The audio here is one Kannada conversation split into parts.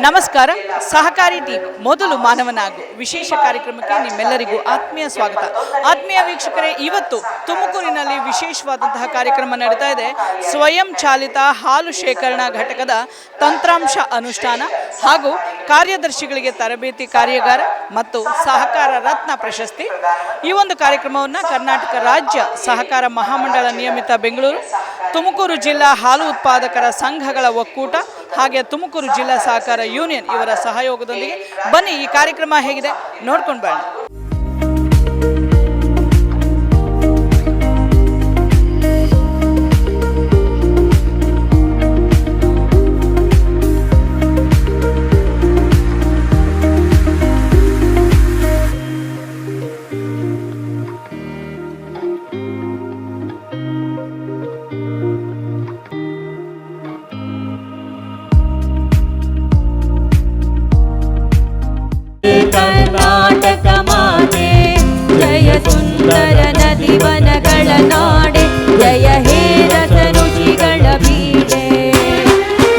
ನಮಸ್ಕಾರ. ಸಹಕಾರಿ ಟಿವಿ ಮೊದಲು ಮಾನವನಾಗು ವಿಶೇಷ ಕಾರ್ಯಕ್ರಮಕ್ಕೆ ನಿಮ್ಮೆಲ್ಲರಿಗೂ ಆತ್ಮೀಯ ಸ್ವಾಗತ. ಆತ್ಮೀಯ ವೀಕ್ಷಕರೇ, ಇವತ್ತು ತುಮಕೂರಿನಲ್ಲಿ ವಿಶೇಷವಾದಂತಹ ಕಾರ್ಯಕ್ರಮ ನಡೀತಾ ಇದೆ. ಸ್ವಯಂ ಚಾಲಿತ ಹಾಲು ಶೇಖರಣಾ ಘಟಕದ ತಂತ್ರಾಂಶ ಅನುಷ್ಠಾನ ಹಾಗೂ ಕಾರ್ಯದರ್ಶಿಗಳಿಗೆ ತರಬೇತಿ ಕಾರ್ಯಾಗಾರ ಮತ್ತು ಸಹಕಾರ ರತ್ನ ಪ್ರಶಸ್ತಿ. ಈ ಒಂದು ಕಾರ್ಯಕ್ರಮವನ್ನು ಕರ್ನಾಟಕ ರಾಜ್ಯ ಸಹಕಾರ ಮಹಾಮಂಡಳ ನಿಯಮಿತ ಬೆಂಗಳೂರು, ತುಮಕೂರು ಜಿಲ್ಲಾ ಹಾಲು ಉತ್ಪಾದಕರ ಸಂಘಗಳ ಒಕ್ಕೂಟ ಹಾಗೆ ತುಮಕೂರು ಜಿಲ್ಲಾ ಸಹಕಾರ ಯೂನಿಯನ್ ಇವರ ಸಹಯೋಗದೊಂದಿಗೆ ಬನ್ನಿ ಈ ಕಾರ್ಯಕ್ರಮ ಹೇಗಿದೆ ನೋಡ್ಕೊಂಡು ಬರೋಣ. ಕರ್ನಾಟಕ ಮಾತೆ ಜಯ ಸುಂದರ ನದಿ ವನಗಳ ನಾಡೆ, ಜಯ ಹೇ ರಸರುಚಿಗಳ ಬೀಡೆ.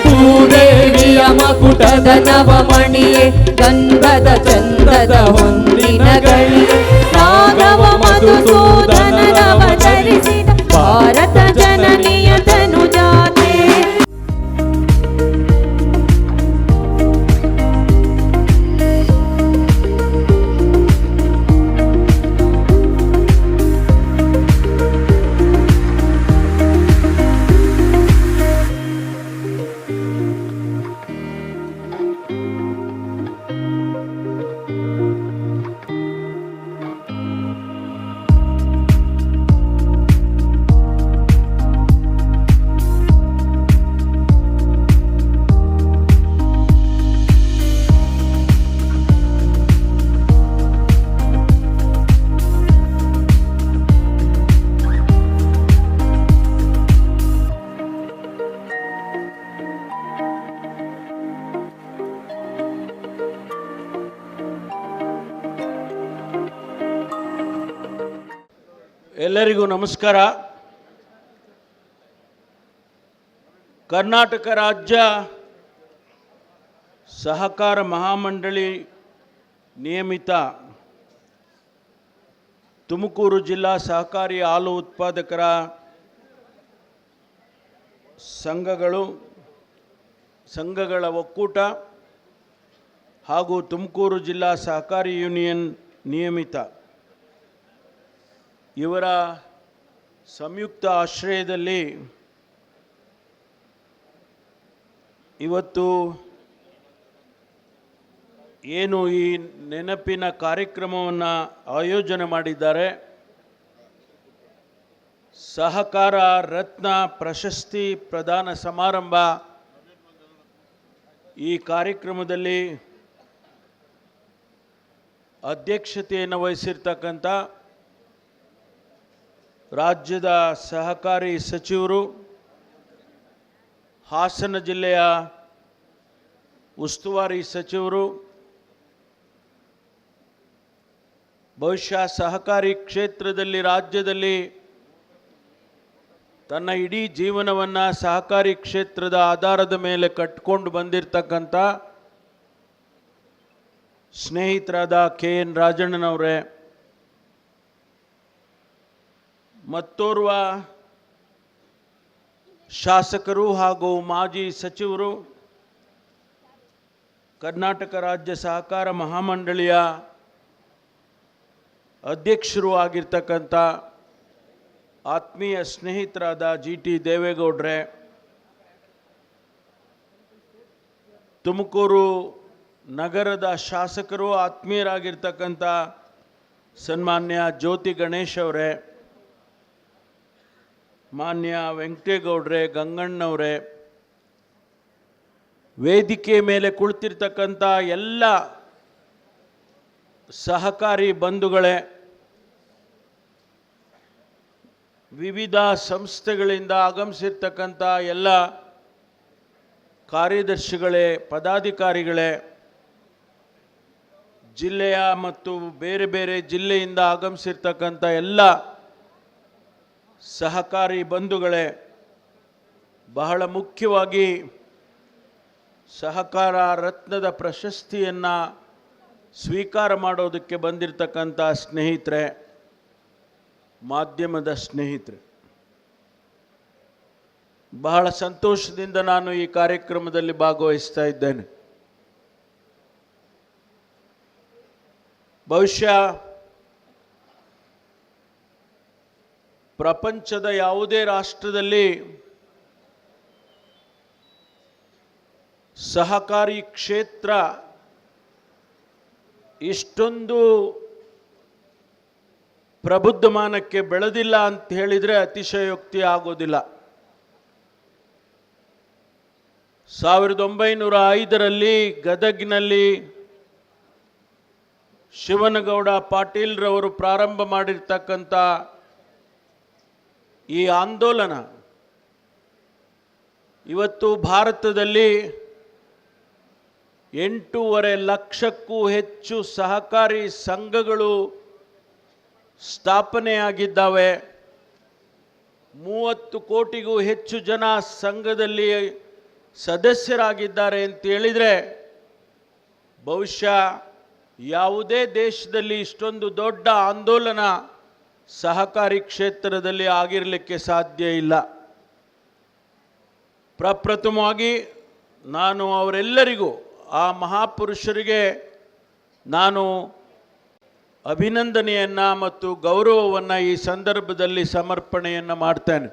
ಭೂದೇವಿಯ ಮಕುಟದ ನವಮಣಿಯೇ, ಗಂಧದ ಚಂದದ ಹೊಂದಿನ ಗಳಿಯೇ, ರಾಘವ ಮಧುಸೂದನನವತರಿಸಿದ ಭಾರತ ಜನನಿಯ ತನುಜಾತೆ. ಎಲ್ಲರಿಗೂ ನಮಸ್ಕಾರ. ಕರ್ನಾಟಕ ರಾಜ್ಯ ಸಹಕಾರ ಮಹಾಮಂಡಳಿ ನಿಯಮಿತ ತುಮಕೂರು ಜಿಲ್ಲಾ ಸಹಕಾರಿ ಹಾಲು ಉತ್ಪಾದಕರ ಸಂಘಗಳ ಒಕ್ಕೂಟ ಹಾಗೂ ತುಮಕೂರು ಜಿಲ್ಲಾ ಸಹಕಾರಿ ಯೂನಿಯನ್ ನಿಯಮಿತ ಇವರ ಸಂಯುಕ್ತ ಆಶ್ರಯದಲ್ಲಿ ಇವತ್ತು ಏನು ಈ ನೆನಪಿನ ಕಾರ್ಯಕ್ರಮವನ್ನು ಆಯೋಜನೆ ಮಾಡಿದ್ದಾರೆ. ಸಹಕಾರ ರತ್ನ ಪ್ರಶಸ್ತಿ ಪ್ರದಾನ ಸಮಾರಂಭ. ಈ ಕಾರ್ಯಕ್ರಮದಲ್ಲಿ ಅಧ್ಯಕ್ಷತೆಯನ್ನು ವಹಿಸಿರ್ತಕ್ಕಂಥ ರಾಜ್ಯದ ಸಹಕಾರಿ ಸಚಿವರು, ಹಾಸನ ಜಿಲ್ಲೆಯ ಉಸ್ತುವಾರಿ ಸಚಿವರು, ಬಹುಶಃ ಸಹಕಾರಿ ಕ್ಷೇತ್ರದಲ್ಲಿ ರಾಜ್ಯದಲ್ಲಿ ತನ್ನ ಇಡೀ ಜೀವನವನ್ನು ಸಹಕಾರಿ ಕ್ಷೇತ್ರದ ಆಧಾರದ ಮೇಲೆ ಕಟ್ಟಿಕೊಂಡು ಬಂದಿರತಕ್ಕಂಥ ಸ್ನೇಹಿತರಾದ KN ರಾಜಣ್ಣನವರೇ, ಮತ್ತೋರ್ವ ಶಾಸಕರು ಹಾಗೂ ಮಾಜಿ ಸಚಿವರು, ಕರ್ನಾಟಕ ರಾಜ್ಯ ಸಹಕಾರ ಮಹಾಮಂಡಳಿಯ ಅಧ್ಯಕ್ಷರು ಆಗಿರ್ತಕ್ಕಂಥ ಆತ್ಮೀಯ ಸ್ನೇಹಿತರಾದ GT ದೇವೇಗೌಡರೇ, ತುಮಕೂರು ನಗರದ ಶಾಸಕರು ಆತ್ಮೀಯರಾಗಿರ್ತಕ್ಕಂಥ ಸನ್ಮಾನ್ಯ ಜ್ಯೋತಿ ಗಣೇಶ್ ಅವರೇ, ಮಾನ್ಯ ವೆಂಕಟೇಗೌಡರೇ, ಗಂಗಣ್ಣವರೇ, ವೇದಿಕೆ ಮೇಲೆ ಕುಳಿತಿರ್ತಕ್ಕಂಥ ಎಲ್ಲ ಸಹಕಾರಿ ಬಂಧುಗಳೇ, ವಿವಿಧ ಸಂಸ್ಥೆಗಳಿಂದ ಆಗಮಿಸಿರ್ತಕ್ಕಂಥ ಎಲ್ಲ ಕಾರ್ಯದರ್ಶಿಗಳೇ, ಪದಾಧಿಕಾರಿಗಳೇ, ಜಿಲ್ಲೆಯ ಮತ್ತು ಬೇರೆ ಬೇರೆ ಜಿಲ್ಲೆಯಿಂದ ಆಗಮಿಸಿರ್ತಕ್ಕಂಥ ಎಲ್ಲ ಸಹಕಾರಿ ಬಂಧುಗಳೇ, ಬಹಳ ಮುಖ್ಯವಾಗಿ ಸಹಕಾರ ರತ್ನದ ಪ್ರಶಸ್ತಿಯನ್ನು ಸ್ವೀಕಾರ ಮಾಡೋದಕ್ಕೆ ಬಂದಿರತಕ್ಕಂಥ ಸ್ನೇಹಿತರೆ, ಮಾಧ್ಯಮದ ಸ್ನೇಹಿತರೆ, ಬಹಳ ಸಂತೋಷದಿಂದ ನಾನು ಈ ಕಾರ್ಯಕ್ರಮದಲ್ಲಿ ಭಾಗವಹಿಸ್ತಾ ಇದ್ದೇನೆ. ಬಹುಶಃ ಪ್ರಪಂಚದ ಯಾವುದೇ ರಾಷ್ಟ್ರದಲ್ಲಿ ಸಹಕಾರಿ ಕ್ಷೇತ್ರ ಇಷ್ಟೊಂದು ಪ್ರಬುದ್ಧಮಾನಕ್ಕೆ ಬೆಳೆದಿಲ್ಲ ಅಂತ ಹೇಳಿದರೆ ಅತಿಶಯೋಕ್ತಿ ಆಗೋದಿಲ್ಲ. 1905ರಲ್ಲಿ ಗದಗಿನಲ್ಲಿ ಶಿವನಗೌಡ ಪಾಟೀಲ್ರವರು ಪ್ರಾರಂಭ ಮಾಡಿರ್ತಕ್ಕಂಥ ಈ ಆಂದೋಲನ ಇವತ್ತು ಭಾರತದಲ್ಲಿ 8.5 ಲಕ್ಷಕ್ಕೂ ಹೆಚ್ಚು ಸಹಕಾರಿ ಸಂಘಗಳು ಸ್ಥಾಪನೆಯಾಗಿದ್ದಾವೆ. 30 ಕೋಟಿಗೂ ಹೆಚ್ಚು ಜನ ಸಂಘದಲ್ಲಿ ಸದಸ್ಯರಾಗಿದ್ದಾರೆ ಅಂತ ಹೇಳಿದರೆ ಬಹುಶಃ ಯಾವುದೇ ದೇಶದಲ್ಲಿ ಇಷ್ಟೊಂದು ದೊಡ್ಡ ಆಂದೋಲನ ಸಹಕಾರಿ ಕ್ಷೇತ್ರದಲ್ಲಿ ಆಗಿರಲಿಕ್ಕೆ ಸಾಧ್ಯ ಇಲ್ಲ. ಪ್ರಪ್ರಥಮವಾಗಿ ನಾನು ಅವರೆಲ್ಲರಿಗೂ, ಆ ಮಹಾಪುರುಷರಿಗೆ ನಾನು ಅಭಿನಂದನೆಯನ್ನು ಮತ್ತು ಗೌರವವನ್ನು ಈ ಸಂದರ್ಭದಲ್ಲಿ ಸಮರ್ಪಣೆಯನ್ನು ಮಾಡ್ತೇನೆ.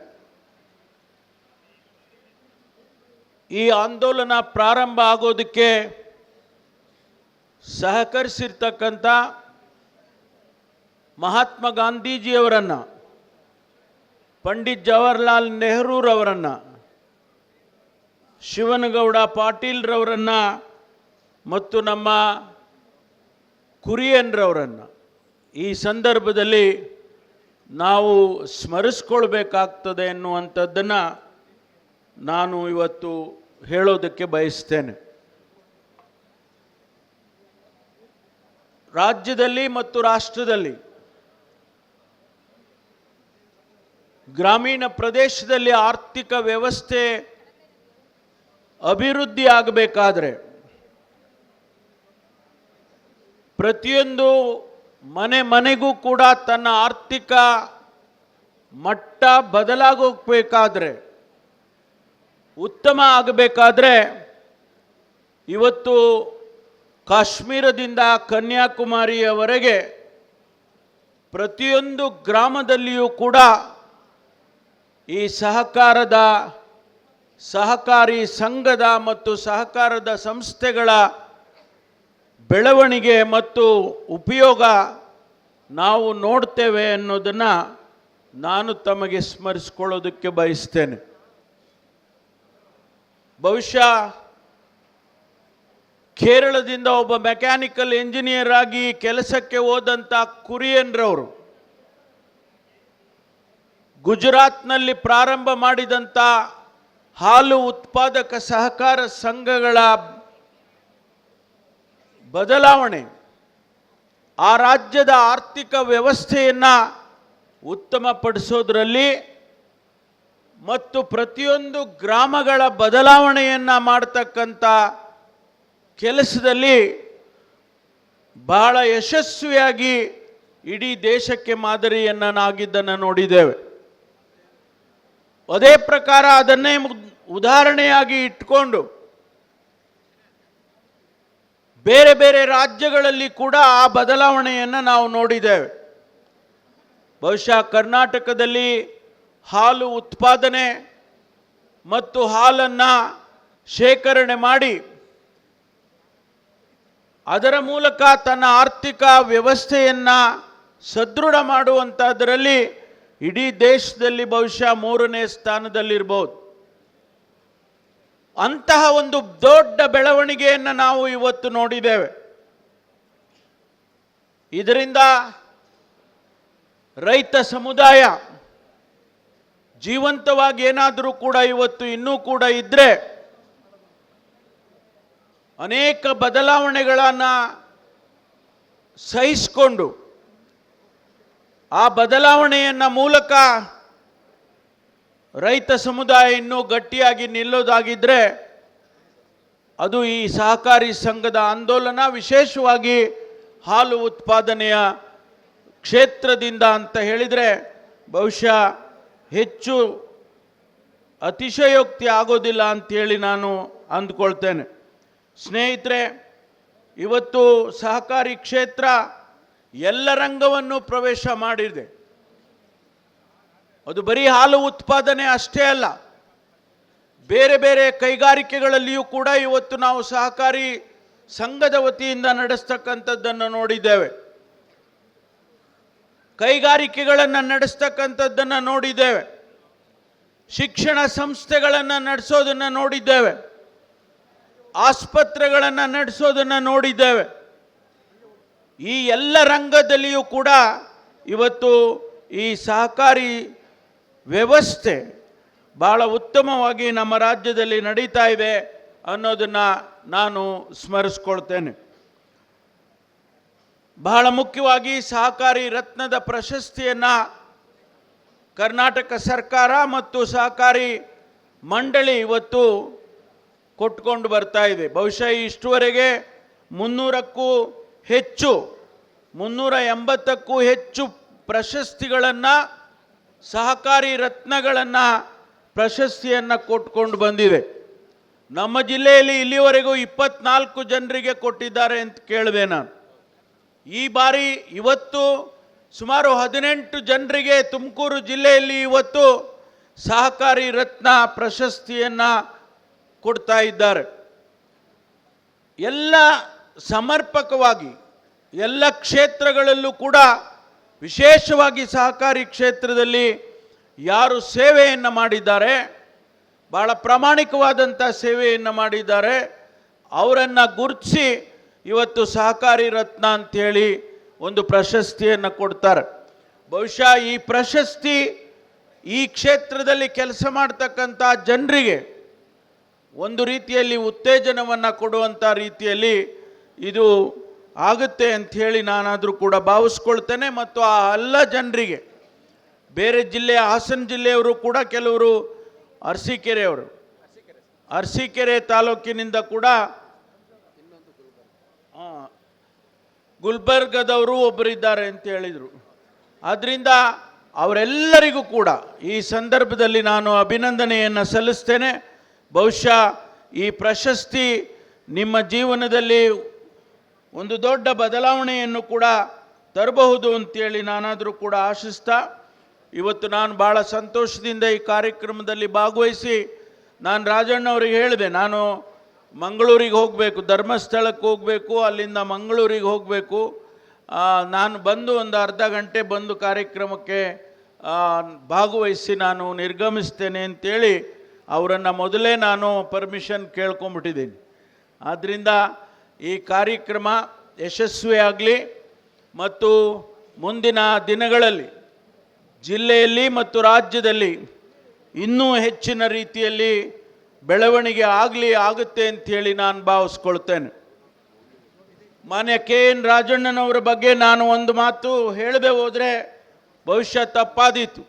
ಈ ಆಂದೋಲನ ಪ್ರಾರಂಭ ಆಗೋದಕ್ಕೆ ಸಹಕರಿಸಿರ್ತಕ್ಕಂಥ ಮಹಾತ್ಮ ಗಾಂಧೀಜಿಯವರನ್ನು, ಪಂಡಿತ್ ಜವಾಹರ್ಲಾಲ್ ನೆಹರೂರವರನ್ನು, ಶಿವನಗೌಡ ಪಾಟೀಲ್ರವರನ್ನು ಮತ್ತು ನಮ್ಮ ಕುರಿಯನ್ರವರನ್ನು ಈ ಸಂದರ್ಭದಲ್ಲಿ ನಾವು ಸ್ಮರಿಸ್ಕೊಳ್ಬೇಕಾಗ್ತದೆ ಎನ್ನುವಂಥದ್ದನ್ನು ನಾನು ಇವತ್ತು ಹೇಳೋದಕ್ಕೆ ಬಯಸ್ತೇನೆ. ರಾಜ್ಯದಲ್ಲಿ ಮತ್ತು ರಾಷ್ಟ್ರದಲ್ಲಿ ಗ್ರಾಮೀಣ ಪ್ರದೇಶದಲ್ಲಿ ಆರ್ಥಿಕ ವ್ಯವಸ್ಥೆ ಅಭಿವೃದ್ಧಿ ಆಗಬೇಕಾದ್ರೆ ಪ್ರತಿಯೊಂದು ಮನೆಗೂ ಕೂಡ ತನ್ನ ಆರ್ಥಿಕ ಮಟ್ಟ ಬದಲಾಗೋಗಬೇಕಾದ್ರೆ, ಉತ್ತಮ ಆಗಬೇಕಾದ್ರೆ ಇವತ್ತು ಕಾಶ್ಮೀರದಿಂದ ಕನ್ಯಾಕುಮಾರಿಯವರೆಗೆ ಪ್ರತಿಯೊಂದು ಗ್ರಾಮದಲ್ಲಿಯೂ ಕೂಡ ಈ ಸಹಕಾರಿ ಸಂಘದ ಮತ್ತು ಸಹಕಾರದ ಸಂಸ್ಥೆಗಳ ಬೆಳವಣಿಗೆ ಮತ್ತು ಉಪಯೋಗ ನಾವು ನೋಡ್ತೇವೆ ಅನ್ನೋದನ್ನು ನಾನು ತಮಗೆ ಸ್ಮರಿಸಿಕೊಳ್ಳೋದಕ್ಕೆ ಬಯಸ್ತೇನೆ. ಬಹುಶಃ ಕೇರಳದಿಂದ ಒಬ್ಬ ಮೆಕ್ಯಾನಿಕಲ್ ಇಂಜಿನಿಯರ್ ಆಗಿ ಕೆಲಸಕ್ಕೆ ಹೋದಂಥ ಕುರಿಯನ್ರವರು ಗುಜರಾತ್ನಲ್ಲಿ ಪ್ರಾರಂಭ ಮಾಡಿದಂಥ ಹಾಲು ಉತ್ಪಾದಕ ಸಹಕಾರ ಸಂಘಗಳ ಬದಲಾವಣೆ ಆ ರಾಜ್ಯದ ಆರ್ಥಿಕ ವ್ಯವಸ್ಥೆಯನ್ನು ಉತ್ತಮಪಡಿಸೋದ್ರಲ್ಲಿ ಮತ್ತು ಪ್ರತಿಯೊಂದು ಗ್ರಾಮಗಳ ಬದಲಾವಣೆಯನ್ನು ಮಾಡ್ತಕ್ಕಂಥ ಕೆಲಸದಲ್ಲಿ ಬಹಳ ಯಶಸ್ವಿಯಾಗಿ ಇಡೀ ದೇಶಕ್ಕೆ ಮಾದರಿಯನ್ನಾಗಿದ್ದನ್ನು ನೋಡಿದ್ದೇವೆ. ಅದೇ ಪ್ರಕಾರ ಅದನ್ನೇ ಉದಾಹರಣೆಯಾಗಿ ಇಟ್ಕೊಂಡು ಬೇರೆ ಬೇರೆ ರಾಜ್ಯಗಳಲ್ಲಿ ಕೂಡ ಆ ಬದಲಾವಣೆಯನ್ನು ನಾವು ನೋಡಿದ್ದೇವೆ. ಬಹುಶಃ ಕರ್ನಾಟಕದಲ್ಲಿ ಹಾಲು ಉತ್ಪಾದನೆ ಮತ್ತು ಹಾಲನ್ನು ಶೇಖರಣೆ ಮಾಡಿ ಅದರ ಮೂಲಕ ತನ್ನ ಆರ್ಥಿಕ ವ್ಯವಸ್ಥೆಯನ್ನು ಸದೃಢ ಮಾಡುವಂಥದ್ರಲ್ಲಿ ಇಡೀ ದೇಶದಲ್ಲಿ ಬಹುಶಃ 3ನೇ ಸ್ಥಾನದಲ್ಲಿರ್ಬೋದು. ಅಂತಹ ಒಂದು ದೊಡ್ಡ ಬೆಳವಣಿಗೆಯನ್ನು ನಾವು ಇವತ್ತು ನೋಡಿದ್ದೇವೆ. ಇದರಿಂದ ರೈತ ಸಮುದಾಯ ಜೀವಂತವಾಗಿ ಏನಾದರೂ ಕೂಡ ಇವತ್ತು ಇನ್ನೂ ಕೂಡ ಇದ್ದರೆ ಅನೇಕ ಬದಲಾವಣೆಗಳನ್ನು ಸಹಿಸಿಕೊಂಡು ಆ ಬದಲಾವಣೆಯನ್ನು ಮೂಲಕ ರೈತ ಸಮುದಾಯ ಇನ್ನೂ ಗಟ್ಟಿಯಾಗಿ ನಿಲ್ಲೋದಾಗಿದ್ದರೆ ಅದು ಈ ಸಹಕಾರಿ ಸಂಘದ ಆಂದೋಲನ, ವಿಶೇಷವಾಗಿ ಹಾಲು ಉತ್ಪಾದನೆಯ ಕ್ಷೇತ್ರದಿಂದ ಅಂತ ಹೇಳಿದರೆ ಬಹುಶಃ ಹೆಚ್ಚು ಅತಿಶಯೋಕ್ತಿ ಆಗೋದಿಲ್ಲ ಅಂಥೇಳಿ ನಾನು ಅಂದ್ಕೊಳ್ತೇನೆ. ಸ್ನೇಹಿತರೆ, ಇವತ್ತು ಸಹಕಾರಿ ಕ್ಷೇತ್ರ ಎಲ್ಲ ರಂಗವನ್ನು ಪ್ರವೇಶ ಮಾಡಿದೆ. ಅದು ಬರೀ ಹಾಲು ಉತ್ಪಾದನೆ ಅಷ್ಟೇ ಅಲ್ಲ, ಬೇರೆ ಬೇರೆ ಕೈಗಾರಿಕೆಗಳಲ್ಲಿಯೂ ಕೂಡ ಇವತ್ತು ನಾವು ಸಹಕಾರಿ ಸಂಘದ ವತಿಯಿಂದ ನಡೆಸ್ತಕ್ಕಂಥದ್ದನ್ನು ನೋಡಿದ್ದೇವೆ. ಕೈಗಾರಿಕೆಗಳನ್ನು ನಡೆಸ್ತಕ್ಕಂಥದ್ದನ್ನು ನೋಡಿದ್ದೇವೆ. ಶಿಕ್ಷಣ ಸಂಸ್ಥೆಗಳನ್ನು ನಡೆಸೋದನ್ನು ನೋಡಿದ್ದೇವೆ. ಆಸ್ಪತ್ರೆಗಳನ್ನು ನಡೆಸೋದನ್ನು ನೋಡಿದ್ದೇವೆ. ಈ ಎಲ್ಲ ರಂಗದಲ್ಲಿಯೂ ಕೂಡ ಇವತ್ತು ಈ ಸಹಕಾರಿ ವ್ಯವಸ್ಥೆ ಬಹಳ ಉತ್ತಮವಾಗಿ ನಮ್ಮ ರಾಜ್ಯದಲ್ಲಿ ನಡೀತಾ ಇದೆ ಅನ್ನೋದನ್ನು ನಾನು ಸ್ಮರಿಸ್ಕೊಳ್ತೇನೆ. ಬಹಳ ಮುಖ್ಯವಾಗಿ ಸಹಕಾರಿ ರತ್ನದ ಪ್ರಶಸ್ತಿಯನ್ನು ಕರ್ನಾಟಕ ಸರ್ಕಾರ ಮತ್ತು ಸಹಕಾರಿ ಮಂಡಳಿ ಇವತ್ತು ಕೊಟ್ಕೊಂಡು ಬರ್ತಾ ಇದೆ. ಬಹುಶಃ ಇಷ್ಟುವರೆಗೆ 300ಕ್ಕೂ ಹೆಚ್ಚು 380ಕ್ಕೂ ಹೆಚ್ಚು ಪ್ರಶಸ್ತಿಗಳನ್ನು, ಸಹಕಾರಿ ರತ್ನಗಳನ್ನು, ಪ್ರಶಸ್ತಿಯನ್ನು ಕೊಟ್ಕೊಂಡು ಬಂದಿದೆ. ನಮ್ಮ ಜಿಲ್ಲೆಯಲ್ಲಿ ಇಲ್ಲಿವರೆಗೂ 24 ಜನರಿಗೆ ಕೊಟ್ಟಿದ್ದಾರೆ ಅಂತ ಕೇಳಿದೆ ನಾನು. ಈ ಬಾರಿ ಇವತ್ತು ಸುಮಾರು 18 ಜನರಿಗೆ ತುಮಕೂರು ಜಿಲ್ಲೆಯಲ್ಲಿ ಇವತ್ತು ಸಹಕಾರಿ ರತ್ನ ಪ್ರಶಸ್ತಿಯನ್ನು ಕೊಡ್ತಾ ಇದ್ದಾರೆ. ಎಲ್ಲ ಸಮರ್ಪಕವಾಗಿ ಎಲ್ಲ ಕ್ಷೇತ್ರಗಳಲ್ಲೂ ಕೂಡ, ವಿಶೇಷವಾಗಿ ಸಹಕಾರಿ ಕ್ಷೇತ್ರದಲ್ಲಿ ಯಾರು ಸೇವೆಯನ್ನು ಮಾಡಿದ್ದಾರೆ, ಬಹಳ ಪ್ರಾಮಾಣಿಕವಾದಂಥ ಸೇವೆಯನ್ನು ಮಾಡಿದ್ದಾರೆ, ಅವರನ್ನು ಗುರುತಿಸಿ ಇವತ್ತು ಸಹಕಾರಿ ರತ್ನ ಅಂಥೇಳಿ ಒಂದು ಪ್ರಶಸ್ತಿಯನ್ನು ಕೊಡ್ತಾರೆ. ಬಹುಶಃ ಈ ಪ್ರಶಸ್ತಿ ಈ ಕ್ಷೇತ್ರದಲ್ಲಿ ಕೆಲಸ ಮಾಡ್ತಕ್ಕಂಥ ಜನರಿಗೆ ಒಂದು ರೀತಿಯಲ್ಲಿ ಉತ್ತೇಜನವನ್ನು ಕೊಡುವಂಥ ರೀತಿಯಲ್ಲಿ ಇದು ಆಗುತ್ತೆ ಅಂಥೇಳಿ ನಾನಾದರೂ ಕೂಡ ಭಾವಿಸ್ಕೊಳ್ತೇನೆ. ಮತ್ತು ಆ ಎಲ್ಲ ಜನರಿಗೆ, ಬೇರೆ ಜಿಲ್ಲೆಯ ಹಾಸನ ಜಿಲ್ಲೆಯವರು ಕೂಡ ಕೆಲವರು, ಅರಸೀಕೆರೆ ತಾಲೂಕಿನಿಂದ ಕೂಡ, ಗುಲ್ಬರ್ಗದವರು ಒಬ್ಬರಿದ್ದಾರೆ ಅಂತ ಹೇಳಿದರು. ಆದ್ದರಿಂದ ಅವರೆಲ್ಲರಿಗೂ ಕೂಡ ಈ ಸಂದರ್ಭದಲ್ಲಿ ನಾನು ಅಭಿನಂದನೆಯನ್ನು ಸಲ್ಲಿಸ್ತೇನೆ. ಬಹುಶಃ ಈ ಪ್ರಶಸ್ತಿ ನಿಮ್ಮ ಜೀವನದಲ್ಲಿ ಒಂದು ದೊಡ್ಡ ಬದಲಾವಣೆಯನ್ನು ಕೂಡ ತರಬಹುದು ಅಂತೇಳಿ ನಾನಾದರೂ ಕೂಡ ಆಶಿಸ್ತಾ, ಇವತ್ತು ನಾನು ಭಾಳ ಸಂತೋಷದಿಂದ ಈ ಕಾರ್ಯಕ್ರಮದಲ್ಲಿ ಭಾಗವಹಿಸಿ ನಾನು ರಾಜಣ್ಣವ್ರಿಗೆ ಹೇಳಿದೆ, ನಾನು ಮಂಗಳೂರಿಗೆ ಹೋಗಬೇಕು, ಧರ್ಮಸ್ಥಳಕ್ಕೆ ಹೋಗಬೇಕು, ಅಲ್ಲಿಂದ ಮಂಗಳೂರಿಗೆ ಹೋಗಬೇಕು, ನಾನು ಬಂದು ಒಂದು ಅರ್ಧ ಗಂಟೆ ಬಂದು ಕಾರ್ಯಕ್ರಮಕ್ಕೆ ಭಾಗವಹಿಸಿ ನಾನು ನಿರ್ಗಮಿಸ್ತೇನೆ ಅಂತೇಳಿ ಅವರನ್ನು ಮೊದಲೇ ನಾನು ಪರ್ಮಿಷನ್ ಕೇಳ್ಕೊಂಬಿಟ್ಟಿದ್ದೀನಿ. ಆದ್ದರಿಂದ ಈ ಕಾರ್ಯಕ್ರಮ ಯಶಸ್ವಿಯಾಗಲಿ ಮತ್ತು ಮುಂದಿನ ದಿನಗಳಲ್ಲಿ ಜಿಲ್ಲೆಯಲ್ಲಿ ಮತ್ತು ರಾಜ್ಯದಲ್ಲಿ ಇನ್ನೂ ಹೆಚ್ಚಿನ ರೀತಿಯಲ್ಲಿ ಬೆಳವಣಿಗೆ ಆಗುತ್ತೆ ಅಂಥೇಳಿ ನಾನು ಭಾವಿಸ್ಕೊಳ್ತೇನೆ. ಮಾನ್ಯ KN ರಾಜಣ್ಣನವರ ಬಗ್ಗೆ ನಾನು ಒಂದು ಮಾತು ಹೇಳದೆ ಹೋದರೆ ಬಹುಶಃ ತಪ್ಪಾದೀತು.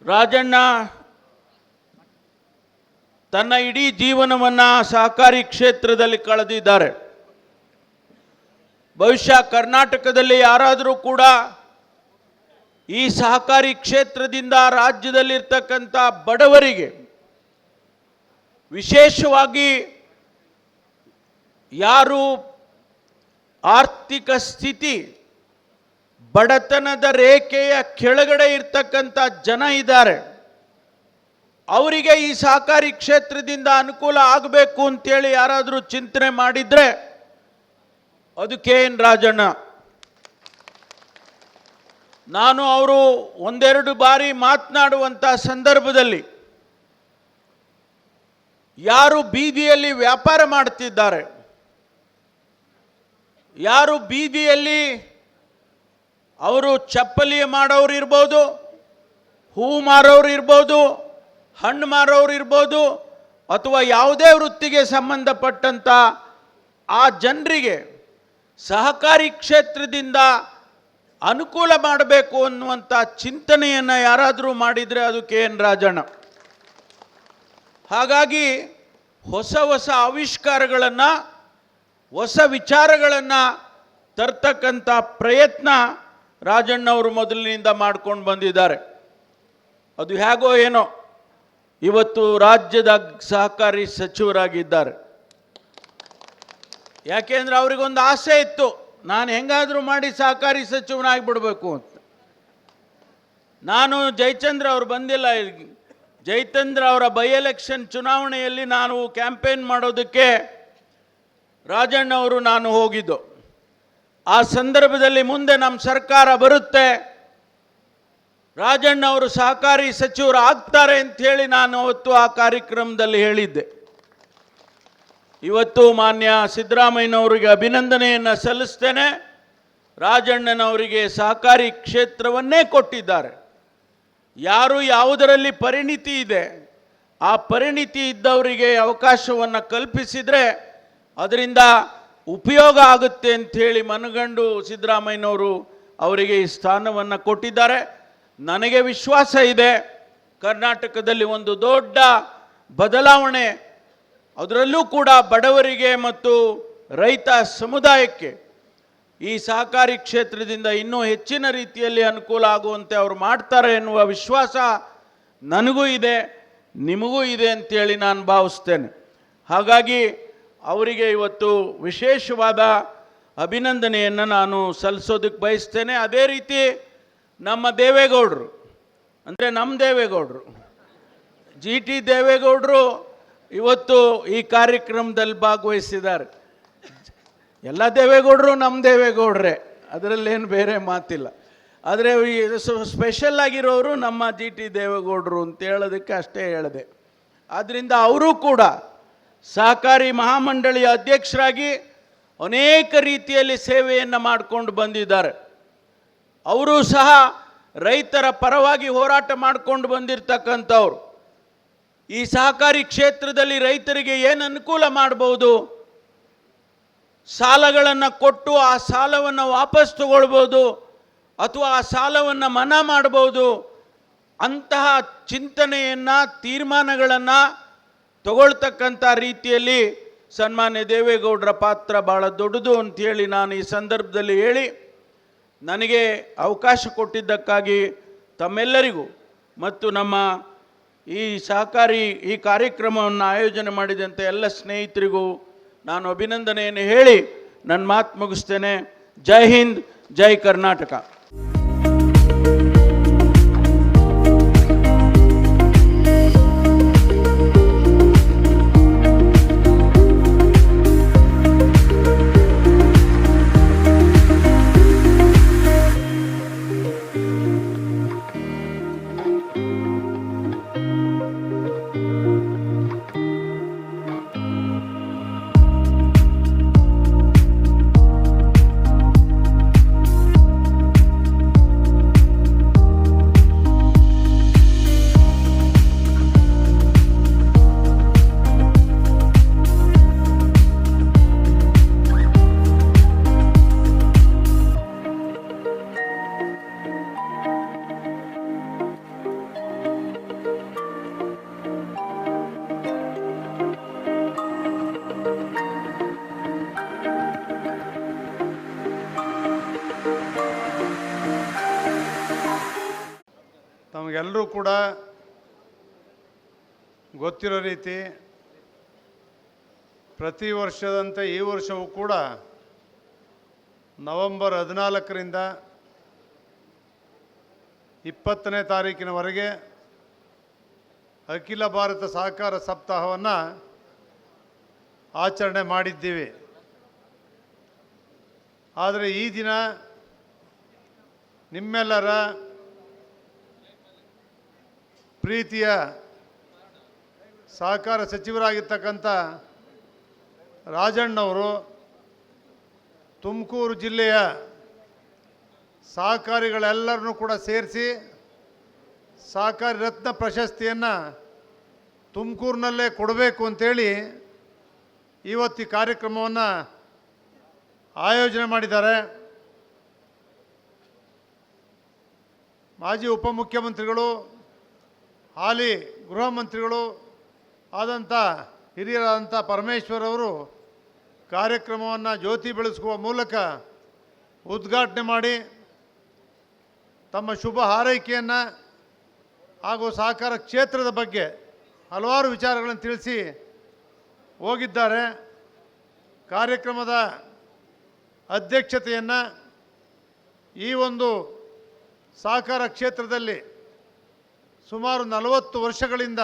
ರಾಜಣ್ಣ ತನ್ನ ಇಡೀ ಜೀವನವನ್ನು ಸಹಕಾರಿ ಕ್ಷೇತ್ರದಲ್ಲಿ ಕಳೆದಿದ್ದಾರೆ. ಬಹುಶಃ ಕರ್ನಾಟಕದಲ್ಲಿ ಯಾರಾದರೂ ಕೂಡ ಈ ಸಹಕಾರಿ ಕ್ಷೇತ್ರದಿಂದ ರಾಜ್ಯದಲ್ಲಿರ್ತಕ್ಕಂಥ ಬಡವರಿಗೆ, ವಿಶೇಷವಾಗಿ ಯಾರು ಆರ್ಥಿಕ ಸ್ಥಿತಿ ಬಡತನದ ರೇಖೆಯ ಕೆಳಗಡೆ ಇರ್ತಕ್ಕಂಥ ಜನ ಇದ್ದಾರೆ, ಅವರಿಗೆ ಈ ಸಹಕಾರಿ ಕ್ಷೇತ್ರದಿಂದ ಅನುಕೂಲ ಆಗಬೇಕು ಅಂತೇಳಿ ಯಾರಾದರೂ ಚಿಂತನೆ ಮಾಡಿದರೆ ಅದು KN ರಾಜಣ್ಣ. ನಾನು ಅವರು ಒಂದೆರಡು ಬಾರಿ ಮಾತನಾಡುವಂಥ ಸಂದರ್ಭದಲ್ಲಿ ಯಾರು ಬೀದಿಯಲ್ಲಿ ವ್ಯಾಪಾರ ಮಾಡ್ತಿದ್ದಾರೆ, ಯಾರು ಬೀದಿಯಲ್ಲಿ ಅವರು ಚಪ್ಪಲಿ ಮಾಡೋರು ಇರ್ಬೋದು, ಹೂ ಮಾರೋರು ಇರ್ಬೋದು, ಹಣ್ಣು ಮಾರೋರು ಇರ್ಬೋದು, ಅಥವಾ ಯಾವುದೇ ವೃತ್ತಿಗೆ ಸಂಬಂಧಪಟ್ಟಂಥ ಆ ಜನರಿಗೆ ಸಹಕಾರಿ ಕ್ಷೇತ್ರದಿಂದ ಅನುಕೂಲ ಮಾಡಬೇಕು ಅನ್ನುವಂಥ ಚಿಂತನೆಯನ್ನು ಯಾರಾದರೂ ಮಾಡಿದರೆ ಅದು KN ರಾಜಣ್ಣ. ಹಾಗಾಗಿ ಹೊಸ ಹೊಸ ಆವಿಷ್ಕಾರಗಳನ್ನು, ಹೊಸ ವಿಚಾರಗಳನ್ನು ತರ್ತಕ್ಕಂಥ ಪ್ರಯತ್ನ ರಾಜಣ್ಣವರು ಮೊದಲಿನಿಂದ ಮಾಡ್ಕೊಂಡು ಬಂದಿದ್ದಾರೆ. ಅದು ಹೇಗೋ ಏನೋ ಇವತ್ತು ರಾಜ್ಯದ ಸಹಕಾರಿ ಸಚಿವರಾಗಿದ್ದಾರೆ. ಯಾಕೆಂದ್ರೆ ಅವರಿಗೊಂದು ಆಸೆ ಇತ್ತು, ನಾನು ಹೆಂಗಾದರೂ ಮಾಡಿ ಸಹಕಾರಿ ಸಚಿವನಾಗಿಬಿಡ್ಬೇಕು ಅಂತ. ನಾನು ಜಯಚಂದ್ರ ಅವರು ಬಂದಿಲ್ಲ, ಜಯಚಂದ್ರ ಅವರ ಬೈ ಎಲೆಕ್ಷನ್ ಚುನಾವಣೆಯಲ್ಲಿ ನಾನು ಕ್ಯಾಂಪೇನ್ ಮಾಡೋದಕ್ಕೆ ರಾಜಣ್ಣವರು ನಾನು ಹೋಗಿದ್ದು. ಆ ಸಂದರ್ಭದಲ್ಲಿ ಮುಂದೆ ನಮ್ಮ ಸರ್ಕಾರ ಬರುತ್ತೆ, ರಾಜಣ್ಣವರು ಸಹಕಾರಿ ಸಚಿವರು ಆಗ್ತಾರೆ ಅಂಥೇಳಿ ನಾನು ಅವತ್ತು ಆ ಕಾರ್ಯಕ್ರಮದಲ್ಲಿ ಹೇಳಿದ್ದೆ. ಇವತ್ತು ಮಾನ್ಯ ಸಿದ್ದರಾಮಯ್ಯನವರಿಗೆ ಅಭಿನಂದನೆಯನ್ನು ಸಲ್ಲಿಸ್ತೇನೆ. ರಾಜಣ್ಣನವರಿಗೆ ಸಹಕಾರಿ ಕ್ಷೇತ್ರವನ್ನೇ ಕೊಟ್ಟಿದ್ದಾರೆ. ಯಾರು ಯಾವುದರಲ್ಲಿ ಪರಿಣಿತಿ ಇದೆ ಆ ಪರಿಣಿತಿ ಇದ್ದವರಿಗೆ ಅವಕಾಶವನ್ನು ಕಲ್ಪಿಸಿದರೆ ಅದರಿಂದ ಉಪಯೋಗ ಆಗುತ್ತೆ ಅಂಥೇಳಿ ಮನಗಂಡು ಸಿದ್ದರಾಮಯ್ಯನವರು ಅವರಿಗೆ ಈ ಸ್ಥಾನವನ್ನು ಕೊಟ್ಟಿದ್ದಾರೆ. ನನಗೆ ವಿಶ್ವಾಸ ಇದೆ, ಕರ್ನಾಟಕದಲ್ಲಿ ಒಂದು ದೊಡ್ಡ ಬದಲಾವಣೆ, ಅದರಲ್ಲೂ ಕೂಡ ಬಡವರಿಗೆ ಮತ್ತು ರೈತ ಸಮುದಾಯಕ್ಕೆ ಈ ಸಹಕಾರಿ ಕ್ಷೇತ್ರದಿಂದ ಇನ್ನೂ ಹೆಚ್ಚಿನ ರೀತಿಯಲ್ಲಿ ಅನುಕೂಲ ಆಗುವಂತೆ ಅವರು ಮಾಡ್ತಾರೆ ಎನ್ನುವ ವಿಶ್ವಾಸ ನನಗೂ ಇದೆ, ನಿಮಗೂ ಇದೆ ಅಂತೇಳಿ ನಾನು ಭಾವಿಸ್ತೇನೆ. ಹಾಗಾಗಿ ಅವರಿಗೆ ಇವತ್ತು ವಿಶೇಷವಾದ ಅಭಿನಂದನೆಯನ್ನು ನಾನು ಸಲ್ಲಿಸೋದಕ್ಕೆ ಬಯಸ್ತೇನೆ. ಅದೇ ರೀತಿ ನಮ್ಮ ದೇವೇಗೌಡರು, ಅಂದರೆ ನಮ್ಮ ದೇವೇಗೌಡರು, ಜಿ ಟಿ ದೇವೇಗೌಡರು ಇವತ್ತು ಈ ಕಾರ್ಯಕ್ರಮದಲ್ಲಿ ಭಾಗವಹಿಸಿದ್ದಾರೆ. ಎಲ್ಲ ದೇವೇಗೌಡರು ನಮ್ಮ ದೇವೇಗೌಡರೇ, ಅದರಲ್ಲೇನು ಬೇರೆ ಮಾತಿಲ್ಲ. ಆದರೆ ಸ್ಪೆಷಲ್ ಆಗಿರೋರು ನಮ್ಮ ಜಿ ಟಿ ದೇವೇಗೌಡರು ಅಂತ ಹೇಳೋದಕ್ಕೆ ಅಷ್ಟೇ ಹೇಳಿದೆ. ಆದ್ದರಿಂದ ಅವರು ಕೂಡ ಸಹಕಾರಿ ಮಹಾಮಂಡಳಿಯ ಅಧ್ಯಕ್ಷರಾಗಿ ಅನೇಕ ರೀತಿಯಲ್ಲಿ ಸೇವೆಯನ್ನು ಮಾಡಿಕೊಂಡು ಬಂದಿದ್ದಾರೆ. ಅವರು ಸಹ ರೈತರ ಪರವಾಗಿ ಹೋರಾಟ ಮಾಡಿಕೊಂಡು ಬಂದಿರತಕ್ಕಂಥವ್ರು. ಈ ಸಹಕಾರಿ ಕ್ಷೇತ್ರದಲ್ಲಿ ರೈತರಿಗೆ ಏನು ಅನುಕೂಲ ಮಾಡ್ಬೋದು, ಸಾಲಗಳನ್ನು ಕೊಟ್ಟು ಆ ಸಾಲವನ್ನು ವಾಪಸ್ ತಗೊಳ್ಬೋದು ಅಥವಾ ಆ ಸಾಲವನ್ನು ಮನ್ನಾ ಮಾಡ್ಬೋದು, ಅಂತಹ ಚಿಂತನೆಯನ್ನು, ತೀರ್ಮಾನಗಳನ್ನು ತಗೊಳ್ತಕ್ಕಂಥ ರೀತಿಯಲ್ಲಿ ಸನ್ಮಾನ್ಯ ದೇವೇಗೌಡರ ಪಾತ್ರ ಭಾಳ ದೊಡ್ಡದು ಅಂಥೇಳಿ ನಾನು ಈ ಸಂದರ್ಭದಲ್ಲಿ ಹೇಳಿ, ನನಗೆ ಅವಕಾಶ ಕೊಟ್ಟಿದ್ದಕ್ಕಾಗಿ ತಮ್ಮೆಲ್ಲರಿಗೂ ಮತ್ತು ನಮ್ಮ ಈ ಸಹಕಾರಿ ಈ ಕಾರ್ಯಕ್ರಮವನ್ನು ಆಯೋಜನೆ ಮಾಡಿದಂಥ ಎಲ್ಲ ಸ್ನೇಹಿತರಿಗೂ ನಾನು ಅಭಿನಂದನೆಯನ್ನು ಹೇಳಿ ನನ್ನ ಮಾತು ಮುಗಿಸ್ತೇನೆ. ಜೈ ಹಿಂದ್, ಜೈ ಕರ್ನಾಟಕ. ತಮಗೆಲ್ಲರೂ ಕೂಡ ಗೊತ್ತಿರೋ ರೀತಿ ಪ್ರತಿ ವರ್ಷದಂತೆ ಈ ವರ್ಷವೂ ಕೂಡ ನವೆಂಬರ್ 14ರಿಂದ 20ನೇ ತಾರೀಕಿನವರೆಗೆ ಅಖಿಲ ಭಾರತ ಸಹಕಾರ ಸಪ್ತಾಹವನ್ನು ಆಚರಣೆ ಮಾಡಿದ್ದೀವಿ. ಆದರೆ ಈ ದಿನ ನಿಮ್ಮೆಲ್ಲರ ಪ್ರೀತಿಯ ಸಹಕಾರ ಸಚಿವರಾಗಿರ್ತಕ್ಕಂಥ ರಾಜಣ್ಣವರು ತುಮಕೂರು ಜಿಲ್ಲೆಯ ಸಹಕಾರಿಗಳೆಲ್ಲರನ್ನೂ ಕೂಡ ಸೇರಿಸಿ ಸಹಕಾರಿ ರತ್ನ ಪ್ರಶಸ್ತಿಯನ್ನು ತುಮಕೂರಿನಲ್ಲೇ ಕೊಡಬೇಕು ಅಂತೇಳಿ ಇವತ್ತು ಈ ಕಾರ್ಯಕ್ರಮವನ್ನು ಆಯೋಜನೆ ಮಾಡಿದ್ದಾರೆ. ಮಾಜಿ ಉಪಮುಖ್ಯಮಂತ್ರಿಗಳು, ಹಾಲಿ ಗೃಹ ಮಂತ್ರಿಗಳು ಆದಂಥ ಹಿರಿಯರಾದಂಥ ಪರಮೇಶ್ವರ್ ಅವರು ಕಾರ್ಯಕ್ರಮವನ್ನು ಜ್ಯೋತಿ ಬೆಳೆಸುವ ಮೂಲಕ ಉದ್ಘಾಟನೆ ಮಾಡಿ ತಮ್ಮ ಶುಭ ಹಾರೈಕೆಯನ್ನು ಹಾಗೂ ಸಹಕಾರ ಕ್ಷೇತ್ರದ ಬಗ್ಗೆ ಹಲವಾರು ವಿಚಾರಗಳನ್ನು ತಿಳಿಸಿ ಹೋಗಿದ್ದಾರೆ. ಕಾರ್ಯಕ್ರಮದ ಅಧ್ಯಕ್ಷತೆಯನ್ನು ಈ ಒಂದು ಸಹಕಾರ ಕ್ಷೇತ್ರದಲ್ಲಿ ಸುಮಾರು 40 ವರ್ಷಗಳಿಂದ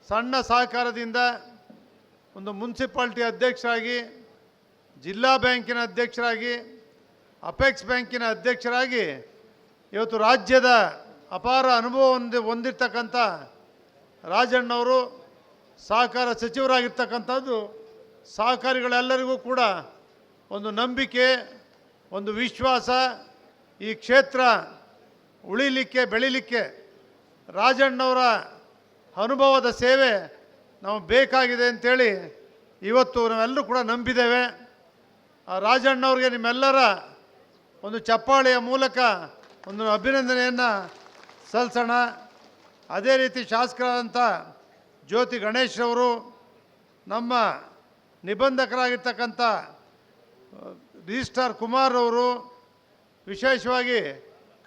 ಸಣ್ಣ ಸಹಕಾರದಿಂದ ಒಂದು ಮುನ್ಸಿಪಾಲ್ಟಿ ಅಧ್ಯಕ್ಷರಾಗಿ, ಜಿಲ್ಲಾ ಬ್ಯಾಂಕಿನ ಅಧ್ಯಕ್ಷರಾಗಿ, ಅಪೆಕ್ಸ್ ಬ್ಯಾಂಕಿನ ಅಧ್ಯಕ್ಷರಾಗಿ ಇವತ್ತು ರಾಜ್ಯದ ಅಪಾರ ಅನುಭವ ಹೊಂದಿರತಕ್ಕಂಥ ರಾಜಣ್ಣವರು ಸಹಕಾರ ಸಚಿವರಾಗಿರ್ತಕ್ಕಂಥದ್ದು ಸಹಕಾರಿಗಳೆಲ್ಲರಿಗೂ ಕೂಡ ಒಂದು ನಂಬಿಕೆ, ಒಂದು ವಿಶ್ವಾಸ. ಈ ಕ್ಷೇತ್ರ ಉಳಿಲಿಕ್ಕೆ ಬೆಳಿಲಿಕ್ಕೆ ರಾಜಣ್ಣವರ ಅನುಭವದ ಸೇವೆ ನಮಗೆ ಬೇಕಾಗಿದೆ ಅಂಥೇಳಿ ಇವತ್ತು ನಾವೆಲ್ಲರೂ ಕೂಡ ನಂಬಿದ್ದೇವೆ. ಆ ರಾಜಣ್ಣವ್ರಿಗೆ ನಿಮ್ಮೆಲ್ಲರ ಒಂದು ಚಪ್ಪಾಳೆಯ ಮೂಲಕ ಒಂದು ಅಭಿನಂದನೆಯನ್ನು ಸಲ್ಲಿಸೋಣ. ಅದೇ ರೀತಿ ಶಾಸಕರಾದಂಥ ಜ್ಯೋತಿ ಗಣೇಶ್ರವರು, ನಮ್ಮ ನಿಬಂಧಕರಾಗಿರ್ತಕ್ಕಂಥ ರಿಜಿಸ್ಟ್ರಾರ್ ಕುಮಾರ್ ಅವರು, ವಿಶೇಷವಾಗಿ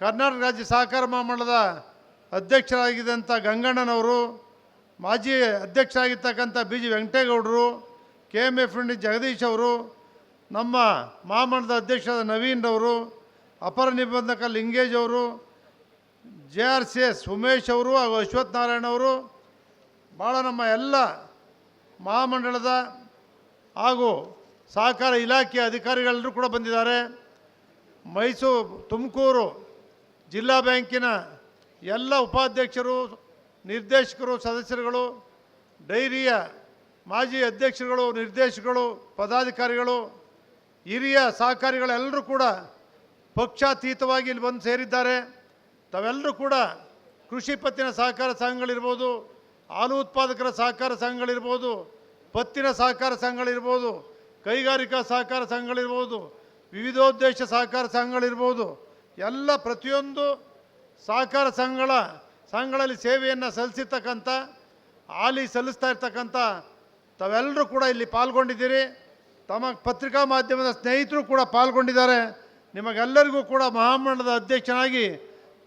ಕರ್ನಾಟಕ ರಾಜ್ಯ ಸಹಕಾರ ಮಹಾಮಂಡಲದ ಅಧ್ಯಕ್ಷರಾಗಿದ್ದಂಥ ಗಂಗಣ್ಣನವರು, ಮಾಜಿ ಅಧ್ಯಕ್ಷರಾಗಿರ್ತಕ್ಕಂಥ ಬಿ ಜಿ ವೆಂಕಟೇಗೌಡರು, KMF ಜಗದೀಶ್ ಅವರು, ನಮ್ಮ ಮಹಾಮಂಡಲದ ಅಧ್ಯಕ್ಷರಾದ ನವೀನ್ರವರು, ಅಪರ ನಿಬಂಧಕ ಲಿಂಗೇಜ್ ಅವರು, JRCS ಉಮೇಶ್ ಅವರು ಹಾಗೂ ಅಶ್ವಥ್ ನಾರಾಯಣ ಅವರು, ಭಾಳ ನಮ್ಮ ಎಲ್ಲ ಮಹಾಮಂಡಲದ ಹಾಗೂ ಸಹಕಾರ ಇಲಾಖೆಯ ಅಧಿಕಾರಿಗಳೆಲ್ಲರೂ ಕೂಡ ಬಂದಿದ್ದಾರೆ. ತುಮಕೂರು ಜಿಲ್ಲಾ ಬ್ಯಾಂಕಿನ ಎಲ್ಲ ಉಪಾಧ್ಯಕ್ಷರು, ನಿರ್ದೇಶಕರು, ಸದಸ್ಯರುಗಳು, ಡೈರಿಯ ಮಾಜಿ ಅಧ್ಯಕ್ಷರುಗಳು, ನಿರ್ದೇಶಕರು, ಪದಾಧಿಕಾರಿಗಳು, ಹಿರಿಯ ಸಹಕಾರಿಗಳೆಲ್ಲರೂ ಕೂಡ ಪಕ್ಷಾತೀತವಾಗಿ ಇಲ್ಲಿ ಬಂದು ಸೇರಿದ್ದಾರೆ. ತಾವೆಲ್ಲರೂ ಕೂಡ ಕೃಷಿ ಪತ್ತಿನ ಸಹಕಾರ ಸಂಘಗಳಿರ್ಬೋದು, ಹಾಲು ಉತ್ಪಾದಕರ ಸಹಕಾರ ಸಂಘಗಳಿರ್ಬೋದು, ಪತ್ತಿನ ಸಹಕಾರ ಸಂಘಗಳಿರ್ಬೋದು, ಕೈಗಾರಿಕಾ ಸಹಕಾರ ಸಂಘಗಳಿರ್ಬೋದು, ವಿವಿಧೋದ್ದೇಶ ಸಹಕಾರ ಸಂಘಗಳಿರ್ಬೋದು, ಎಲ್ಲ ಪ್ರತಿಯೊಂದು ಸಹಕಾರ ಸಂಘಗಳಲ್ಲಿ ಸೇವೆಯನ್ನು ಸಲ್ಲಿಸಿರ್ತಕ್ಕಂಥ, ಹಾಲಿ ಸಲ್ಲಿಸ್ತಾ ಇರ್ತಕ್ಕಂಥ ತಾವೆಲ್ಲರೂ ಕೂಡ ಇಲ್ಲಿ ಪಾಲ್ಗೊಂಡಿದ್ದೀರಿ. ತಮ್ಮ ಪತ್ರಿಕಾ ಮಾಧ್ಯಮದ ಸ್ನೇಹಿತರು ಕೂಡ ಪಾಲ್ಗೊಂಡಿದ್ದಾರೆ. ನಿಮಗೆಲ್ಲರಿಗೂ ಕೂಡ ಮಹಾಮಂಡಲದ ಅಧ್ಯಕ್ಷನಾಗಿ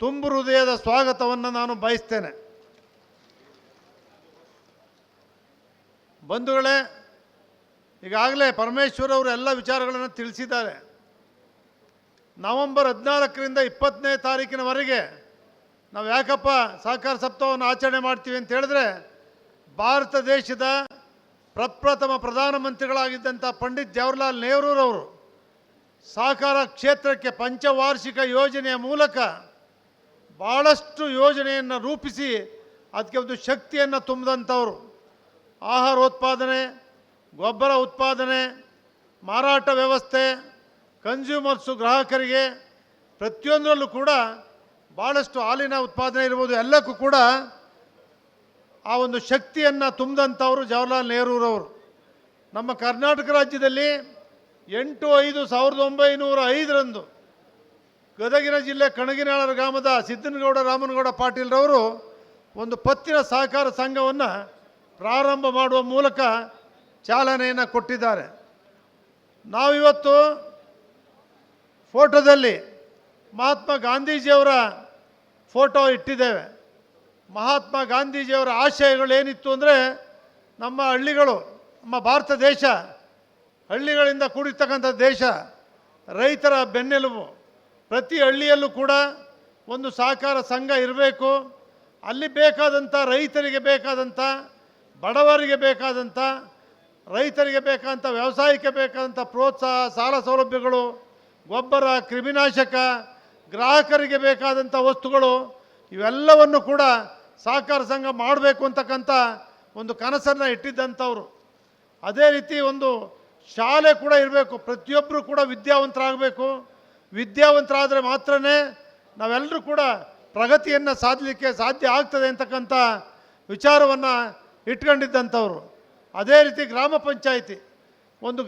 ತುಂಬು ಹೃದಯದ ಸ್ವಾಗತವನ್ನು ನಾನು ಬಯಸ್ತೇನೆ. ಬಂಧುಗಳೇ, ಈಗಾಗಲೇ ಪರಮೇಶ್ವರ್ ಅವರು ಎಲ್ಲ ವಿಚಾರಗಳನ್ನು ತಿಳಿಸಿದ್ದಾರೆ. ನವೆಂಬರ್ 14ರಿಂದ 20ನೇ ತಾರೀಕಿನವರೆಗೆ ನಾವು ಯಾಕಪ್ಪ ಸಹಕಾರ ಸಪ್ತಾಹವನ್ನು ಆಚರಣೆ ಮಾಡ್ತೀವಿ ಅಂತ ಹೇಳಿದ್ರೆ, ಭಾರತ ದೇಶದ ಪ್ರಪ್ರಥಮ ಪ್ರಧಾನಮಂತ್ರಿಗಳಾಗಿದ್ದಂಥ ಪಂಡಿತ್ ಜವಾಹರ್ಲಾಲ್ ನೆಹರೂರವರು ಸಹಕಾರ ಕ್ಷೇತ್ರಕ್ಕೆ ಪಂಚವಾರ್ಷಿಕ ಯೋಜನೆಯ ಮೂಲಕ ಭಾಳಷ್ಟು ಯೋಜನೆಯನ್ನು ರೂಪಿಸಿ ಅದಕ್ಕೆ ಒಂದು ಶಕ್ತಿಯನ್ನು ತುಂಬಿದಂಥವರು. ಆಹಾರ ಉತ್ಪಾದನೆ, ಗೊಬ್ಬರ ಉತ್ಪಾದನೆ, ಮಾರಾಟ ವ್ಯವಸ್ಥೆ, ಕನ್ಸ್ಯೂಮರ್ಸು ಗ್ರಾಹಕರಿಗೆ ಪ್ರತಿಯೊಂದರಲ್ಲೂ ಕೂಡ ಭಾಳಷ್ಟು ಹಾಲಿನ ಉತ್ಪಾದನೆ ಇರ್ಬೋದು, ಎಲ್ಲಕ್ಕೂ ಕೂಡ ಆ ಒಂದು ಶಕ್ತಿಯನ್ನು ತುಂಬಿದಂಥವರು ಜವಾಹರ್ಲಾಲ್ ನೆಹರೂರವರು. ನಮ್ಮ ಕರ್ನಾಟಕ ರಾಜ್ಯದಲ್ಲಿ 8/5/1905 ಗದಗಿನ ಜಿಲ್ಲೆ ಕಣಗಿನಾಳ ಗ್ರಾಮದ ಸಿದ್ದನಗೌಡ ರಾಮನಗೌಡ ಪಾಟೀಲ್ರವರು ಒಂದು ಪತ್ತಿನ ಸಹಕಾರ ಸಂಘವನ್ನು ಪ್ರಾರಂಭ ಮಾಡುವ ಮೂಲಕ ಚಾಲನೆಯನ್ನು ಕೊಟ್ಟಿದ್ದಾರೆ. ನಾವಿವತ್ತು ಫೋಟೋದಲ್ಲಿ ಮಹಾತ್ಮ ಗಾಂಧೀಜಿಯವರ ಫೋಟೋ ಇಟ್ಟಿದ್ದೇವೆ. ಮಹಾತ್ಮ ಗಾಂಧೀಜಿಯವರ ಆಶಯಗಳೇನಿತ್ತು ಅಂದರೆ, ನಮ್ಮ ಹಳ್ಳಿಗಳು, ನಮ್ಮ ಭಾರತ ದೇಶ ಹಳ್ಳಿಗಳಿಂದ ಕೂಡಿರ್ತಕ್ಕಂಥ ದೇಶ, ರೈತರ ಬೆನ್ನೆಲುಬು. ಪ್ರತಿ ಹಳ್ಳಿಯಲ್ಲೂ ಕೂಡ ಒಂದು ಸಹಕಾರ ಸಂಘ ಇರಬೇಕು. ಅಲ್ಲಿ ಬೇಕಾದಂಥ ರೈತರಿಗೆ ಬೇಕಾದಂಥ, ಬಡವರಿಗೆ ಬೇಕಾದಂಥ, ರೈತರಿಗೆ ಬೇಕಾದಂಥ, ವ್ಯವಸಾಯಕ್ಕೆ ಬೇಕಾದಂಥ ಪ್ರೋತ್ಸಾಹ, ಸಾಲ ಸೌಲಭ್ಯಗಳು, ಗೊಬ್ಬರ, ಕ್ರಿಮಿನಾಶಕ, ಗ್ರಾಹಕರಿಗೆ ಬೇಕಾದಂಥ ವಸ್ತುಗಳು, ಇವೆಲ್ಲವನ್ನು ಕೂಡ ಸಹಕಾರ ಸಂಘ ಮಾಡಬೇಕು ಅಂತಕ್ಕಂಥ ಒಂದು ಕನಸನ್ನು ಇಟ್ಟಿದ್ದಂಥವ್ರು. ಅದೇ ರೀತಿ ಒಂದು ಶಾಲೆ ಕೂಡ ಇರಬೇಕು. ಪ್ರತಿಯೊಬ್ಬರು ಕೂಡ ವಿದ್ಯಾವಂತರಾಗಬೇಕು. ವಿದ್ಯಾವಂತರಾದರೆ ಮಾತ್ರ ನಾವೆಲ್ಲರೂ ಕೂಡ ಪ್ರಗತಿಯನ್ನು ಸಾಧಲಿಕ್ಕೆ ಸಾಧ್ಯ ಆಗ್ತದೆ ಅಂತಕ್ಕಂಥ ವಿಚಾರವನ್ನು ಇಟ್ಕೊಂಡಿದ್ದಂಥವ್ರು. ಅದೇ ರೀತಿ ಗ್ರಾಮ ಪಂಚಾಯಿತಿ, ಒಂದು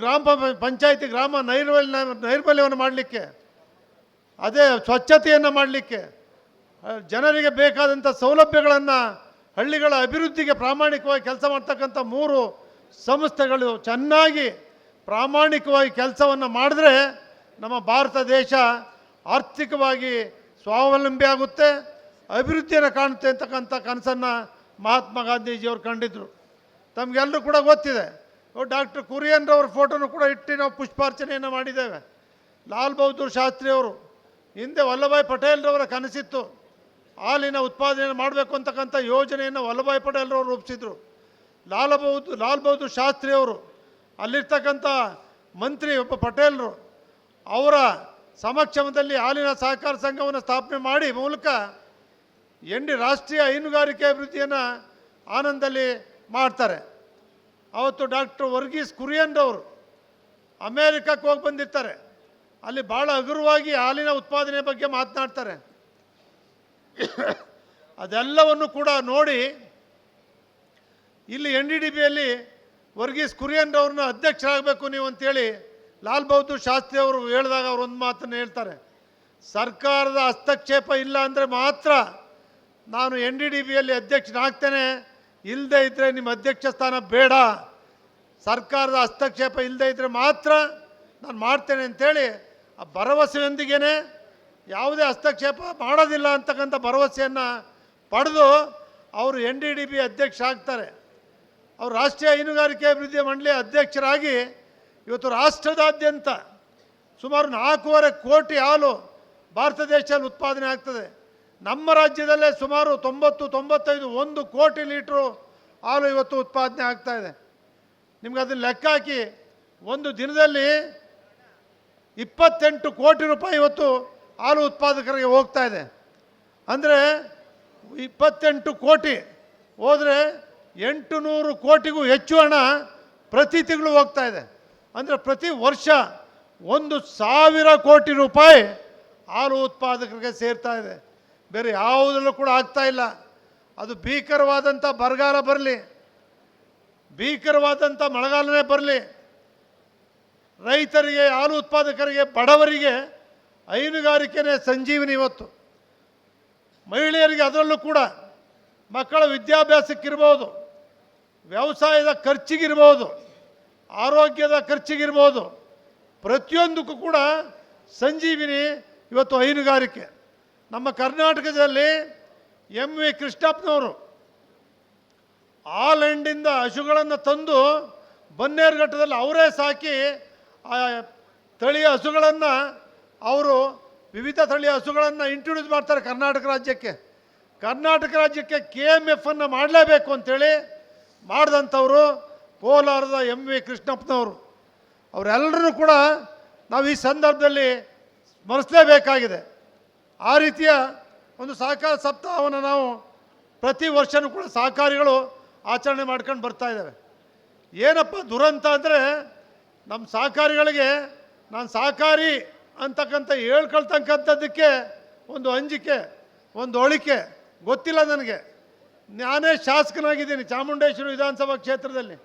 ಪಂಚಾಯಿತಿ ಗ್ರಾಮ ನೈರ್ಮಲ್ಯವನ್ನು ಮಾಡಲಿಕ್ಕೆ, ಅದೇ ಸ್ವಚ್ಛತೆಯನ್ನು ಮಾಡಲಿಕ್ಕೆ, ಜನರಿಗೆ ಬೇಕಾದಂಥ ಸೌಲಭ್ಯಗಳನ್ನು ಹಳ್ಳಿಗಳ ಅಭಿವೃದ್ಧಿಗೆ ಪ್ರಾಮಾಣಿಕವಾಗಿ ಕೆಲಸ ಮಾಡ್ತಕ್ಕಂಥ 3 ಸಂಸ್ಥೆಗಳು ಚೆನ್ನಾಗಿ ಪ್ರಾಮಾಣಿಕವಾಗಿ ಕೆಲಸವನ್ನು ಮಾಡಿದ್ರೆ ನಮ್ಮ ಭಾರತ ದೇಶ ಆರ್ಥಿಕವಾಗಿ ಸ್ವಾವಲಂಬಿ ಆಗುತ್ತೆ, ಅಭಿವೃದ್ಧಿಯನ್ನು ಕಾಣುತ್ತೆ ಅಂತಕ್ಕಂಥ ಕನಸನ್ನು ಮಹಾತ್ಮ ಗಾಂಧೀಜಿಯವರು ಕಂಡಿದ್ದರು. ತಮಗೆಲ್ಲರೂ ಕೂಡ ಗೊತ್ತಿದೆ. ಡಾಕ್ಟರ್ ಕುರಿಯನ್ರವ್ರ ಫೋಟೋನು ಕೂಡ ಇಟ್ಟು ನಾವು ಪುಷ್ಪಾರ್ಚನೆಯನ್ನು ಮಾಡಿದ್ದೇವೆ. ಲಾಲ್ ಬಹದ್ದೂರ್ ಶಾಸ್ತ್ರಿಯವರು, ಹಿಂದೆ ವಲ್ಲಭಾಯ್ ಪಟೇಲ್ರವರ ಕನಸಿತ್ತು, ಹಾಲಿನ ಉತ್ಪಾದನೆಯನ್ನು ಮಾಡಬೇಕು ಅಂತಕ್ಕಂಥ ಯೋಜನೆಯನ್ನು ವಲ್ಲಭಾಯ್ ಪಟೇಲ್ರವರು ರೂಪಿಸಿದರು. ಲಾಲ್ ಬಹದ್ದೂರ್ ಶಾಸ್ತ್ರಿಯವರು, ಅಲ್ಲಿರ್ತಕ್ಕಂಥ ಮಂತ್ರಿ ಒಬ್ಬ ಪಟೇಲ್ರು, ಅವರ ಸಮಕ್ಷಮದಲ್ಲಿ ಹಾಲಿನ ಸಹಕಾರ ಸಂಘವನ್ನು ಸ್ಥಾಪನೆ ಮಾಡಿ ಮೂಲಕ ರಾಷ್ಟ್ರೀಯ ಹೈನುಗಾರಿಕೆ ಅಭಿವೃದ್ಧಿಯನ್ನು ಆನಂದಲ್ಲಿ ಮಾಡ್ತಾರೆ. ಅವತ್ತು ಡಾಕ್ಟರ್ ವರ್ಗೀಸ್ ಕುರಿಯನ್ರವರು ಅಮೇರಿಕಕ್ಕೆ ಹೋಗಿ ಬಂದಿರ್ತಾರೆ. ಅಲ್ಲಿ ಭಾಳ ಹಗುರವಾಗಿ ಹಾಲಿನ ಉತ್ಪಾದನೆ ಬಗ್ಗೆ ಮಾತನಾಡ್ತಾರೆ. ಅದೆಲ್ಲವನ್ನು ಕೂಡ ನೋಡಿ ಇಲ್ಲಿ NDDBಯಲ್ಲಿ ವರ್ಗೀಸ್ ಕುರಿಯನ್ರವ್ರನ್ನ ಅಧ್ಯಕ್ಷರಾಗಬೇಕು ನೀವು ಅಂತೇಳಿ ಲಾಲ್ ಬಹದ್ದೂರ್ ಶಾಸ್ತ್ರಿ ಅವರು ಹೇಳಿದಾಗ ಅವರು ಒಂದು ಮಾತನ್ನು ಹೇಳ್ತಾರೆ, ಸರ್ಕಾರದ ಹಸ್ತಕ್ಷೇಪ ಇಲ್ಲ ಅಂದರೆ ಮಾತ್ರ ನಾನು NDDBಯಲ್ಲಿ ಅಧ್ಯಕ್ಷನಾಗ್ತೇನೆ, ಇಲ್ಲದೇ ಇದ್ದರೆ ನಿಮ್ಮ ಅಧ್ಯಕ್ಷ ಸ್ಥಾನ ಬೇಡ, ಸರ್ಕಾರದ ಹಸ್ತಕ್ಷೇಪ ಇಲ್ಲದೇ ಇದ್ದರೆ ಮಾತ್ರ ನಾನು ಮಾಡ್ತೇನೆ ಅಂಥೇಳಿ ಆ ಭರವಸೆಯೊಂದಿಗೇ ಯಾವುದೇ ಹಸ್ತಕ್ಷೇಪ ಮಾಡೋದಿಲ್ಲ ಅಂತಕ್ಕಂಥ ಭರವಸೆಯನ್ನು ಪಡೆದು ಅವರು NDDB ಅಧ್ಯಕ್ಷ ಆಗ್ತಾರೆ. ಅವರು ರಾಷ್ಟ್ರೀಯ ಹೈನುಗಾರಿಕೆ ಅಭಿವೃದ್ಧಿ ಮಂಡಳಿಯ ಅಧ್ಯಕ್ಷರಾಗಿ ಇವತ್ತು ರಾಷ್ಟ್ರದಾದ್ಯಂತ ಸುಮಾರು 4.5 ಕೋಟಿ ಹಾಲು ಭಾರತ ದೇಶದಲ್ಲಿ ಉತ್ಪಾದನೆ ಆಗ್ತದೆ. ನಮ್ಮ ರಾಜ್ಯದಲ್ಲೇ ಸುಮಾರು 90-95 1 ಕೋಟಿ ಲೀಟ್ರು ಹಾಲು ಇವತ್ತು ಉತ್ಪಾದನೆ ಆಗ್ತಾಯಿದೆ. ನಿಮ್ಗೆ ಅದನ್ನು ಲೆಕ್ಕ ಹಾಕಿ ಒಂದು ದಿನದಲ್ಲಿ 28 ಕೋಟಿ ರೂಪಾಯಿ ಇವತ್ತು ಹಾಲು ಉತ್ಪಾದಕರಿಗೆ ಹೋಗ್ತಾ ಇದೆ. ಅಂದರೆ 28 ಕೋಟಿ ಹೋದರೆ 800 ಕೋಟಿಗೂ ಹೆಚ್ಚು ಹಣ ಪ್ರತಿ ತಿಂಗಳು ಹೋಗ್ತಾ ಇದೆ. ಅಂದರೆ ಪ್ರತಿ ವರ್ಷ 1,000 ಕೋಟಿ ರೂಪಾಯಿ ಹಾಲು ಉತ್ಪಾದಕರಿಗೆ ಸೇರ್ತಾ ಇದೆ. ಬೇರೆ ಯಾವುದರಲ್ಲೂ ಕೂಡ ಆಗ್ತಾ ಇಲ್ಲ. ಅದು ಭೀಕರವಾದಂಥ ಬರಗಾಲ ಬರಲಿ, ಭೀಕರವಾದಂಥ ಮಳೆಗಾಲನೇ ಬರಲಿ, ರೈತರಿಗೆ, ಹಾಲು ಉತ್ಪಾದಕರಿಗೆ, ಬಡವರಿಗೆ ಹೈನುಗಾರಿಕೆನೇ ಸಂಜೀವನಿ. ಇವತ್ತು ಮಹಿಳೆಯರಿಗೆ ಅದರಲ್ಲೂ ಕೂಡ ಮಕ್ಕಳ ವಿದ್ಯಾಭ್ಯಾಸಕ್ಕಿರ್ಬೋದು, ವ್ಯವಸಾಯದ ಖರ್ಚಿಗಿರ್ಬೋದು, ಆರೋಗ್ಯದ ಖರ್ಚಿಗಿರ್ಬೋದು, ಪ್ರತಿಯೊಂದಕ್ಕೂ ಕೂಡ ಸಂಜೀವಿನಿ ಇವತ್ತು ಹೈನುಗಾರಿಕೆ. ನಮ್ಮ ಕರ್ನಾಟಕದಲ್ಲಿ MV ಕೃಷ್ಣಪ್ಪನವರು ಹಾಲೆಂಡಿಂದ ಹಸುಗಳನ್ನು ತಂದು ಬನ್ನೇರುಘಟ್ಟದಲ್ಲಿ ಅವರೇ ಸಾಕಿ ಆ ತಳಿಯ ಹಸುಗಳನ್ನು ಅವರು ವಿವಿಧ ತಳಿಯ ಹಸುಗಳನ್ನು ಇಂಟ್ರೊಡ್ಯೂಸ್ ಮಾಡ್ತಾರೆ ಕರ್ನಾಟಕ ರಾಜ್ಯಕ್ಕೆ. ಕರ್ನಾಟಕ ರಾಜ್ಯಕ್ಕೆ KMF ಅನ್ನು ಮಾಡಲೇಬೇಕು ಅಂಥೇಳಿ ಮಾಡಿದಂಥವರು ಕೋಲಾರದ MV ಕೃಷ್ಣಪ್ಪನವರು. ಅವರೆಲ್ಲರೂ ಕೂಡ ನಾವು ಈ ಸಂದರ್ಭದಲ್ಲಿ ಸ್ಮರಿಸಲೇಬೇಕಾಗಿದೆ. ಆ ರೀತಿಯ ಒಂದು ಸಹಕಾರ ಸಪ್ತಾಹವನ್ನು ನಾವು ಪ್ರತಿ ವರ್ಷವೂ ಕೂಡ ಸಹಕಾರಿಗಳು ಆಚರಣೆ ಮಾಡ್ಕೊಂಡು ಬರ್ತಾ ಇದ್ದಾವೆ. ಏನಪ್ಪ ದುರಂತ ಅಂದರೆ ನಮ್ಮ ಸಹಕಾರಿಗಳಿಗೆ ನಾನು ಸಹಕಾರಿ ಅಂತಕ್ಕಂಥ ಹೇಳ್ಕೊಳ್ತಕ್ಕಂಥದ್ದಕ್ಕೆ ಒಂದು ಅಂಜಿಕೆ, ಒಂದು ಒಳಿಕೆ ಗೊತ್ತಿಲ್ಲ ನನಗೆ. ನಾನೇ ಶಾಸಕನಾಗಿದ್ದೀನಿ ಚಾಮುಂಡೇಶ್ವರಿ ವಿಧಾನಸಭಾ ಕ್ಷೇತ್ರದಲ್ಲಿ.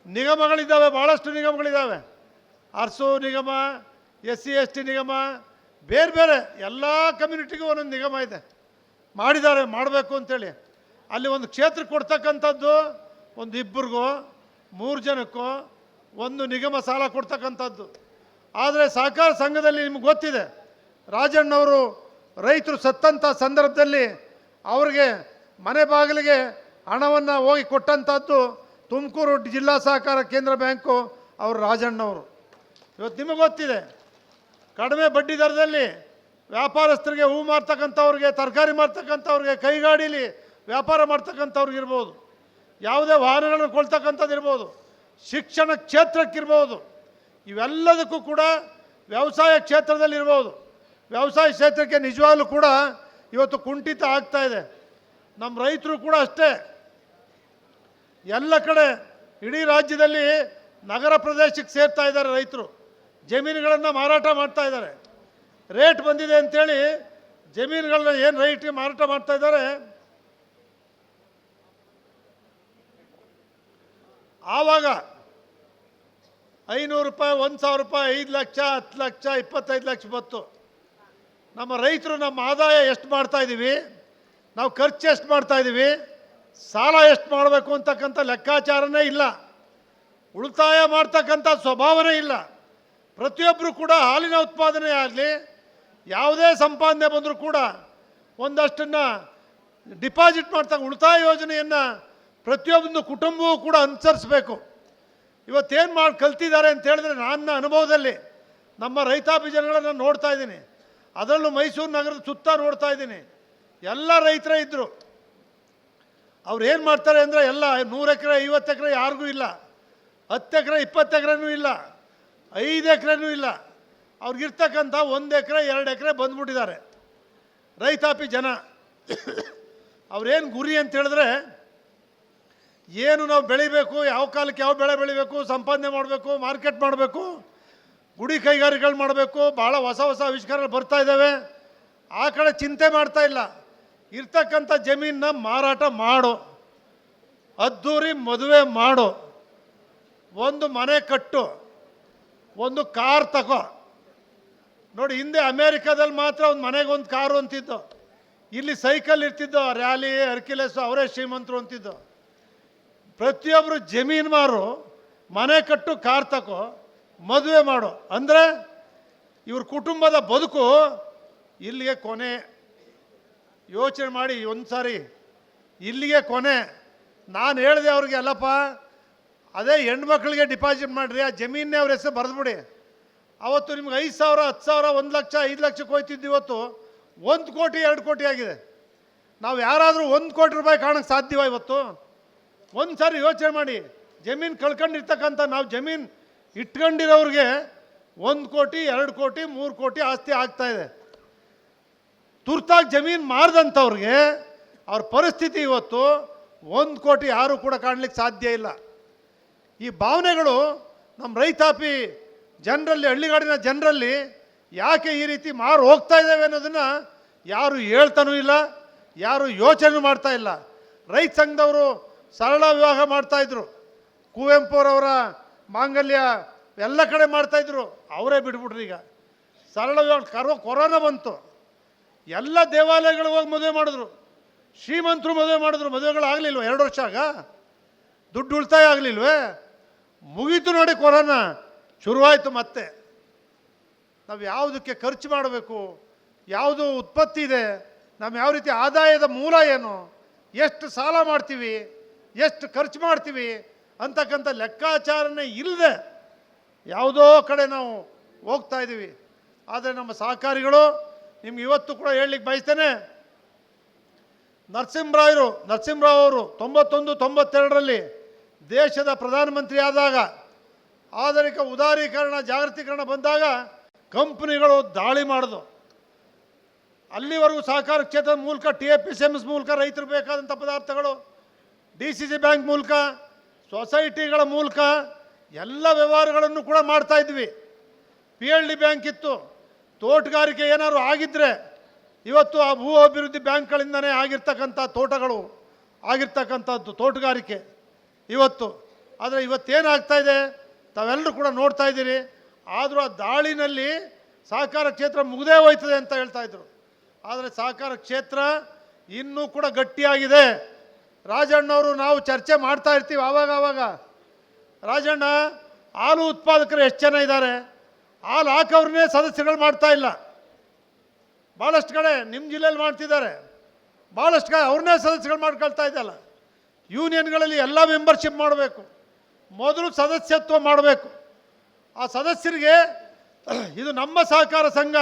ನಿಗಮಗಳಿದ್ದಾವೆ, ಭಾಳಷ್ಟು ನಿಗಮಗಳಿದ್ದಾವೆ. ಅರ್ಸು ನಿಗಮ, SC/ST ನಿಗಮ, ಬೇರೆ ಬೇರೆ ಎಲ್ಲ ಕಮ್ಯುನಿಟಿಗೂ ಒಂದೊಂದು ನಿಗಮ ಇದೆ. ಮಾಡಿದ್ದಾರೆ, ಮಾಡಬೇಕು ಅಂತೇಳಿ. ಅಲ್ಲಿ ಒಂದು ಕ್ಷೇತ್ರ ಕೊಡ್ತಕ್ಕಂಥದ್ದು ಒಂದು 2 3 ಜನಕ್ಕೋ ಒಂದು ನಿಗಮ ಸಾಲ ಕೊಡ್ತಕ್ಕಂಥದ್ದು. ಆದರೆ ಸಹಕಾರ ಸಂಘದಲ್ಲಿ ನಿಮ್ಗೆ ಗೊತ್ತಿದೆ, ರಾಜಣ್ಣವರು ರೈತರು ಸತ್ತಂಥ ಸಂದರ್ಭದಲ್ಲಿ ಅವ್ರಿಗೆ ಮನೆ ಬಾಗಿಲಿಗೆ ಹಣವನ್ನು ಹೋಗಿ ಕೊಟ್ಟಂಥದ್ದು ತುಮಕೂರು ಜಿಲ್ಲಾ ಸಹಕಾರ ಕೇಂದ್ರ ಬ್ಯಾಂಕು ಅವರು ರಾಜಣ್ಣವರು. ಇವತ್ತು ನಿಮಗೆ ಗೊತ್ತಿದೆ, ಕಡಿಮೆ ಬಡ್ಡಿ ದರದಲ್ಲಿ ವ್ಯಾಪಾರಸ್ಥರಿಗೆ, ಹೂ ಮಾರ್ತಕ್ಕಂಥವ್ರಿಗೆ, ತರಕಾರಿ ಮಾರ್ತಕ್ಕಂಥವ್ರಿಗೆ, ಕೈಗಾಡೀಲಿ ವ್ಯಾಪಾರ ಮಾಡ್ತಕ್ಕಂಥವ್ರಿಗೆ ಇರ್ಬೋದು, ಯಾವುದೇ ವಾಹನಗಳನ್ನು ಕೊಳ್ತಕ್ಕಂಥದ್ದು ಇರ್ಬೋದು, ಶಿಕ್ಷಣ ಕ್ಷೇತ್ರಕ್ಕಿರ್ಬೋದು, ಇವೆಲ್ಲದಕ್ಕೂ ಕೂಡ ವ್ಯವಸಾಯ ಕ್ಷೇತ್ರದಲ್ಲಿರ್ಬೋದು. ವ್ಯವಸಾಯ ಕ್ಷೇತ್ರಕ್ಕೆ ನಿಜವಾಗ್ಲೂ ಕೂಡ ಇವತ್ತು ಕುಂಠಿತ ಆಗ್ತಾ ಇದೆ. ನಮ್ಮ ರೈತರು ಕೂಡ ಅಷ್ಟೇ. ಎಲ್ಲ ಕಡೆ ಇಡೀ ರಾಜ್ಯದಲ್ಲಿ ನಗರ ಪ್ರದೇಶಕ್ಕೆ ಸೇರ್ತಾ ಇದ್ದಾರೆ ರೈತರು. ಜಮೀನುಗಳನ್ನು ಮಾರಾಟ ಮಾಡ್ತಾ ಇದ್ದಾರೆ. ರೇಟ್ ಬಂದಿದೆ ಅಂಥೇಳಿ ಜಮೀನುಗಳನ್ನ ಏನು ರೈಟ್ಗೆ ಮಾರಾಟ ಮಾಡ್ತಾ ಇದ್ದಾರೆ, ಆವಾಗ 500 ರೂಪಾಯಿ, 1,000 ರೂಪಾಯಿ, 5 ಲಕ್ಷ, 10 ಲಕ್ಷ, 25 ಲಕ್ಷ ಬತ್ತು. ನಮ್ಮ ರೈತರು ನಮ್ಮ ಆದಾಯ ಎಷ್ಟು ಮಾಡ್ತಾ ಇದ್ದೀವಿ, ನಾವು ಖರ್ಚು ಎಷ್ಟು ಮಾಡ್ತಾ ಇದ್ದೀವಿ, ಸಾಲ ಎಷ್ಟು ಮಾಡಬೇಕು ಅಂತಕ್ಕಂಥ ಲೆಕ್ಕಾಚಾರನೇ ಇಲ್ಲ, ಉಳಿತಾಯ ಮಾಡ್ತಕ್ಕಂಥ ಸ್ವಭಾವನೇ ಇಲ್ಲ. ಪ್ರತಿಯೊಬ್ಬರು ಕೂಡ ಹಾಲಿನ ಉತ್ಪಾದನೆ ಆಗಲಿ, ಯಾವುದೇ ಸಂಪಾದನೆ ಬಂದರೂ ಕೂಡ ಒಂದಷ್ಟನ್ನು ಡಿಪಾಸಿಟ್ ಮಾಡ್ತಕ್ಕ ಉಳಿತಾಯ ಯೋಜನೆಯನ್ನು ಪ್ರತಿಯೊಂದು ಕುಟುಂಬವೂ ಕೂಡ ಅನುಸರಿಸಬೇಕು. ಇವತ್ತೇನು ಮಾಡಿ ಕಲ್ತಿದ್ದಾರೆ ಅಂತ ಹೇಳಿದ್ರೆ, ನನ್ನ ಅನುಭವದಲ್ಲಿ ನಮ್ಮ ರೈತಾಪಿ ಜನಗಳನ್ನು ನೋಡ್ತಾ ಇದ್ದೀನಿ, ಅದರಲ್ಲೂ ಮೈಸೂರು ನಗರದ ಸುತ್ತ ನೋಡ್ತಾ ಇದ್ದೀನಿ. ಎಲ್ಲ ರೈತರೇ ಇದ್ದರು. ಅವ್ರು ಏನು ಮಾಡ್ತಾರೆ ಅಂದರೆ, ಎಲ್ಲ 100 ಎಕರೆ 50 ಎಕರೆ ಯಾರಿಗೂ ಇಲ್ಲ, 10 ಎಕರೆ 20 ಎಕರೆನೂ ಇಲ್ಲ, 5 ಎಕರೆನೂ ಇಲ್ಲ. ಅವ್ರಿಗಿರ್ತಕ್ಕಂಥ 1 ಎಕರೆ 2 ಎಕರೆ ಬಂದ್ಬಿಟ್ಟಿದ್ದಾರೆ ರೈತಾಪಿ ಜನ. ಅವ್ರೇನು ಗುರಿ ಅಂತ ಹೇಳಿದ್ರೆ, ಏನು ನಾವು ಬೆಳಿಬೇಕು, ಯಾವ ಕಾಲಕ್ಕೆ ಯಾವ ಬೆಳೆ ಬೆಳಿಬೇಕು, ಸಂಪಾದನೆ ಮಾಡಬೇಕು, ಮಾರ್ಕೆಟ್ ಮಾಡಬೇಕು, ಗುಡಿ ಕೈಗಾರಿಕೆಗಳು ಮಾಡಬೇಕು, ಭಾಳ ಹೊಸ ಹೊಸ ಆವಿಷ್ಕಾರಗಳು ಬರ್ತಾ ಇದ್ದಾವೆ. ಆ ಕಡೆ ಚಿಂತೆ ಮಾಡ್ತಾ ಇಲ್ಲ. ಇರ್ತಕ್ಕಂಥ ಜಮೀನನ್ನ ಮಾರಾಟ ಮಾಡು, ಅದ್ದೂರಿ ಮದುವೆ ಮಾಡು, ಒಂದು ಮನೆ ಕಟ್ಟು, ಒಂದು ಕಾರ್ ತಗೋ. ನೋಡಿ, ಹಿಂದೆ ಅಮೇರಿಕಾದಲ್ಲಿ ಮಾತ್ರ ಒಂದು ಮನೆಗೆ ಒಂದು ಕಾರು ಅಂತಿದ್ದು, ಇಲ್ಲಿ ಸೈಕಲ್ ಇರ್ತಿದ್ದು, ರ್ಯಾಲಿ ಹರ್ಕಿಲೆಸ್ಸು ಅವರೇ ಶ್ರೀಮಂತರು ಅಂತಿದ್ದು. ಪ್ರತಿಯೊಬ್ಬರು ಜಮೀನು ಮಾರು, ಮನೆ ಕಟ್ಟು, ಕಾರ್ ತಗೋ, ಮದುವೆ ಮಾಡು ಅಂದರೆ ಇವ್ರ ಕುಟುಂಬದ ಬದುಕು ಇಲ್ಲಿಗೆ ಕೊನೆ. ಯೋಚನೆ ಮಾಡಿ ಒಂದು ಸಾರಿ, ಇಲ್ಲಿಗೆ ಕೊನೆ. ನಾನು ಹೇಳಿದೆ ಅವ್ರಿಗೆ, ಅಲ್ಲಪ್ಪ ಅದೇ ಹೆಣ್ಮಕ್ಳಿಗೆ ಡಿಪಾಸಿಟ್ ಮಾಡಿರಿ, ಆ ಜಮೀನೇ ಅವ್ರ ಹೆಸರು ಬರೆದ್ಬಿಡಿ. ಅವತ್ತು ನಿಮ್ಗೆ 5,000 10,000 1 ಲಕ್ಷ 5 ಲಕ್ಷಕ್ಕೆ ಹೋಯ್ತಿದ್ದು, ಇವತ್ತು 1 ಕೋಟಿ 2 ಕೋಟಿ ಆಗಿದೆ. ನಾವು ಯಾರಾದರೂ 1 ಕೋಟಿ ರೂಪಾಯಿ ಕಾಣಕ್ಕೆ ಸಾಧ್ಯವ ಇವತ್ತು? ಒಂದು ಸಾರಿ ಯೋಚನೆ ಮಾಡಿ. ಜಮೀನು ಕಳ್ಕೊಂಡಿರ್ತಕ್ಕಂಥ, ನಾವು ಜಮೀನು ಇಟ್ಕೊಂಡಿರೋರಿಗೆ 1 ಕೋಟಿ 2 ಕೋಟಿ 3 ಕೋಟಿ ಆಸ್ತಿ ಆಗ್ತಾಯಿದೆ. ತುರ್ತಾಗಿ ಜಮೀನು ಮಾರಿದಂಥವ್ರಿಗೆ ಅವ್ರ ಪರಿಸ್ಥಿತಿ ಇವತ್ತು 1 ಕೋಟಿ ಯಾರೂ ಕೂಡ ಕಾಣಲಿಕ್ಕೆ ಸಾಧ್ಯ ಇಲ್ಲ. ಈ ಭಾವನೆಗಳು ನಮ್ಮ ರೈತಾಪಿ ಜನರಲ್ಲಿ, ಹಳ್ಳಿಗಾಡಿನ ಜನರಲ್ಲಿ ಯಾಕೆ ಈ ರೀತಿ ಮಾರು ಹೋಗ್ತಾ ಇದ್ದಾವೆ ಅನ್ನೋದನ್ನು ಯಾರು ಹೇಳ್ತಾನೂ ಇಲ್ಲ, ಯಾರು ಯೋಚನೆ ಮಾಡ್ತಾ ಇಲ್ಲ. ರೈತ ಸಂಘದವರು ಸರಳ ವಿವಾಹ ಮಾಡ್ತಾಯಿದ್ರು, ಕುವೆಂಪು ಅವರ ಮಾಂಗಲ್ಯ ಎಲ್ಲ ಕಡೆ ಮಾಡ್ತಾಯಿದ್ರು, ಅವರೇ ಬಿಟ್ಬಿಟ್ರು. ಈಗ ಸರಳ ವಿವಾಹ, ಕೊರೋನಾ ಬಂತು, ಎಲ್ಲ ದೇವಾಲಯಗಳಿಗೆ ಹೋಗಿ ಮದುವೆ ಮಾಡಿದ್ರು, ಶ್ರೀಮಂತರು ಮದುವೆ ಮಾಡಿದ್ರು. ಮದುವೆಗಳಾಗಲಿಲ್ವ 2 ವರ್ಷ ಆಗ? ದುಡ್ಡು ಉಳಿತಾಯ ಆಗಲಿಲ್ವೇ? ಮುಗೀತು ನೋಡಿ, ಕೊರೋನಾ ಶುರುವಾಯಿತು. ಮತ್ತೆ ನಾವು ಯಾವುದಕ್ಕೆ ಖರ್ಚು ಮಾಡಬೇಕು, ಯಾವುದು ಉತ್ಪತ್ತಿ ಇದೆ, ನಮ್ಮ ಯಾವ ರೀತಿ ಆದಾಯದ ಮೂಲ ಏನು, ಎಷ್ಟು ಸಾಲ ಮಾಡ್ತೀವಿ, ಎಷ್ಟು ಖರ್ಚು ಮಾಡ್ತೀವಿ ಅಂತಕ್ಕಂಥ ಲೆಕ್ಕಾಚಾರನೇ ಇಲ್ಲದೆ ಯಾವುದೋ ಕಡೆ ನಾವು ಹೋಗ್ತಾ ಇದ್ದೀವಿ. ಆದರೆ ನಮ್ಮ ಸಹಕಾರಿಗಳು, ನಿಮ್ಗೆ ಇವತ್ತು ಕೂಡ ಹೇಳಲಿಕ್ಕೆ ಬಯಸ್ತೇನೆ, ನರಸಿಂಹರಾವ್ ಅವರು 91-92ರಲ್ಲಿ ದೇಶದ ಪ್ರಧಾನಮಂತ್ರಿ ಆದಾಗ, ಆಧುನಿಕ ಉದಾರೀಕರಣ ಜಾಗೃತೀಕರಣ ಬಂದಾಗ ಕಂಪ್ನಿಗಳು ದಾಳಿ ಮಾಡೋದು. ಅಲ್ಲಿವರೆಗೂ ಸಹಕಾರ ಕ್ಷೇತ್ರದ ಮೂಲಕ TFSMS ಮೂಲಕ ರೈತರು ಬೇಕಾದಂಥ ಪದಾರ್ಥಗಳು, DCC ಬ್ಯಾಂಕ್ ಮೂಲಕ, ಸೊಸೈಟಿಗಳ ಮೂಲಕ ಎಲ್ಲ ವ್ಯವಹಾರಗಳನ್ನು ಕೂಡ ಮಾಡ್ತಾಯಿದ್ವಿ. PLD ಬ್ಯಾಂಕ್ ಇತ್ತು. ತೋಟಗಾರಿಕೆ ಏನಾದ್ರು ಆಗಿದ್ದರೆ ಇವತ್ತು ಆ ಭೂ ಅಭಿವೃದ್ಧಿ ಬ್ಯಾಂಕ್ಗಳಿಂದನೇ ಆಗಿರ್ತಕ್ಕಂಥ ತೋಟಗಳು ಆಗಿರ್ತಕ್ಕಂಥದ್ದು ತೋಟಗಾರಿಕೆ ಇವತ್ತು. ಆದರೆ ಇವತ್ತೇನಾಗ್ತಾಯಿದೆ ತಾವೆಲ್ಲರೂ ಕೂಡ ನೋಡ್ತಾ ಇದ್ದೀರಿ. ಆದರೂ ಆ ದಾಳಿನಲ್ಲಿ ಸಹಕಾರ ಕ್ಷೇತ್ರ ಮುಗಿದೇ ಹೋಯ್ತದೆ ಅಂತ ಹೇಳ್ತಾಯಿದ್ರು. ಆದರೆ ಸಹಕಾರ ಕ್ಷೇತ್ರ ಇನ್ನೂ ಕೂಡ ಗಟ್ಟಿಯಾಗಿದೆ. ರಾಜಣ್ಣವರು ನಾವು ಚರ್ಚೆ ಮಾಡ್ತಾ ಇರ್ತೀವಿ ಆವಾಗ. ರಾಜಣ್ಣ, ಹಾಲು ಉತ್ಪಾದಕರು ಎಷ್ಟು ಜನ ಇದ್ದಾರೆ, ಹಾಲು ಹಾಕೋವ್ರನ್ನೇ ಸದಸ್ಯರುಗಳು ಮಾಡ್ತಾ ಇಲ್ಲ. ಭಾಳಷ್ಟು ಕಡೆ ನಿಮ್ಮ ಜಿಲ್ಲೆಯಲ್ಲಿ ಮಾಡ್ತಿದ್ದಾರೆ, ಭಾಳಷ್ಟು ಕಡೆ ಅವ್ರನ್ನೇ ಸದಸ್ಯಗಳು ಮಾಡ್ಕೊಳ್ತಾ ಇದ್ದಲ್ಲ. ಯೂನಿಯನ್ಗಳಲ್ಲಿ ಎಲ್ಲ ಮೆಂಬರ್ಶಿಪ್ ಮಾಡಬೇಕು, ಮೊದಲು ಸದಸ್ಯತ್ವ ಮಾಡಬೇಕು. ಆ ಸದಸ್ಯರಿಗೆ ಇದು ನಮ್ಮ ಸಹಕಾರ ಸಂಘ,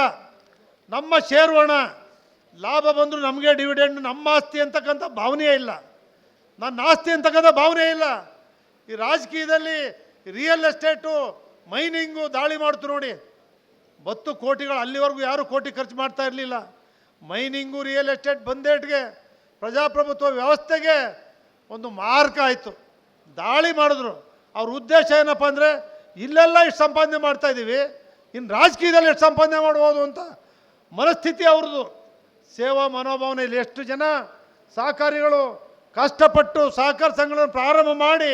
ನಮ್ಮ ಷೇರು ಹಣ, ಲಾಭ ಬಂದರೂ ನಮಗೆ ಡಿವಿಡೆಂಡ್, ನಮ್ಮ ಆಸ್ತಿ ಅಂತಕ್ಕಂಥ ಭಾವನೆಯೇ ಇಲ್ಲ, ನನ್ನ ಆಸ್ತಿ ಅಂತಕ್ಕಂಥ ಭಾವನೆ ಇಲ್ಲ. ಈ ರಾಜಕೀಯದಲ್ಲಿ ರಿಯಲ್ ಎಸ್ಟೇಟು, ಮೈನಿಂಗು ದಾಳಿ ಮಾಡ್ತು ನೋಡಿ, 10 ಕೋಟಿಗಳು, ಅಲ್ಲಿವರೆಗೂ ಯಾರೂ ಕೋಟಿ ಖರ್ಚು ಮಾಡ್ತಾ ಇರಲಿಲ್ಲ. ಮೈನಿಂಗು ರಿಯಲ್ ಎಸ್ಟೇಟ್ ಬಂದೇಟ್ಗೆ ಪ್ರಜಾಪ್ರಭುತ್ವ ವ್ಯವಸ್ಥೆಗೆ ಒಂದು ಮಾರ್ಕ ಆಯಿತು. ದಾಳಿ ಮಾಡಿದ್ರು. ಅವ್ರ ಉದ್ದೇಶ ಏನಪ್ಪ ಅಂದರೆ, ಇಲ್ಲೆಲ್ಲ ಇಷ್ಟು ಸಂಪಾದನೆ ಮಾಡ್ತಾಯಿದ್ದೀವಿ, ಇನ್ನು ರಾಜಕೀಯದಲ್ಲಿ ಎಷ್ಟು ಸಂಪಾದನೆ ಮಾಡ್ಬೋದು ಅಂತ ಮನಸ್ಥಿತಿ ಅವ್ರದ್ದು. ಸೇವಾ ಮನೋಭಾವನೆಯಲ್ಲಿ ಎಷ್ಟು ಜನ ಸಹಕಾರಿಗಳು ಕಷ್ಟಪಟ್ಟು ಸಹಕಾರ ಸಂಘಗಳನ್ನು ಪ್ರಾರಂಭ ಮಾಡಿ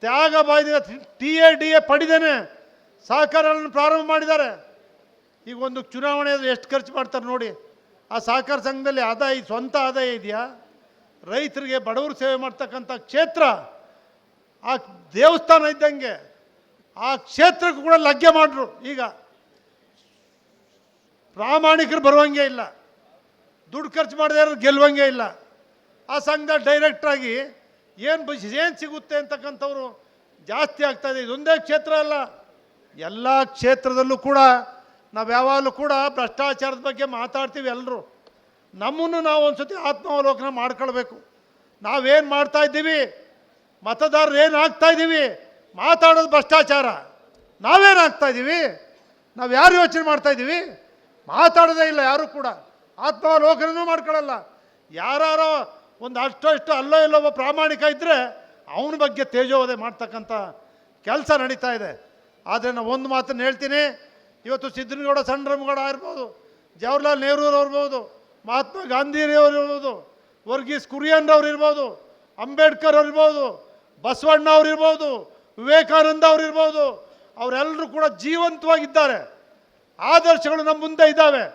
ತ್ಯಾಗ ಬಾಯ್ದಿನ TADA ಪಡೆದೇನೆ ಸಹಕಾರಗಳನ್ನು ಪ್ರಾರಂಭ ಮಾಡಿದ್ದಾರೆ. ಈಗ ಒಂದು ಚುನಾವಣೆ ಎಷ್ಟು ಖರ್ಚು ಮಾಡ್ತಾರೆ ನೋಡಿ. ಆ ಸಹಕಾರ ಸಂಘದಲ್ಲಿ ಆದಾಯ, ಸ್ವಂತ ಆದಾಯ ಇದೆಯಾ? ರೈತರಿಗೆ ಬಡವರು ಸೇವೆ ಮಾಡ್ತಕ್ಕಂಥ ಕ್ಷೇತ್ರ ಆ ದೇವಸ್ಥಾನ ಇದ್ದಂಗೆ. ಆ ಕ್ಷೇತ್ರಕ್ಕೂ ಕೂಡ ಲಗ್ಗೆ ಮಾಡ್ರು. ಈಗ ಪ್ರಾಮಾಣಿಕರು ಬರುವಂಗೆ ಇಲ್ಲ, ದುಡ್ಡು ಖರ್ಚು ಮಾಡದೇ ಇರೋದು ಗೆಲ್ಲುವಂಗೆ ಇಲ್ಲ. ಆ ಸಂಘದ ಡೈರೆಕ್ಟ್ರಾಗಿ ಏನು ಸಿಗುತ್ತೆ ಅಂತಕ್ಕಂಥವ್ರು ಜಾಸ್ತಿ ಆಗ್ತಾಯಿದೆ. ಇದೊಂದೇ ಕ್ಷೇತ್ರ ಅಲ್ಲ, ಎಲ್ಲ ಕ್ಷೇತ್ರದಲ್ಲೂ ಕೂಡ ನಾವು ಯಾವಾಗಲೂ ಕೂಡ ಭ್ರಷ್ಟಾಚಾರದ ಬಗ್ಗೆ ಮಾತಾಡ್ತೀವಿ. ಎಲ್ಲರೂ ನಮ್ಮನ್ನು ನಾವು ಒಂದು ಸತಿ ಆತ್ಮಾವಲೋಕನ ಮಾಡ್ಕೊಳ್ಬೇಕು. ನಾವೇನು ಮಾಡ್ತಾ ಇದ್ದೀವಿ, ಮತದಾರರು ಏನು ಆಗ್ತಾ ಇದ್ದೀವಿ, ಮಾತಾಡೋದು ಭ್ರಷ್ಟಾಚಾರ. ನಾವೇನು ಆಗ್ತಾ ಇದ್ದೀವಿ, ನಾವು ಯಾರು ಯೋಚನೆ ಮಾಡ್ತಾ ಇದ್ದೀವಿ, ಮಾತಾಡೋದೇ ಇಲ್ಲ. ಯಾರು ಕೂಡ ಆತ್ಮಾವಲೋಕನೂ ಮಾಡ್ಕೊಳ್ಳಲ್ಲ. ಯಾರೋ ಒಂದು ಅಷ್ಟು ಅಲ್ಲೋ ಇಲ್ಲೋ ಪ್ರಾಮಾಣಿಕ ಇದ್ದರೆ ಅವನ ಬಗ್ಗೆ ತೇಜೋವಧೆ ಮಾಡ್ತಕ್ಕಂಥ ಕೆಲಸ ನಡೀತಾ ಇದೆ. ಆದರೆ ನಾನು ಒಂದು ಮಾತನ್ನು ಹೇಳ್ತೀನಿ, ಇವತ್ತು ಸಿದ್ದನಗೌಡ ಸಂಡ್ರಮಗೌಡ ಇರ್ಬೋದು, ಜವಾಹರ್ಲಾಲ್ ನೆಹರೂರವ್ರು ಇರ್ಬೋದು, ಮಹಾತ್ಮ ಗಾಂಧಿಯವರು ಇರ್ಬೋದು, ವರ್ಗೀಸ್ ಕುರಿಯನ್ ಅವ್ರು ಇರ್ಬೋದು, ಅಂಬೇಡ್ಕರ್ ಅವ್ರು ಇರ್ಬೋದು, ಬಸವಣ್ಣ ಅವ್ರು ಇರ್ಬೋದು, ವಿವೇಕಾನಂದ ಅವ್ರು ಇರ್ಬೋದು, ಅವರೆಲ್ಲರೂ ಕೂಡ ಜೀವಂತವಾಗಿದ್ದಾರೆ. ಆದರ್ಶಗಳು ನಮ್ಮ ಮುಂದೆ ಇದ್ದಾವೆ.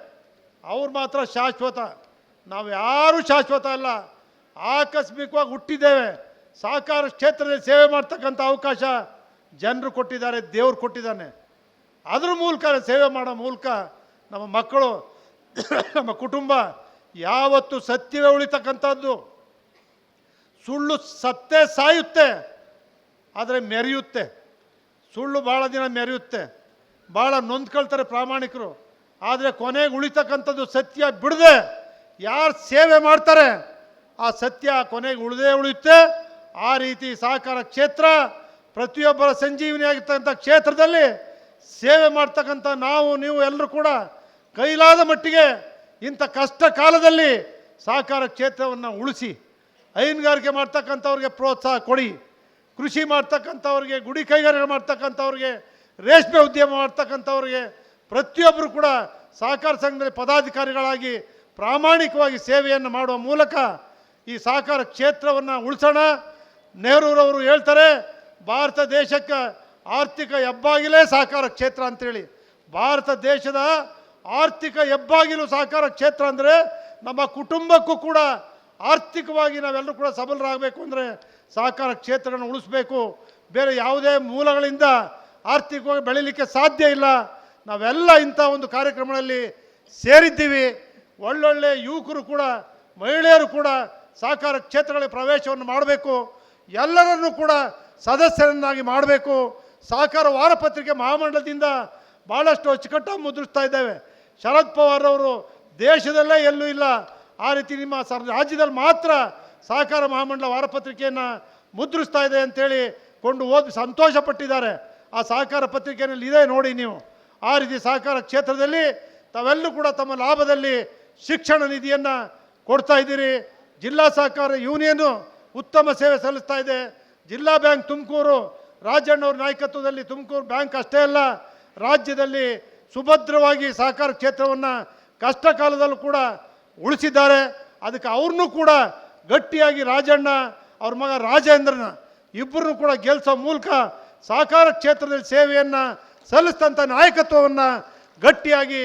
ಅವ್ರು ಮಾತ್ರ ಶಾಶ್ವತ. ನಾವು ಯಾರೂ ಶಾಶ್ವತ ಅಲ್ಲ, ಆಕಸ್ಮಿಕವಾಗಿ ಹುಟ್ಟಿದ್ದೇವೆ. ಸಹಕಾರ ಕ್ಷೇತ್ರದಲ್ಲಿ ಸೇವೆ ಮಾಡ್ತಕ್ಕಂಥ ಅವಕಾಶ ಜನರು ಕೊಟ್ಟಿದ್ದಾರೆ, ದೇವರು ಕೊಟ್ಟಿದ್ದಾನೆ. ಅದ್ರ ಮೂಲಕ ಸೇವೆ ಮಾಡೋ ಮೂಲಕ ನಮ್ಮ ಮಕ್ಕಳು ನಮ್ಮ ಕುಟುಂಬ ಯಾವತ್ತು ಸತ್ಯವೇ ಉಳಿತಕ್ಕಂಥದ್ದು. ಸುಳ್ಳು ಸತ್ತೇ ಸಾಯುತ್ತೆ, ಆದರೆ ಮೆರೆಯುತ್ತೆ. ಸುಳ್ಳು ಭಾಳ ದಿನ ಮೆರೆಯುತ್ತೆ, ಭಾಳ ನೊಂದ್ಕೊಳ್ತಾರೆ ಪ್ರಾಮಾಣಿಕರು. ಆದರೆ ಕೊನೆಗೆ ಉಳಿತಕ್ಕಂಥದ್ದು ಸತ್ಯ ಬಿಡದೆ ಯಾರು ಸೇವೆ ಮಾಡ್ತಾರೆ ಆ ಸತ್ಯ ಕೊನೆಗೆ ಉಳಿಯುತ್ತೆ. ಆ ರೀತಿ ಸಹಕಾರ ಕ್ಷೇತ್ರ ಪ್ರತಿಯೊಬ್ಬರ ಸಂಜೀವನಿ ಆಗಿರ್ತಕ್ಕಂಥ ಕ್ಷೇತ್ರದಲ್ಲಿ ಸೇವೆ ಮಾಡ್ತಕ್ಕಂಥ ನೀವು ಎಲ್ಲರೂ ಕೂಡ ಕೈಲಾದ ಮಟ್ಟಿಗೆ ಇಂಥ ಕಷ್ಟ ಕಾಲದಲ್ಲಿ ಸಹಕಾರ ಕ್ಷೇತ್ರವನ್ನು ಉಳಿಸಿ, ಹೈನುಗಾರಿಕೆ ಮಾಡ್ತಕ್ಕಂಥವ್ರಿಗೆ ಪ್ರೋತ್ಸಾಹ ಕೊಡಿ, ಕೃಷಿ ಮಾಡ್ತಕ್ಕಂಥವ್ರಿಗೆ, ಗುಡಿ ಕೈಗಾರಿಕೆ ಮಾಡ್ತಕ್ಕಂಥವ್ರಿಗೆ, ರೇಷ್ಮೆ ಉದ್ಯಮ ಮಾಡ್ತಕ್ಕಂಥವ್ರಿಗೆ ಪ್ರತಿಯೊಬ್ಬರು ಕೂಡ ಸಹಕಾರ ಸಂಘದಲ್ಲಿ ಪದಾಧಿಕಾರಿಗಳಾಗಿ ಪ್ರಾಮಾಣಿಕವಾಗಿ ಸೇವೆಯನ್ನು ಮಾಡುವ ಮೂಲಕ ಈ ಸಹಕಾರ ಕ್ಷೇತ್ರವನ್ನು ಉಳಿಸೋಣ. ನೆಹರೂರವರು ಹೇಳ್ತಾರೆ, ಭಾರತ ದೇಶಕ್ಕೆ ಆರ್ಥಿಕ ಹೆಬ್ಬಾಗಿಲೇ ಸಹಕಾರ ಕ್ಷೇತ್ರ ಅಂತೇಳಿ. ಭಾರತ ದೇಶದ ಆರ್ಥಿಕ ಹೆಬ್ಬಾಗಿಲು ಸಹಕಾರ ಕ್ಷೇತ್ರ ಅಂದರೆ ನಮ್ಮ ಕುಟುಂಬಕ್ಕೂ ಕೂಡ ಆರ್ಥಿಕವಾಗಿ ನಾವೆಲ್ಲರೂ ಕೂಡ ಸಬಲರಾಗಬೇಕು ಅಂದರೆ ಸಹಕಾರ ಕ್ಷೇತ್ರಗಳನ್ನು ಉಳಿಸ್ಬೇಕು. ಬೇರೆ ಯಾವುದೇ ಮೂಲಗಳಿಂದ ಆರ್ಥಿಕವಾಗಿ ಬೆಳೀಲಿಕ್ಕೆ ಸಾಧ್ಯ ಇಲ್ಲ. ನಾವೆಲ್ಲ ಇಂಥ ಒಂದು ಕಾರ್ಯಕ್ರಮಗಳಲ್ಲಿ ಸೇರಿದ್ದೀವಿ. ಒಳ್ಳೊಳ್ಳೆ ಯುವಕರು ಕೂಡ, ಮಹಿಳೆಯರು ಕೂಡ ಸಹಕಾರ ಕ್ಷೇತ್ರಗಳಿಗೆ ಪ್ರವೇಶವನ್ನು ಮಾಡಬೇಕು. ಎಲ್ಲರನ್ನೂ ಕೂಡ ಸದಸ್ಯರನ್ನಾಗಿ ಮಾಡಬೇಕು. ಸಹಕಾರ ವಾರಪತ್ರಿಕೆ ಮಹಾಮಂಡಲದಿಂದ ಭಾಳಷ್ಟು ಅಚ್ಚುಕಟ್ಟಾಗಿ ಮುದ್ರಿಸ್ತಾ ಇದ್ದೇವೆ. ಶರದ್ ಪವಾರ್ ಅವರು ದೇಶದಲ್ಲೇ ಎಲ್ಲೂ ಇಲ್ಲ, ಆ ರೀತಿ ನಿಮ್ಮ ರಾಜ್ಯದಲ್ಲಿ ಮಾತ್ರ ಸಹಕಾರ ಮಹಾಮಂಡಲ ವಾರಪತ್ರಿಕೆಯನ್ನು ಮುದ್ರಿಸ್ತಾ ಇದೆ ಅಂತೇಳಿ ಕೊಂಡು ಓದಿ ಸಂತೋಷಪಟ್ಟಿದ್ದಾರೆ. ಆ ಸಹಕಾರ ಪತ್ರಿಕೆಯಲ್ಲಿ ಇದೆ ನೋಡಿ ನೀವು. ಆ ರೀತಿ ಸಹಕಾರ ಕ್ಷೇತ್ರದಲ್ಲಿ ತಾವೆಲ್ಲರೂ ಕೂಡ ತಮ್ಮ ಲಾಭದಲ್ಲಿ ಶಿಕ್ಷಣ ನಿಧಿಯನ್ನು ಕೊಡ್ತಾ ಇದ್ದೀರಿ. ಜಿಲ್ಲಾ ಸಹಕಾರ ಯೂನಿಯನ್ನು ಉತ್ತಮ ಸೇವೆ ಸಲ್ಲಿಸ್ತಾ ಇದೆ. ಜಿಲ್ಲಾ ಬ್ಯಾಂಕ್ ತುಮಕೂರು, ರಾಜಣ್ಣವ್ರ ನಾಯಕತ್ವದಲ್ಲಿ ತುಮಕೂರು ಬ್ಯಾಂಕ್ ಅಷ್ಟೇ ಅಲ್ಲ, ರಾಜ್ಯದಲ್ಲಿ ಸುಭದ್ರವಾಗಿ ಸಹಕಾರ ಕ್ಷೇತ್ರವನ್ನು ಕಷ್ಟ ಕಾಲದಲ್ಲೂ ಕೂಡ ಉಳಿಸಿದ್ದಾರೆ. ಅದಕ್ಕೆ ಅವ್ರನ್ನೂ ಕೂಡ ಗಟ್ಟಿಯಾಗಿ ರಾಜಣ್ಣ ಅವ್ರ ಮಗ ರಾಜೇಂದ್ರನ ಇಬ್ಬರನ್ನು ಕೂಡ ಗೆಲ್ಲಿಸೋ ಮೂಲಕ ಸಹಕಾರ ಕ್ಷೇತ್ರದಲ್ಲಿ ಸೇವೆಯನ್ನು ಸಲ್ಲಿಸಿದಂಥ ನಾಯಕತ್ವವನ್ನು ಗಟ್ಟಿಯಾಗಿ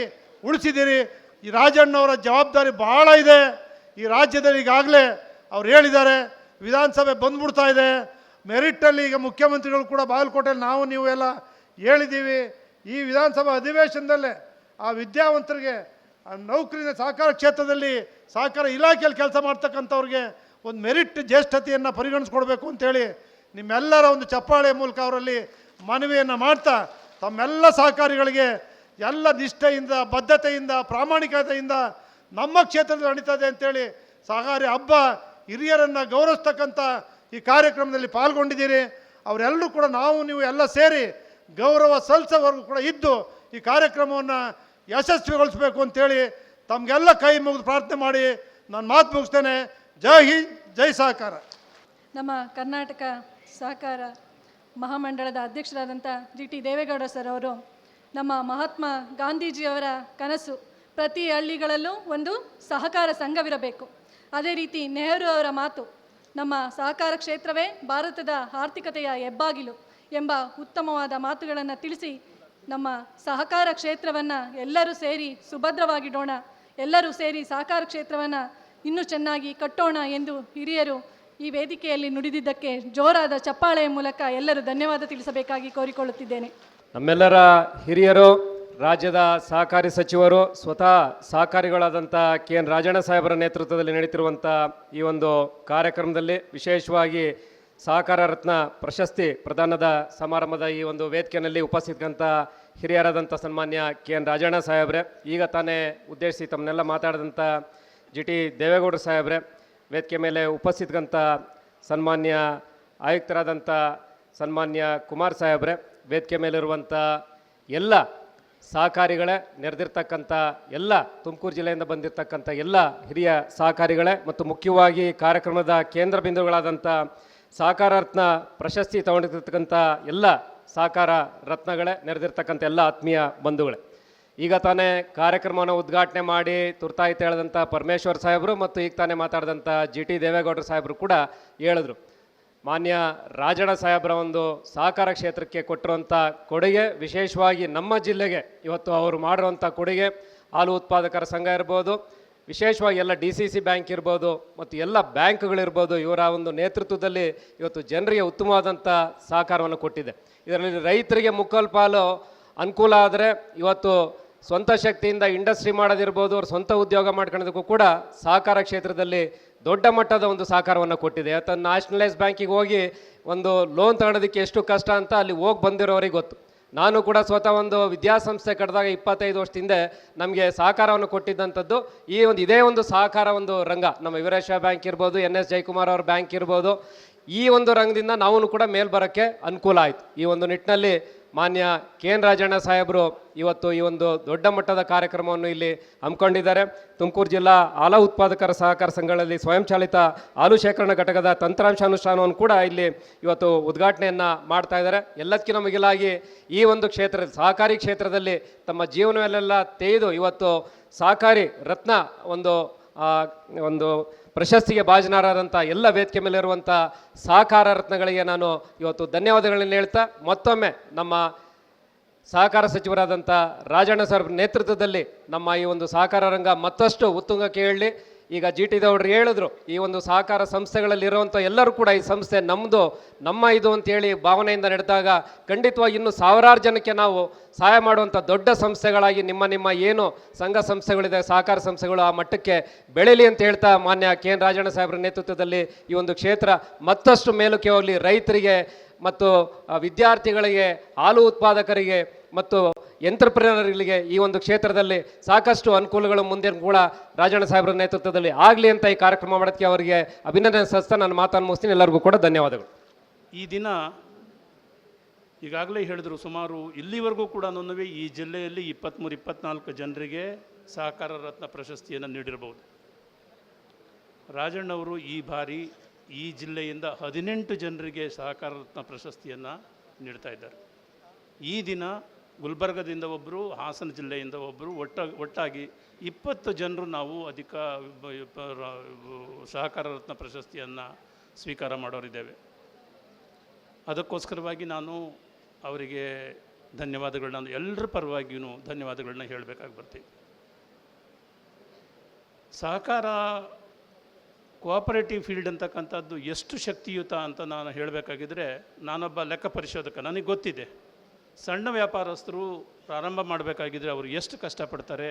ಉಳಿಸಿದ್ದೀರಿ. ಈ ರಾಜಣ್ಣವರ ಜವಾಬ್ದಾರಿ ಬಹಳ ಇದೆ ಈ ರಾಜ್ಯದಲ್ಲಿ. ಈಗಾಗಲೇ ಅವ್ರು ಹೇಳಿದ್ದಾರೆ, ವಿಧಾನಸಭೆ ಬಂದ್ಬಿಡ್ತಾ ಇದೆ, ಮೆರಿಟಲ್ಲಿ ಈಗ ಮುಖ್ಯಮಂತ್ರಿಗಳು ಕೂಡ ಬಾಗಲಕೋಟೆಯಲ್ಲಿ ನೀವು ಎಲ್ಲ ಹೇಳಿದ್ದೀವಿ. ಈ ವಿಧಾನಸಭಾ ಅಧಿವೇಶನದಲ್ಲೇ ಆ ವಿದ್ಯಾವಂತರಿಗೆ, ಆ ನೌಕರಿನ ಸಹಕಾರ ಕ್ಷೇತ್ರದಲ್ಲಿ ಸಹಕಾರ ಇಲಾಖೆಯಲ್ಲಿ ಕೆಲಸ ಮಾಡ್ತಕ್ಕಂಥವ್ರಿಗೆ ಒಂದು ಮೆರಿಟ್ ಜ್ಯೇಷ್ಠತೆಯನ್ನು ಪರಿಗಣಿಸ್ಕೊಡ್ಬೇಕು ಅಂತೇಳಿ ನಿಮ್ಮೆಲ್ಲರ ಒಂದು ಚಪ್ಪಾಳೆ ಮೂಲಕ ಅವರಲ್ಲಿ ಮನವಿಯನ್ನು ಮಾಡ್ತಾ, ತಮ್ಮೆಲ್ಲ ಸಹಕಾರಿಗಳಿಗೆ ಎಲ್ಲ ನಿಷ್ಠೆಯಿಂದ, ಬದ್ಧತೆಯಿಂದ, ಪ್ರಾಮಾಣಿಕತೆಯಿಂದ ನಮ್ಮ ಕ್ಷೇತ್ರದಲ್ಲಿ ನಡೀತದೆ ಅಂತೇಳಿ ಸಹಕಾರಿ ಹಬ್ಬ ಹಿರಿಯರನ್ನು ಗೌರವಿಸ್ತಕ್ಕಂಥ ಈ ಕಾರ್ಯಕ್ರಮದಲ್ಲಿ ಪಾಲ್ಗೊಂಡಿದ್ದೀರಿ. ಅವರೆಲ್ಲರೂ ಕೂಡ ನೀವು ಎಲ್ಲ ಸೇರಿ ಗೌರವ ಸಲ್ಲಿಸೋವರೆಗೂ ಕೂಡ ಇದ್ದು ಈ ಕಾರ್ಯಕ್ರಮವನ್ನು ಯಶಸ್ವಿಗೊಳಿಸಬೇಕು ಅಂತೇಳಿ ತಮಗೆಲ್ಲ ಕೈ ಮುಗಿದು ಪ್ರಾರ್ಥನೆ ಮಾಡಿ ನಾನು ಮಾತು ಮುಗಿಸ್ತೇನೆ. ಜೈ ಹಿಂದ್, ಜೈ ಸಹಕಾರ. ನಮ್ಮ ಕರ್ನಾಟಕ ಸಹಕಾರ ಮಹಾಮಂಡಳದ ಅಧ್ಯಕ್ಷರಾದಂಥ GT ದೇವೇಗೌಡ ಸರ್ ಅವರು, ನಮ್ಮ ಮಹಾತ್ಮ ಗಾಂಧೀಜಿಯವರ ಕನಸು ಪ್ರತಿ ಹಳ್ಳಿಗಳಲ್ಲೂ ಒಂದು ಸಹಕಾರ ಸಂಘವಿರಬೇಕು. ಅದೇ ರೀತಿ ನೆಹರು ಅವರ ಮಾತು, ನಮ್ಮ ಸಹಕಾರ ಕ್ಷೇತ್ರವೇ ಭಾರತದ ಆರ್ಥಿಕತೆಯ ಹೆಬ್ಬಾಗಿಲು ಎಂಬ ಉತ್ತಮವಾದ ಮಾತುಗಳನ್ನು ತಿಳಿಸಿ ನಮ್ಮ ಸಹಕಾರ ಕ್ಷೇತ್ರವನ್ನು ಎಲ್ಲರೂ ಸೇರಿ ಸುಭದ್ರವಾಗಿಡೋಣ, ಎಲ್ಲರೂ ಸೇರಿ ಸಹಕಾರ ಕ್ಷೇತ್ರವನ್ನು ಇನ್ನೂ ಚೆನ್ನಾಗಿ ಕಟ್ಟೋಣ ಎಂದು ಹಿರಿಯರು ಈ ವೇದಿಕೆಯಲ್ಲಿ ನುಡಿದಿದ್ದಕ್ಕೆ ಜೋರಾದ ಚಪ್ಪಾಳೆಯ ಮೂಲಕ ಎಲ್ಲರೂ ಧನ್ಯವಾದ ತಿಳಿಸಬೇಕಾಗಿ ಕೋರಿಕೊಳ್ಳುತ್ತಿದ್ದೇನೆ. ನಮ್ಮೆಲ್ಲರ ಹಿರಿಯರು, ರಾಜ್ಯದ ಸಹಕಾರಿ ಸಚಿವರು, ಸ್ವತಃ ಸಹಕಾರಿಗಳಾದಂಥ KN ರಾಜಣ್ಣ ಸಾಹೇಬರ ನೇತೃತ್ವದಲ್ಲಿ ನಡೀತಿರುವಂಥ ಈ ಒಂದು ಕಾರ್ಯಕ್ರಮದಲ್ಲಿ ವಿಶೇಷವಾಗಿ ಸಹಕಾರ ರತ್ನ ಪ್ರಶಸ್ತಿ ಪ್ರದಾನದ ಸಮಾರಂಭದ ಈ ಒಂದು ವೇದಿಕೆಯಲ್ಲಿ ಉಪಸ್ಥಿತಕ್ಕಂಥ ಹಿರಿಯರಾದಂಥ ಸನ್ಮಾನ್ಯ KN ರಾಜಣ್ಣ ಸಾಹೇಬ್ರೆ, ಈಗ ತಾನೇ ಉದ್ದೇಶಿಸಿ ತಮ್ಮನ್ನೆಲ್ಲ ಮಾತಾಡಿದಂಥ GT ದೇವೇಗೌಡರು ಸಾಹೇಬ್ರೆ, ವೇದಿಕೆ ಮೇಲೆ ಉಪಸ್ಥಿತಕ್ಕಂಥ ಸನ್ಮಾನ್ಯ ಆಯುಕ್ತರಾದಂಥ ಸನ್ಮಾನ್ಯ ಕುಮಾರ್ ಸಾಹೇಬ್ರೆ, ವೇದಿಕೆ ಮೇಲಿರುವಂಥ ಎಲ್ಲ ಸಹಕಾರಿಗಳೇ, ನೆರೆದಿರ್ತಕ್ಕಂಥ ಎಲ್ಲ ತುಮಕೂರು ಜಿಲ್ಲೆಯಿಂದ ಬಂದಿರತಕ್ಕಂಥ ಎಲ್ಲ ಹಿರಿಯ ಸಹಕಾರಿಗಳೇ ಮತ್ತು ಮುಖ್ಯವಾಗಿ ಕಾರ್ಯಕ್ರಮದ ಕೇಂದ್ರ ಬಿಂದುಗಳಾದಂಥ ಸಹಕಾರ ರತ್ನ ಪ್ರಶಸ್ತಿ ತಗೊಂಡಿರ್ತಕ್ಕಂಥ ಎಲ್ಲ ಸಹಕಾರ ರತ್ನಗಳೇ, ನೆರೆದಿರ್ತಕ್ಕಂಥ ಎಲ್ಲ ಆತ್ಮೀಯ ಬಂಧುಗಳೇ, ಈಗ ತಾನೇ ಕಾರ್ಯಕ್ರಮವನ್ನು ಉದ್ಘಾಟನೆ ಮಾಡಿ ತುರ್ತಾಯಿತು ಹೇಳಿದಂಥ ಪರಮೇಶ್ವರ್ ಸಾಹೇಬರು ಮತ್ತು ಈಗ ತಾನೇ ಮಾತಾಡಿದಂಥ GT ದೇವೇಗೌಡರು ಸಾಹೇಬರು ಕೂಡ ಹೇಳಿದ್ರು. ಮಾನ್ಯ ರಾಜಣ್ಣ ಸಾಹೇಬರ ಒಂದು ಸಹಕಾರ ಕ್ಷೇತ್ರಕ್ಕೆ ಕೊಟ್ಟಿರುವಂಥ ಕೊಡುಗೆ, ವಿಶೇಷವಾಗಿ ನಮ್ಮ ಜಿಲ್ಲೆಗೆ ಇವತ್ತು ಅವರು ಮಾಡಿರುವಂಥ ಕೊಡುಗೆ, ಹಾಲು ಉತ್ಪಾದಕರ ಸಂಘ ಇರ್ಬೋದು, ವಿಶೇಷವಾಗಿ ಎಲ್ಲ DCC ಬ್ಯಾಂಕ್ ಇರ್ಬೋದು ಮತ್ತು ಎಲ್ಲ ಬ್ಯಾಂಕ್ಗಳಿರ್ಬೋದು, ಇವರ ಒಂದು ನೇತೃತ್ವದಲ್ಲಿ ಇವತ್ತು ಜನರಿಗೆ ಉತ್ತಮವಾದಂಥ ಸಹಕಾರವನ್ನು ಕೊಟ್ಟಿದೆ. ಇದರಲ್ಲಿ ರೈತರಿಗೆ ಮುಕ್ಕಾಲು ಪಾಲು ಅನುಕೂಲ ಆದರೆ ಇವತ್ತು ಸ್ವಂತ ಶಕ್ತಿಯಿಂದ ಇಂಡಸ್ಟ್ರಿ ಮಾಡೋದಿರ್ಬೋದು, ಅವ್ರು ಸ್ವಂತ ಉದ್ಯೋಗ ಮಾಡ್ಕೊಳ್ಳೋದಕ್ಕೂ ಕೂಡ ಸಹಕಾರ ಕ್ಷೇತ್ರದಲ್ಲಿ ದೊಡ್ಡ ಮಟ್ಟದ ಒಂದು ಸಹಕಾರವನ್ನು ಕೊಟ್ಟಿದೆ. ಇವತ್ತು ನ್ಯಾಷನಲೈಸ್ ಬ್ಯಾಂಕಿಗೆ ಹೋಗಿ ಒಂದು ಲೋನ್ ತಗೊಳೋದಕ್ಕೆ ಎಷ್ಟು ಕಷ್ಟ ಅಂತ ಅಲ್ಲಿ ಹೋಗಿ ಬಂದಿರೋರಿಗೆ ಗೊತ್ತು. ನಾನು ಕೂಡ ಸ್ವತಃ ಒಂದು ವಿದ್ಯಾಸಂಸ್ಥೆ ಕಟ್ಟಿದಾಗ 25 ವರ್ಷದಿಂದ ನಮಗೆ ಸಹಕಾರವನ್ನು ಕೊಟ್ಟಿದ್ದಂಥದ್ದು ಇದೇ ಒಂದು ಸಹಕಾರ ಒಂದು ರಂಗ. ನಮ್ಮ ವೀರೇಶ ಬ್ಯಾಂಕ್ ಇರ್ಬೋದು, NS ಜಯಕುಮಾರ್ ಅವ್ರ ಬ್ಯಾಂಕ್ ಇರ್ಬೋದು, ಈ ಒಂದು ರಂಗದಿಂದ ನಾವು ಕೂಡ ಮೇಲ್ ಬರೋಕ್ಕೆ ಅನುಕೂಲ ಆಯಿತು. ಈ ಒಂದು ನಿಟ್ಟಿನಲ್ಲಿ ಮಾನ್ಯ KN ರಾಜಣ್ಣ ಸಾಹೇಬರು ಇವತ್ತು ಈ ಒಂದು ದೊಡ್ಡ ಮಟ್ಟದ ಕಾರ್ಯಕ್ರಮವನ್ನು ಇಲ್ಲಿ ಹಮ್ಮಿಕೊಂಡಿದ್ದಾರೆ. ತುಮಕೂರು ಜಿಲ್ಲಾ ಹಾಲು ಉತ್ಪಾದಕರ ಸಹಕಾರ ಸಂಘಗಳಲ್ಲಿ ಸ್ವಯಂಚಾಲಿತ ಹಾಲು ಶೇಖರಣಾ ಘಟಕದ ತಂತ್ರಾಂಶ ಅನುಷ್ಠಾನವನ್ನು ಕೂಡ ಇಲ್ಲಿ ಇವತ್ತು ಉದ್ಘಾಟನೆಯನ್ನು ಮಾಡ್ತಾ ಇದ್ದಾರೆ. ಎಲ್ಲದಕ್ಕಿಂತ ಮಿಗಿಲಾಗಿ ಈ ಒಂದು ಕ್ಷೇತ್ರ ಸಹಕಾರಿ ಕ್ಷೇತ್ರದಲ್ಲಿ ತಮ್ಮ ಜೀವನವೆಲ್ಲ ತೆಗೆದು ಇವತ್ತು ಸಹಕಾರಿ ರತ್ನ ಒಂದು ಪ್ರಶಸ್ತಿಗೆ ಭಾಜನರಾದಂಥ ಎಲ್ಲ ವೇದಿಕೆ ಮೇಲಿರುವಂಥ ಸಹಕಾರ ರತ್ನಗಳಿಗೆ ನಾನು ಇವತ್ತು ಧನ್ಯವಾದಗಳನ್ನು ಹೇಳ್ತಾ, ಮತ್ತೊಮ್ಮೆ ನಮ್ಮ ಸಹಕಾರ ಸಚಿವರಾದಂಥ ರಾಜಣ್ಣ ಸರ್ ನೇತೃತ್ವದಲ್ಲಿ ನಮ್ಮ ಈ ಒಂದು ಸಹಕಾರ ರಂಗ ಮತ್ತಷ್ಟು ಉತ್ತುಂಗಕ್ಕೆ ಏಳಲಿ. ಈಗ GT ದೇವೇಗೌಡರು ಹೇಳಿದ್ರು, ಈ ಒಂದು ಸಹಕಾರ ಸಂಸ್ಥೆಗಳಲ್ಲಿ ಇರುವಂಥ ಎಲ್ಲರೂ ಕೂಡ ಈ ಸಂಸ್ಥೆ ನಮ್ಮದು, ನಮ್ಮ ಇದು ಅಂತೇಳಿ ಭಾವನೆಯಿಂದ ನಡೆದಾಗ ಖಂಡಿತವಾಗಿ ಇನ್ನೂ ಸಾವಿರಾರು ಜನಕ್ಕೆ ನಾವು ಸಹಾಯ ಮಾಡುವಂಥ ದೊಡ್ಡ ಸಂಸ್ಥೆಗಳಾಗಿ ನಿಮ್ಮ ಏನು ಸಂಘ ಸಂಸ್ಥೆಗಳಿದೆ, ಸಹಕಾರ ಸಂಸ್ಥೆಗಳು ಆ ಮಟ್ಟಕ್ಕೆ ಬೆಳೀಲಿ ಅಂತ ಹೇಳ್ತಾ, ಮಾನ್ಯ KN ರಾಜಣ್ಣ ಸಾಹೇಬ್ರ ನೇತೃತ್ವದಲ್ಲಿ ಈ ಒಂದು ಕ್ಷೇತ್ರ ಮತ್ತಷ್ಟು ಮೇಲಕ್ಕೆ ಹೋಗಲಿ, ರೈತರಿಗೆ ಮತ್ತು ವಿದ್ಯಾರ್ಥಿಗಳಿಗೆ, ಹಾಲು ಉತ್ಪಾದಕರಿಗೆ ಮತ್ತು ಎಂಟರ್ಪ್ರಿನರ್ಗಳಿಗೆ ಈ ಒಂದು ಕ್ಷೇತ್ರದಲ್ಲಿ ಸಾಕಷ್ಟು ಅನುಕೂಲಗಳು ಮುಂದೆ ಕೂಡ ರಾಜಣ್ಣ ಸಾಹೇಬ್ರ ನೇತೃತ್ವದಲ್ಲಿ ಆಗಲಿ ಅಂತ ಈ ಕಾರ್ಯಕ್ರಮ ಮಾಡೋದಕ್ಕೆ ಅವರಿಗೆ ಅಭಿನಂದನೆ ಸಲ್ಲಿಸ್ತಾ ನಾನು ಮಾತನ್ನು ಮುಗಿಸ್ತೀನಿ. ಎಲ್ಲರಿಗೂ ಕೂಡ ಧನ್ಯವಾದಗಳು. ಈ ದಿನ ಈಗಾಗಲೇ ಹೇಳಿದ್ರು, ಸುಮಾರು ಇಲ್ಲಿವರೆಗೂ ಕೂಡ ಈ ಜಿಲ್ಲೆಯಲ್ಲಿ 23-24 ಜನರಿಗೆ ಸಹಕಾರ ರತ್ನ ಪ್ರಶಸ್ತಿಯನ್ನು ನೀಡಿರಬಹುದು. ರಾಜಣ್ಣವರು ಈ ಬಾರಿ ಈ ಜಿಲ್ಲೆಯಿಂದ 18 ಜನರಿಗೆ ಸಹಕಾರ ರತ್ನ ಪ್ರಶಸ್ತಿಯನ್ನು ನೀಡ್ತಾ ಇದ್ದಾರೆ. ಈ ದಿನ ಗುಲ್ಬರ್ಗದಿಂದ ಒಬ್ಬರು, ಹಾಸನ ಜಿಲ್ಲೆಯಿಂದ ಒಬ್ಬರು, ಒಟ್ಟಾಗಿ 20 ಜನರು ನಾವು ಸಹಕಾರ ರತ್ನ ಪ್ರಶಸ್ತಿಯನ್ನು ಸ್ವೀಕಾರ ಮಾಡೋರಿದ್ದೇವೆ. ಅದಕ್ಕೋಸ್ಕರವಾಗಿ ನಾನು ಅವರಿಗೆ ಧನ್ಯವಾದಗಳನ್ನ ಎಲ್ಲರ ಪರವಾಗಿಯೂ ಧನ್ಯವಾದಗಳನ್ನ ಹೇಳಬೇಕಾಗಿ ಬರ್ತೀವಿ. ಸಹಕಾರ ಕೋಆಪರೇಟಿವ್ ಫೀಲ್ಡ್ ಅಂತಕ್ಕಂಥದ್ದು ಎಷ್ಟು ಶಕ್ತಿಯುತ ಅಂತ ನಾನು ಹೇಳಬೇಕಾಗಿದ್ರೆ, ನಾನೊಬ್ಬ ಲೆಕ್ಕ ಪರಿಶೋಧಕ, ನನಗೆ ಗೊತ್ತಿದೆ ಸಣ್ಣ ವ್ಯಾಪಾರಸ್ಥರು ಪ್ರಾರಂಭ ಮಾಡಬೇಕಾಗಿದ್ರೆ ಅವರು ಎಷ್ಟು ಕಷ್ಟಪಡ್ತಾರೆ.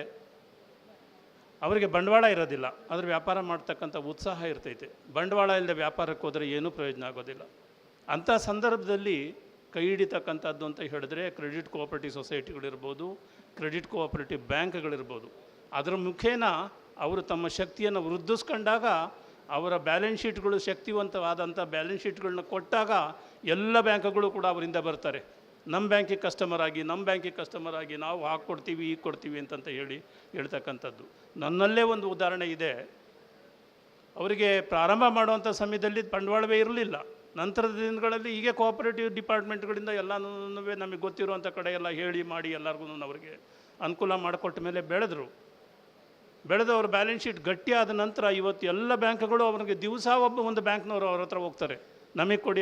ಅವರಿಗೆ ಬಂಡವಾಳ ಇರೋದಿಲ್ಲ, ಆದರೆ ವ್ಯಾಪಾರ ಮಾಡ್ತಕ್ಕಂಥ ಉತ್ಸಾಹ ಇರ್ತೈತೆ. ಬಂಡವಾಳ ಇಲ್ಲದೆ ವ್ಯಾಪಾರಕ್ಕೆ ಹೋದರೆ ಏನೂ ಪ್ರಯೋಜನ ಆಗೋದಿಲ್ಲ. ಅಂಥ ಸಂದರ್ಭದಲ್ಲಿ ಕೈ ಹಿಡಿತಕ್ಕಂಥದ್ದು ಅಂತ ಹೇಳಿದ್ರೆ ಕ್ರೆಡಿಟ್ ಕೋಆಪರೇಟಿವ್ ಸೊಸೈಟಿಗಳಿರ್ಬೋದು, ಕ್ರೆಡಿಟ್ ಕೋಆಪರೇಟಿವ್ ಬ್ಯಾಂಕ್ಗಳಿರ್ಬೋದು. ಅದರ ಮುಖೇನ ಅವರು ತಮ್ಮ ಶಕ್ತಿಯನ್ನು ವೃದ್ಧಿಸ್ಕೊಂಡಾಗ ಅವರ ಬ್ಯಾಲೆನ್ಸ್ ಶೀಟ್ಗಳು ಶಕ್ತಿವಂತವಾದಂಥ ಬ್ಯಾಲೆನ್ಸ್ ಶೀಟ್ಗಳನ್ನ ಕೊಟ್ಟಾಗ ಎಲ್ಲ ಬ್ಯಾಂಕ್ಗಳು ಕೂಡ ಅವರಿಂದ ಬರ್ತಾರೆ. ನಮ್ಮ ಬ್ಯಾಂಕಿಗೆ ಕಸ್ಟಮರ್ ಆಗಿ ನಾವು ಹಾಕ್ಕೊಡ್ತೀವಿ, ಈಗ ಕೊಡ್ತೀವಿ ಅಂತಂತ ಹೇಳ್ತಕ್ಕಂಥದ್ದು. ನನ್ನಲ್ಲೇ ಒಂದು ಉದಾಹರಣೆ ಇದೆ. ಅವರಿಗೆ ಪ್ರಾರಂಭ ಮಾಡುವಂಥ ಸಮಯದಲ್ಲಿ ಬಂಡವಾಳವೇ ಇರಲಿಲ್ಲ. ನಂತರದ ದಿನಗಳಲ್ಲಿ ಹೀಗೆ ಕೋಆಪರೇಟಿವ್ ಡಿಪಾರ್ಟ್ಮೆಂಟ್ಗಳಿಂದ ಎಲ್ಲನೂ ನಮಗೆ ಗೊತ್ತಿರುವಂಥ ಕಡೆ ಎಲ್ಲ ಹೇಳಿ ಮಾಡಿ ಎಲ್ಲರಿಗೂ ಅವರಿಗೆ ಅನುಕೂಲ ಮಾಡಿಕೊಟ್ಟ ಮೇಲೆ ಬೆಳೆದು ಅವ್ರ ಬ್ಯಾಲೆನ್ಸ್ ಶೀಟ್ ಗಟ್ಟಿಯಾದ ನಂತರ ಇವತ್ತು ಎಲ್ಲ ಬ್ಯಾಂಕ್ಗಳು ಅವ್ರಿಗೆ ದಿವಸ ಒಂದು ಬ್ಯಾಂಕ್ನವರು ಅವ್ರ ಹತ್ರ ಹೋಗ್ತಾರೆ, ನಮಗೆ ಕೊಡಿ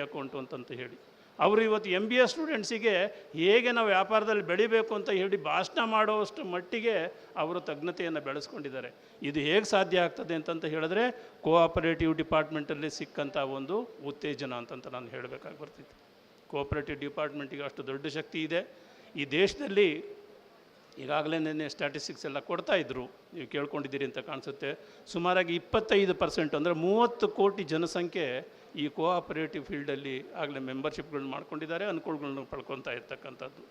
ಅಕೌಂಟು ಅಂತಂತ ಹೇಳಿ. ಅವರು ಇವತ್ತು MBA ಸ್ಟೂಡೆಂಟ್ಸಿಗೆ ಹೇಗೆ ನಾವು ವ್ಯಾಪಾರದಲ್ಲಿ ಬೆಳಿಬೇಕು ಅಂತ ಹೇಳಿ ಭಾಷಣ ಮಾಡುವಷ್ಟು ಮಟ್ಟಿಗೆ ಅವರು ತಜ್ಞತೆಯನ್ನು ಬೆಳೆಸ್ಕೊಂಡಿದ್ದಾರೆ. ಇದು ಹೇಗೆ ಸಾಧ್ಯ ಆಗ್ತದೆ ಅಂತಂತ ಹೇಳಿದ್ರೆ ಕೋಆಪರೇಟಿವ್ ಡಿಪಾರ್ಟ್ಮೆಂಟಲ್ಲಿ ಸಿಕ್ಕಂಥ ಒಂದು ಉತ್ತೇಜನ ಅಂತಂತ ನಾನು ಹೇಳಬೇಕಾಗಿ ಬರ್ತಿದ್ದೆ. ಕೋಆಪರೇಟಿವ್ ಡಿಪಾರ್ಟ್ಮೆಂಟಿಗೆ ಅಷ್ಟು ದೊಡ್ಡ ಶಕ್ತಿ ಇದೆ. ಈ ದೇಶದಲ್ಲಿ ಈಗಾಗಲೇ ನೆನ್ನೆ ಸ್ಟ್ಯಾಟಿಸ್ಟಿಕ್ಸ್ ಎಲ್ಲ ಕೊಡ್ತಾಯಿದ್ರು, ನೀವು ಕೇಳ್ಕೊಂಡಿದ್ದೀರಿ ಅಂತ ಕಾಣಿಸುತ್ತೆ. ಸುಮಾರಾಗಿ 25% ಅಂದರೆ 30 ಕೋಟಿ ಜನಸಂಖ್ಯೆ ಈ ಕೋಆಪರೇಟಿವ್ ಫೀಲ್ಡಲ್ಲಿ ಆಗಲೇ ಮೆಂಬರ್ಶಿಪ್ಗಳನ್ನ ಮಾಡ್ಕೊಂಡಿದ್ದಾರೆ, ಅನುಕೂಲಗಳನ್ನ ಪಡ್ಕೊತಾ ಇರ್ತಕ್ಕಂಥದ್ದು.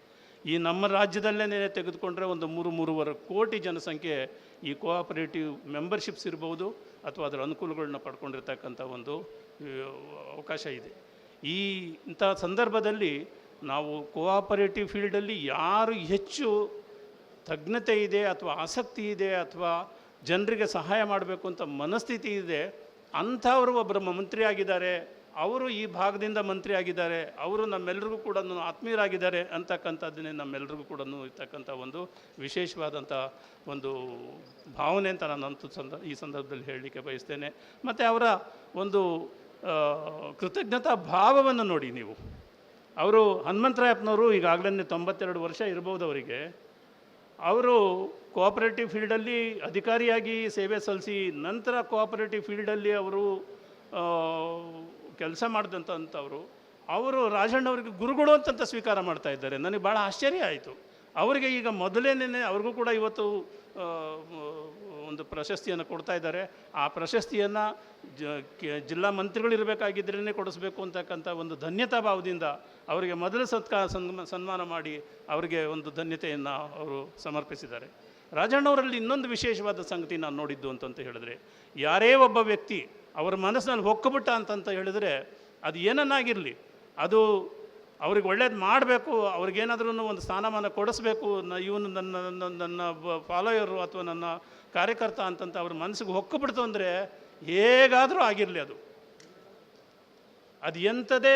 ಈ ನಮ್ಮ ರಾಜ್ಯದಲ್ಲೇ ತೆಗೆದುಕೊಂಡ್ರೆ ಒಂದು 3-3.5 ಕೋಟಿ ಜನಸಂಖ್ಯೆ ಈ ಕೋಆಪರೇಟಿವ್ ಮೆಂಬರ್ಶಿಪ್ಸ್ ಇರ್ಬೋದು ಅಥವಾ ಅದರ ಅನುಕೂಲಗಳನ್ನ ಪಡ್ಕೊಂಡಿರ್ತಕ್ಕಂಥ ಒಂದು ಅವಕಾಶ ಇದೆ. ಇಂಥ ಸಂದರ್ಭದಲ್ಲಿ ನಾವು ಕೋಆಪರೇಟಿವ್ ಫೀಲ್ಡಲ್ಲಿ ಯಾರು ಹೆಚ್ಚು ತಜ್ಞತೆ ಇದೆ ಅಥವಾ ಆಸಕ್ತಿ ಇದೆ ಅಥವಾ ಜನರಿಗೆ ಸಹಾಯ ಮಾಡಬೇಕು ಅಂತ ಮನಸ್ಥಿತಿ ಇದೆ ಅಂಥವರು ಒಬ್ಬರು ಮಂತ್ರಿ ಆಗಿದ್ದಾರೆ, ಅವರು ಈ ಭಾಗದಿಂದ ಮಂತ್ರಿ ಆಗಿದ್ದಾರೆ, ಅವರು ನಮ್ಮೆಲ್ಲರಿಗೂ ಕೂಡ ಆತ್ಮೀಯರಾಗಿದ್ದಾರೆ ಅಂತಕ್ಕಂಥದ್ದನ್ನೇ ನಮ್ಮೆಲ್ಲರಿಗೂ ಕೂಡ ಇರ್ತಕ್ಕಂಥ ಒಂದು ವಿಶೇಷವಾದಂಥ ಒಂದು ಭಾವನೆ ಅಂತ ನಾನು ಈ ಸಂದರ್ಭದಲ್ಲಿ ಹೇಳಲಿಕ್ಕೆ ಬಯಸ್ತೇನೆ. ಮತ್ತು ಅವರ ಒಂದು ಕೃತಜ್ಞತಾ ಭಾವವನ್ನು ನೋಡಿ ನೀವು. ಅವರು ಹನುಮಂತರಾಯಪ್ಪನವರು ಈಗಾಗಲೇ 92 ವರ್ಷ ಇರ್ಬೋದು ಅವರಿಗೆ. ಅವರು ಕೋಆಪರೇಟಿವ್ ಫೀಲ್ಡಲ್ಲಿ ಅಧಿಕಾರಿಯಾಗಿ ಸೇವೆ ಸಲ್ಲಿಸಿ ನಂತರ ಕೋಆಪರೇಟಿವ್ ಫೀಲ್ಡಲ್ಲಿ ಅವರು ಕೆಲಸ ಮಾಡಿದಂಥವರು ಅವರು ರಾಜಣ್ಣವರಿಗೆ ಗುರುಗಳು ಅಂತಂತ ಸ್ವೀಕಾರ ಮಾಡ್ತಾ ಇದ್ದಾರೆ. ನನಗೆ ಭಾಳ ಆಶ್ಚರ್ಯ ಆಯಿತು. ಅವರಿಗೆ ಈಗ ಮೊದಲೇನೇ ಅವ್ರಿಗೂ ಕೂಡ ಇವತ್ತು ಒಂದು ಪ್ರಶಸ್ತಿಯನ್ನು ಕೊಡ್ತಾ ಇದ್ದಾರೆ. ಆ ಪ್ರಶಸ್ತಿಯನ್ನು ಜಿಲ್ಲಾ ಮಂತ್ರಿಗಳಿರಬೇಕಾಗಿದ್ದರೇ ಕೊಡಿಸ್ಬೇಕು ಅಂತಕ್ಕಂಥ ಒಂದು ಧನ್ಯತಾ ಭಾವದಿಂದ ಅವರಿಗೆ ಮೊದಲ ಸನ್ಮಾನ ಮಾಡಿ ಅವರಿಗೆ ಒಂದು ಧನ್ಯತೆಯನ್ನು ಅವರು ಸಮರ್ಪಿಸಿದ್ದಾರೆ. ರಾಜಣ್ಣವರಲ್ಲಿ ಇನ್ನೊಂದು ವಿಶೇಷವಾದ ಸಂಗತಿ ನಾನು ನೋಡಿದ್ದು ಅಂತಂತ ಹೇಳಿದ್ರೆ, ಯಾರೇ ಒಬ್ಬ ವ್ಯಕ್ತಿ ಅವರ ಮನಸ್ಸಿನಲ್ಲಿ ಹೊಕ್ಕಬಿಟ್ಟ ಅಂತಂತ ಹೇಳಿದರೆ ಅದು ಏನನ್ನಾಗಿರಲಿ, ಅದು ಅವ್ರಿಗೆ ಒಳ್ಳೇದು ಮಾಡಬೇಕು, ಅವ್ರಿಗೇನಾದ್ರೂ ಒಂದು ಸ್ಥಾನಮಾನ ಕೊಡಿಸ್ಬೇಕು, ಇವನು ನನ್ನ ಫಾಲೋಯರು ಅಥವಾ ನನ್ನ ಕಾರ್ಯಕರ್ತ ಅಂತಂತ ಅವ್ರ ಮನಸ್ಸಿಗೆ ಹೊಕ್ಕಬಿಡ್ತು ಅಂದರೆ ಹೇಗಾದರೂ ಆಗಿರಲಿ, ಅದು ಎಂಥದೇ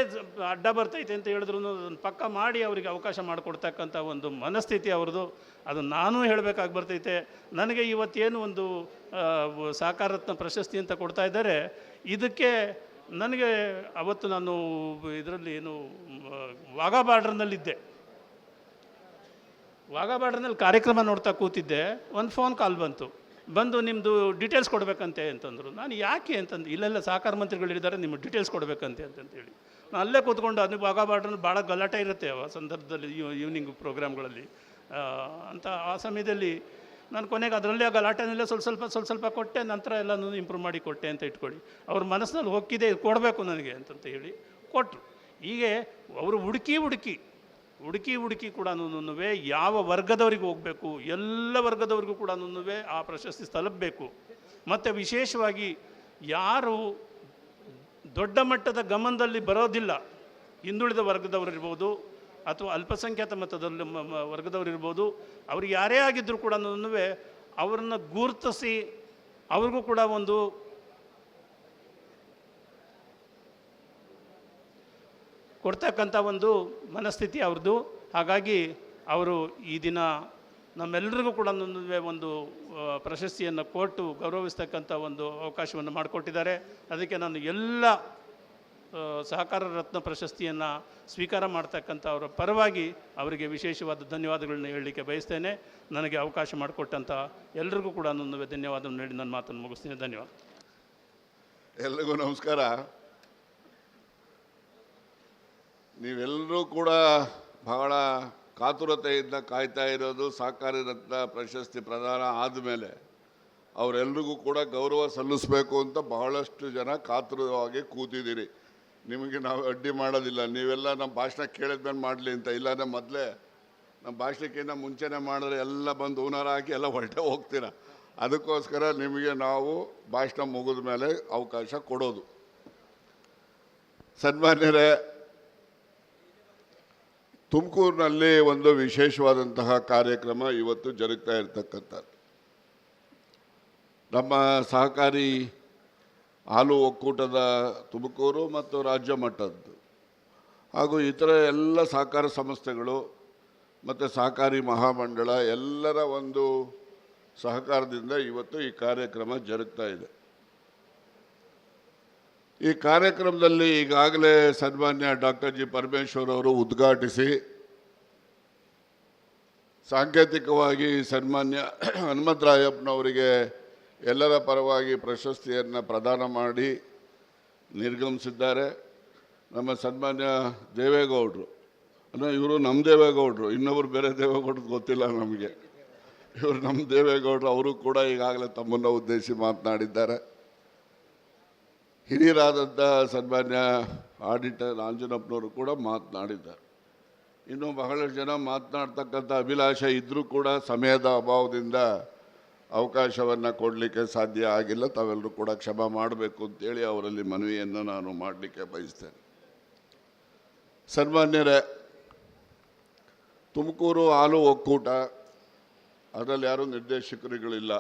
ಅಡ್ಡ ಬರ್ತೈತೆ ಅಂತ ಹೇಳಿದ್ರು ಅದನ್ನು ಪಕ್ಕ ಮಾಡಿ ಅವರಿಗೆ ಅವಕಾಶ ಮಾಡಿಕೊಡ್ತಕ್ಕಂಥ ಒಂದು ಮನಸ್ಥಿತಿ ಅವ್ರದ್ದು. ಅದು ನಾನು ಹೇಳಬೇಕಾಗಿ ಬರ್ತೈತೆ. ನನಗೆ ಇವತ್ತೇನು ಒಂದು ಸಹಕಾರ ರತ್ನ ಪ್ರಶಸ್ತಿ ಅಂತ ಕೊಡ್ತಾ ಇದ್ದಾರೆ, ಇದಕ್ಕೆ ನನಗೆ ಅವತ್ತು ನಾನು ಇದರಲ್ಲಿ ಏನು ವಾಘಾ ಬಾರ್ಡ್ರ್ನಲ್ಲಿದ್ದೆ. ವಾಘಾ ಬಾರ್ಡ್ರ್ನಲ್ಲಿ ಕಾರ್ಯಕ್ರಮ ನೋಡ್ತಾ ಕೂತಿದ್ದೆ. ಒಂದು ಫೋನ್ ಕಾಲ್ ಬಂದು ನಿಮ್ಮದು ಡೀಟೇಲ್ಸ್ ಕೊಡಬೇಕಂತೆ ಅಂತಂದರು. ನಾನು ಯಾಕೆ ಅಂತಂದು, ಇಲ್ಲೆಲ್ಲ ಸಹಕಾರ ಮಂತ್ರಿಗಳಿದ್ದಾರೆ, ನಿಮ್ಮ ಡೀಟೇಲ್ಸ್ ಕೊಡಬೇಕಂತೆ ಅಂತಂತೇಳಿ ನಾನು ಅಲ್ಲೇ ಕೂತ್ಕೊಂಡು ಅದು ವಾಘಾ ಬಾರ್ಡ್ರಲ್ಲಿ ಭಾಳ ಗಲಾಟೆ ಇರುತ್ತೆ ಆ ಸಂದರ್ಭದಲ್ಲಿ, ಈವ್ನಿಂಗ್ ಪ್ರೋಗ್ರಾಮ್ಗಳಲ್ಲಿ ಅಂತ. ಆ ಸಮಯದಲ್ಲಿ ನಾನು ಕೊನೆಗೆ ಅದರಲ್ಲೇ ಗಲಾಟೆನಲ್ಲೇ ಸ್ವಲ್ಪ ಕೊಟ್ಟೆ, ನಂತರ ಎಲ್ಲನೂ ಇಂಪ್ರೂವ್ ಮಾಡಿ ಕೊಟ್ಟೆ ಅಂತ ಇಟ್ಕೊಳ್ಳಿ. ಅವ್ರ ಮನಸ್ಸಿನಲ್ಲಿ ಹೋಗಿದೆ, ಕೊಡಬೇಕು ನನಗೆ ಅಂತಂತ ಹೇಳಿ ಕೊಟ್ಟರು. ಹೀಗೆ ಅವರು ಹುಡುಕಿ ಕೂಡ ಯಾವ ವರ್ಗದವರಿಗೂ ಹೋಗಬೇಕು, ಎಲ್ಲ ವರ್ಗದವರಿಗೂ ಕೂಡ ಆ ಪ್ರಶಸ್ತಿ ತಲುಪಬೇಕು. ಮತ್ತು ವಿಶೇಷವಾಗಿ ಯಾರು ದೊಡ್ಡ ಮಟ್ಟದ ಗಮನದಲ್ಲಿ ಬರೋದಿಲ್ಲ, ಹಿಂದುಳಿದ ವರ್ಗದವರಿರ್ಬೋದು ಅಥವಾ ಅಲ್ಪಸಂಖ್ಯಾತ ಮತದಲ್ಲಿ ವರ್ಗದವರಿರ್ಬೋದು, ಅವ್ರು ಯಾರೇ ಆಗಿದ್ದರೂ ಕೂಡ ಅವ್ರನ್ನ ಗುರುತಿಸಿ ಅವ್ರಿಗೂ ಕೂಡ ಒಂದು ಕೊಡ್ತಕ್ಕಂಥ ಒಂದು ಮನಸ್ಥಿತಿ ಅವ್ರದ್ದು. ಹಾಗಾಗಿ ಅವರು ಈ ದಿನ ನಮ್ಮೆಲ್ಲರಿಗೂ ಕೂಡ ಒಂದು ಪ್ರಶಸ್ತಿಯನ್ನು ಕೊಟ್ಟು ಗೌರವಿಸ್ತಕ್ಕಂಥ ಒಂದು ಅವಕಾಶವನ್ನು ಮಾಡಿಕೊಟ್ಟಿದ್ದಾರೆ. ಅದಕ್ಕೆ ನಾನು ಎಲ್ಲ ಸಹಕಾರ ರತ್ನ ಪ್ರಶಸ್ತಿಯನ್ನು ಸ್ವೀಕಾರ ಮಾಡ್ತಕ್ಕಂಥ ಅವರ ಪರವಾಗಿ ಅವರಿಗೆ ವಿಶೇಷವಾದ ಧನ್ಯವಾದಗಳನ್ನ ಹೇಳಲಿಕ್ಕೆ ಬಯಸ್ತೇನೆ. ನನಗೆ ಅವಕಾಶ ಮಾಡಿಕೊಟ್ಟಂಥ ಎಲ್ರಿಗೂ ಕೂಡ ಧನ್ಯವಾದವನ್ನು ನೀಡಿ ನನ್ನ ಮಾತನ್ನು ಮುಗಿಸ್ತೀನಿ. ಧನ್ಯವಾದ. ಎಲ್ರಿಗೂ ನಮಸ್ಕಾರ. ನೀವೆಲ್ಲರೂ ಕೂಡ ಬಹಳ ಕಾತುರತೆಯಿಂದ ಕಾಯ್ತಾ ಇರೋದು ಸಹಕಾರಿ ರತ್ನ ಪ್ರಶಸ್ತಿ ಪ್ರದಾನ ಆದಮೇಲೆ ಅವರೆಲ್ರಿಗೂ ಕೂಡ ಗೌರವ ಸಲ್ಲಿಸಬೇಕು ಅಂತ ಬಹಳಷ್ಟು ಜನ ಕಾತುರವಾಗಿ ಕೂತಿದ್ದೀರಿ. ನಿಮಗೆ ನಾವು ಅಡ್ಡಿ ಮಾಡೋದಿಲ್ಲ, ನೀವೆಲ್ಲ ನಮ್ಮ ಭಾಷಣ ಕೇಳಿದ್ಮೇಲೆ ಮಾಡಲಿ ಅಂತ. ಇಲ್ಲಾಂದರೆ ಮೊದಲೇ ನಮ್ಮ ಭಾಷಣಕ್ಕಿಂತ ಮುಂಚೆನೇ ಮಾಡಿದ್ರೆ ಎಲ್ಲ ಬಂದು ಹೂನಾರ ಹಾಕಿ ಎಲ್ಲ ಹೊರಟೆ ಹೋಗ್ತೀರ. ಅದಕ್ಕೋಸ್ಕರ ನಿಮಗೆ ನಾವು ಭಾಷಣ ಮುಗಿದ ಮೇಲೆ ಅವಕಾಶ ಕೊಡೋದು. ಸನ್ಮಾನ್ಯರೇ, ತುಮಕೂರಿನಲ್ಲಿ ಒಂದು ವಿಶೇಷವಾದಂತಹ ಕಾರ್ಯಕ್ರಮ ಇವತ್ತು ಜರುಗ್ತಾ ಇರತಕ್ಕಂಥದ್ದು. ನಮ್ಮ ಸಹಕಾರಿ ಹಾಲು ಒಕ್ಕೂಟದ ತುಮಕೂರು ಮತ್ತು ರಾಜ್ಯ ಮಟ್ಟದ್ದು ಹಾಗೂ ಇತರ ಎಲ್ಲ ಸಹಕಾರ ಸಂಸ್ಥೆಗಳು ಮತ್ತು ಸಹಕಾರಿ ಮಹಾಮಂಡಳ ಎಲ್ಲರ ಒಂದು ಸಹಕಾರದಿಂದ ಇವತ್ತು ಈ ಕಾರ್ಯಕ್ರಮ ಜರುಗ್ತಾ ಇದೆ. ಈ ಕಾರ್ಯಕ್ರಮದಲ್ಲಿ ಈಗಾಗಲೇ ಸನ್ಮಾನ್ಯ ಡಾಕ್ಟರ್ ಜಿ ಪರಮೇಶ್ವರ್ ಅವರು ಉದ್ಘಾಟಿಸಿ ಸಾಂಕೇತಿಕವಾಗಿ ಸನ್ಮಾನ್ಯ ಹನುಮಂತರಾಯಪ್ಪನವರಿಗೆ ಎಲ್ಲರ ಪರವಾಗಿ ಪ್ರಶಸ್ತಿಯನ್ನು ಪ್ರದಾನ ಮಾಡಿ ನಿರ್ಗಮಿಸಿದ್ದಾರೆ. ನಮ್ಮ ಸನ್ಮಾನ್ಯ ದೇವೇಗೌಡರು ಇವರು ನಮ್ಮ ದೇವೇಗೌಡರು, ಇನ್ನೊಬ್ಬರು ಬೇರೆ ದೇವೇಗೌಡರು ಗೊತ್ತಿಲ್ಲ ನಮಗೆ. ಇವರು ನಮ್ಮ ದೇವೇಗೌಡರು, ಅವರು ಕೂಡ ಈಗಾಗಲೇ ತಮ್ಮನ್ನು ಉದ್ದೇಶಿಸಿ ಮಾತನಾಡಿದ್ದಾರೆ. ಹಿರಿಯರಾದಂಥ ಸನ್ಮಾನ್ಯ ಆಡಿಟರ್ ಆಂಜನಪ್ಪನವರು ಕೂಡ ಮಾತನಾಡಿದ್ದಾರೆ. ಇನ್ನು ಬಹಳಷ್ಟು ಜನ ಮಾತನಾಡ್ತಕ್ಕಂಥ ಅಭಿಲಾಷ ಇದ್ದರೂ ಕೂಡ ಸಮಯದ ಅಭಾವದಿಂದ ಅವಕಾಶವನ್ನು ಕೊಡಲಿಕ್ಕೆ ಸಾಧ್ಯ ಆಗಿಲ್ಲ. ತಾವೆಲ್ಲರೂ ಕೂಡ ಕ್ಷಮೆ ಮಾಡಬೇಕು ಅಂತೇಳಿ ಅವರಲ್ಲಿ ಮನವಿಯನ್ನು ನಾನು ಮಾಡಲಿಕ್ಕೆ ಬಯಸ್ತೇನೆ. ಸನ್ಮಾನ್ಯರೇ, ತುಮಕೂರು ಹಾಲು ಒಕ್ಕೂಟ ಅದರಲ್ಲಿ ಯಾರೂ ನಿರ್ದೇಶಕರುಗಳಿಲ್ಲ.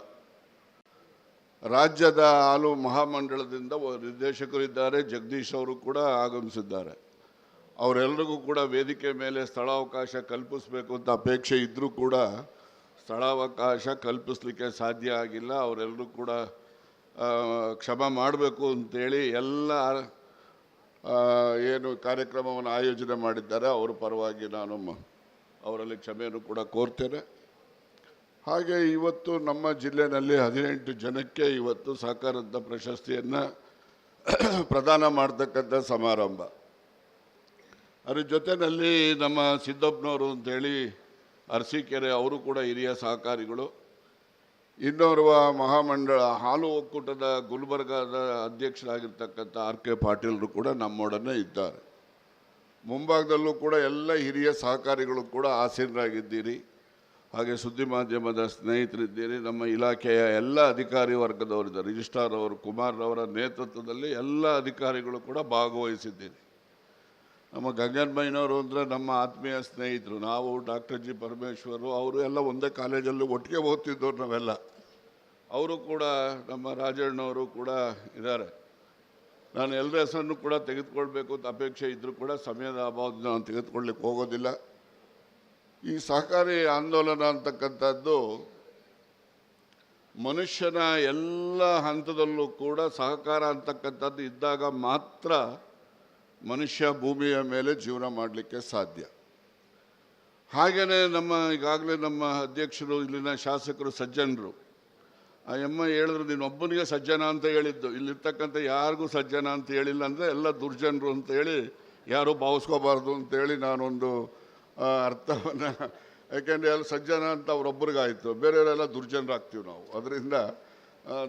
ರಾಜ್ಯದ ಹಾಲು ಮಹಾಮಂಡಳದಿಂದ ನಿರ್ದೇಶಕರಿದ್ದಾರೆ. ಜಗದೀಶ್ ಅವರು ಕೂಡ ಆಗಮಿಸಿದ್ದಾರೆ. ಅವರೆಲ್ಲರಿಗೂ ಕೂಡ ವೇದಿಕೆ ಮೇಲೆ ಸ್ಥಳಾವಕಾಶ ಕಲ್ಪಿಸಬೇಕು ಅಂತ ಅಪೇಕ್ಷೆ ಇದ್ದರೂ ಕೂಡ ಸ್ಥಳಾವಕಾಶ ಕಲ್ಪಿಸಲಿಕ್ಕೆ ಸಾಧ್ಯ ಆಗಿಲ್ಲ. ಅವರೆಲ್ಲರೂ ಕೂಡ ಕ್ಷಮೆ ಮಾಡಬೇಕು ಅಂತೇಳಿ ಎಲ್ಲ ಏನು ಕಾರ್ಯಕ್ರಮವನ್ನು ಆಯೋಜನೆ ಮಾಡಿದ್ದಾರೆ ಅವರ ಪರವಾಗಿ ನಾನು ಅವರಲ್ಲಿ ಕ್ಷಮೆಯನ್ನು ಕೂಡ ಕೋರ್ತೇನೆ. ಹಾಗೆ ಇವತ್ತು ನಮ್ಮ ಜಿಲ್ಲೆಯಲ್ಲಿ 18 ಜನಕ್ಕೆ ಇವತ್ತು ಸಹಕಾರದ ಪ್ರಶಸ್ತಿಯನ್ನು ಪ್ರದಾನ ಮಾಡ್ತಕ್ಕಂಥ ಸಮಾರಂಭ. ಅದ್ರ ಜೊತೆಯಲ್ಲಿ ನಮ್ಮ ಸಿದ್ದಪ್ಪನವರು ಅಂತೇಳಿ ಅರಸೀಕೆರೆ ಅವರು ಕೂಡ ಹಿರಿಯ ಸಹಕಾರಿಗಳು. ಇನ್ನೋರ್ವ ಮಹಾಮಂಡಳ ಹಾಲು ಒಕ್ಕೂಟದ ಗುಲ್ಬರ್ಗಾದ ಅಧ್ಯಕ್ಷರಾಗಿರ್ತಕ್ಕಂಥ RK ಪಾಟೀಲರು ಕೂಡ ನಮ್ಮೊಡನೆ ಇದ್ದಾರೆ. ಮುಂಭಾಗದಲ್ಲೂ ಕೂಡ ಎಲ್ಲ ಹಿರಿಯ ಸಹಕಾರಿಗಳು ಕೂಡ ಆಸೀನರಾಗಿದ್ದೀರಿ. ಹಾಗೆ ಸುದ್ದಿ ಮಾಧ್ಯಮದ ಸ್ನೇಹಿತರಿದ್ದೀರಿ. ನಮ್ಮ ಇಲಾಖೆಯ ಎಲ್ಲ ಅಧಿಕಾರಿ ವರ್ಗದವರಿದ್ದಾರೆ. ರಿಜಿಸ್ಟ್ರಾರ್ ಅವರು ಕುಮಾರ್ರವರ ನೇತೃತ್ವದಲ್ಲಿ ಎಲ್ಲ ಅಧಿಕಾರಿಗಳು ಕೂಡ ಭಾಗವಹಿಸಿದ್ದೀರಿ. ನಮ್ಮ ಗಂಗನ್ಮಯ್ಯನವರು ಅಂದರೆ ನಮ್ಮ ಆತ್ಮೀಯ ಸ್ನೇಹಿತರು. ನಾವು ಡಾಕ್ಟರ್ ಜಿ ಪರಮೇಶ್ವರು ಅವರು ಎಲ್ಲ ಒಂದೇ ಕಾಲೇಜಲ್ಲಿ ಒಟ್ಟಿಗೆ ಓದ್ತಿದ್ದವ್ರು ನಾವೆಲ್ಲ. ಅವರು ಕೂಡ ನಮ್ಮ ರಾಜಣ್ಣವರು ಕೂಡ ಇದ್ದಾರೆ. ನಾನು ಎಲ್ಲರ ಹೆಸರನ್ನು ಕೂಡ ತೆಗೆದುಕೊಳ್ಬೇಕು ಅಂತ ಅಪೇಕ್ಷೆ ಇದ್ದರೂ ಕೂಡ ಸಮಯದ ಅಭಾವದಿಂದ ನಾನು ತೆಗೆದುಕೊಳ್ಳಿಕ್ಕೆ ಹೋಗೋದಿಲ್ಲ. ಈ ಸಹಕಾರಿ ಆಂದೋಲನ ಅಂತಕ್ಕಂಥದ್ದು ಮನುಷ್ಯನ ಎಲ್ಲ ಹಂತದಲ್ಲೂ ಕೂಡ ಸಹಕಾರ ಅಂತಕ್ಕಂಥದ್ದು ಇದ್ದಾಗ ಮಾತ್ರ ಮನುಷ್ಯ ಭೂಮಿಯ ಮೇಲೆ ಜೀವನ ಮಾಡಲಿಕ್ಕೆ ಸಾಧ್ಯ. ಹಾಗೆಯೇ ಈಗಾಗಲೇ ನಮ್ಮ ಅಧ್ಯಕ್ಷರು ಇಲ್ಲಿನ ಶಾಸಕರು ಸಜ್ಜನರು ಆ ಹೇಳಿದ್ರು, ನೀನು ಒಬ್ಬನಿಗೆ ಸಜ್ಜನ ಅಂತ ಹೇಳಿದ್ದು, ಇಲ್ಲಿರ್ತಕ್ಕಂಥ ಯಾರಿಗೂ ಸಜ್ಜನ ಅಂತ ಹೇಳಿಲ್ಲ ಅಂದರೆ ಎಲ್ಲ ದುರ್ಜನರು ಅಂತೇಳಿ ಯಾರೂ ಭಾವಿಸ್ಕೋಬಾರ್ದು ಅಂತೇಳಿ ನಾನೊಂದು ಅರ್ಥವನ್ನು, ಯಾಕೆಂದರೆ ಎಲ್ಲ ಸಜ್ಜನ ಅಂತ ಅವರೊಬ್ಬರಿಗಾಯಿತು, ಬೇರೆಯವರೆಲ್ಲ ದುರ್ಜನರಾಗ್ತೀವಿ ನಾವು. ಅದರಿಂದ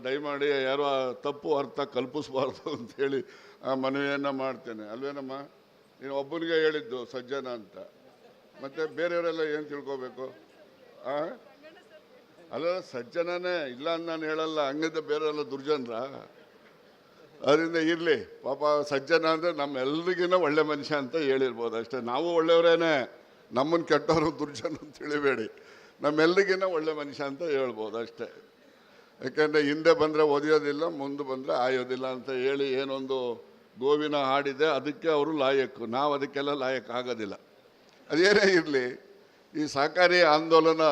ದಯಮಾಡಿ ಯಾರು ತಪ್ಪು ಅರ್ಥ ಕಲ್ಪಿಸ್ಬಾರ್ದು ಅಂಥೇಳಿ ಮನವಿಯನ್ನು ಮಾಡ್ತೇನೆ. ಅಲ್ವೇನಮ್ಮ, ನೀನು ಒಬ್ಬನಿಗೆ ಹೇಳಿದ್ದು ಸಜ್ಜನ ಅಂತ, ಮತ್ತು ಬೇರೆಯವರೆಲ್ಲ ಏನು ತಿಳ್ಕೊಬೇಕು? ಅಲ್ಲ, ಸಜ್ಜನನೇ ಇಲ್ಲ ಅಂತ ನಾನು ಹೇಳಲ್ಲ, ಹಂಗಿದ್ದ ಬೇರೆಯವರೆಲ್ಲ ದುರ್ಜನರ. ಅದರಿಂದ ಇರಲಿ, ಪಾಪ ಸಜ್ಜನ ಅಂದರೆ ನಮ್ಮೆಲ್ಲರಿಗಿನ್ನ ಒಳ್ಳೆ ಮನುಷ್ಯ ಅಂತ ಹೇಳಿರ್ಬೋದು ಅಷ್ಟೇ. ನಾವು ಒಳ್ಳೆಯವರೇನೆ, ನಮ್ಮನ್ನು ಕೆಟ್ಟವರು ದುರ್ಜನ ಅಂತ ತಿಳಿಬೇಡಿ. ನಮ್ಮೆಲ್ಲರಿಗಿನ್ನ ಒಳ್ಳೆ ಮನುಷ್ಯ ಅಂತ ಹೇಳ್ಬೋದು ಅಷ್ಟೇ. ಯಾಕೆಂದರೆ ಹಿಂದೆ ಬಂದರೆ ಒದೆಯೋದಿಲ್ಲ, ಮುಂದೆ ಬಂದರೆ ಆಯೋದಿಲ್ಲ ಅಂತ ಹೇಳಿ ಏನೊಂದು ಗೋವಿನ ಹಾಡಿದೆ, ಅದಕ್ಕೆ ಅವರು ಲಾಯಕ್ಕು. ನಾವು ಅದಕ್ಕೆಲ್ಲ ಲಾಯಕ್ ಆಗೋದಿಲ್ಲ. ಅದೇನೇ ಇರಲಿ, ಈ ಸಹಕಾರಿ ಆಂದೋಲನ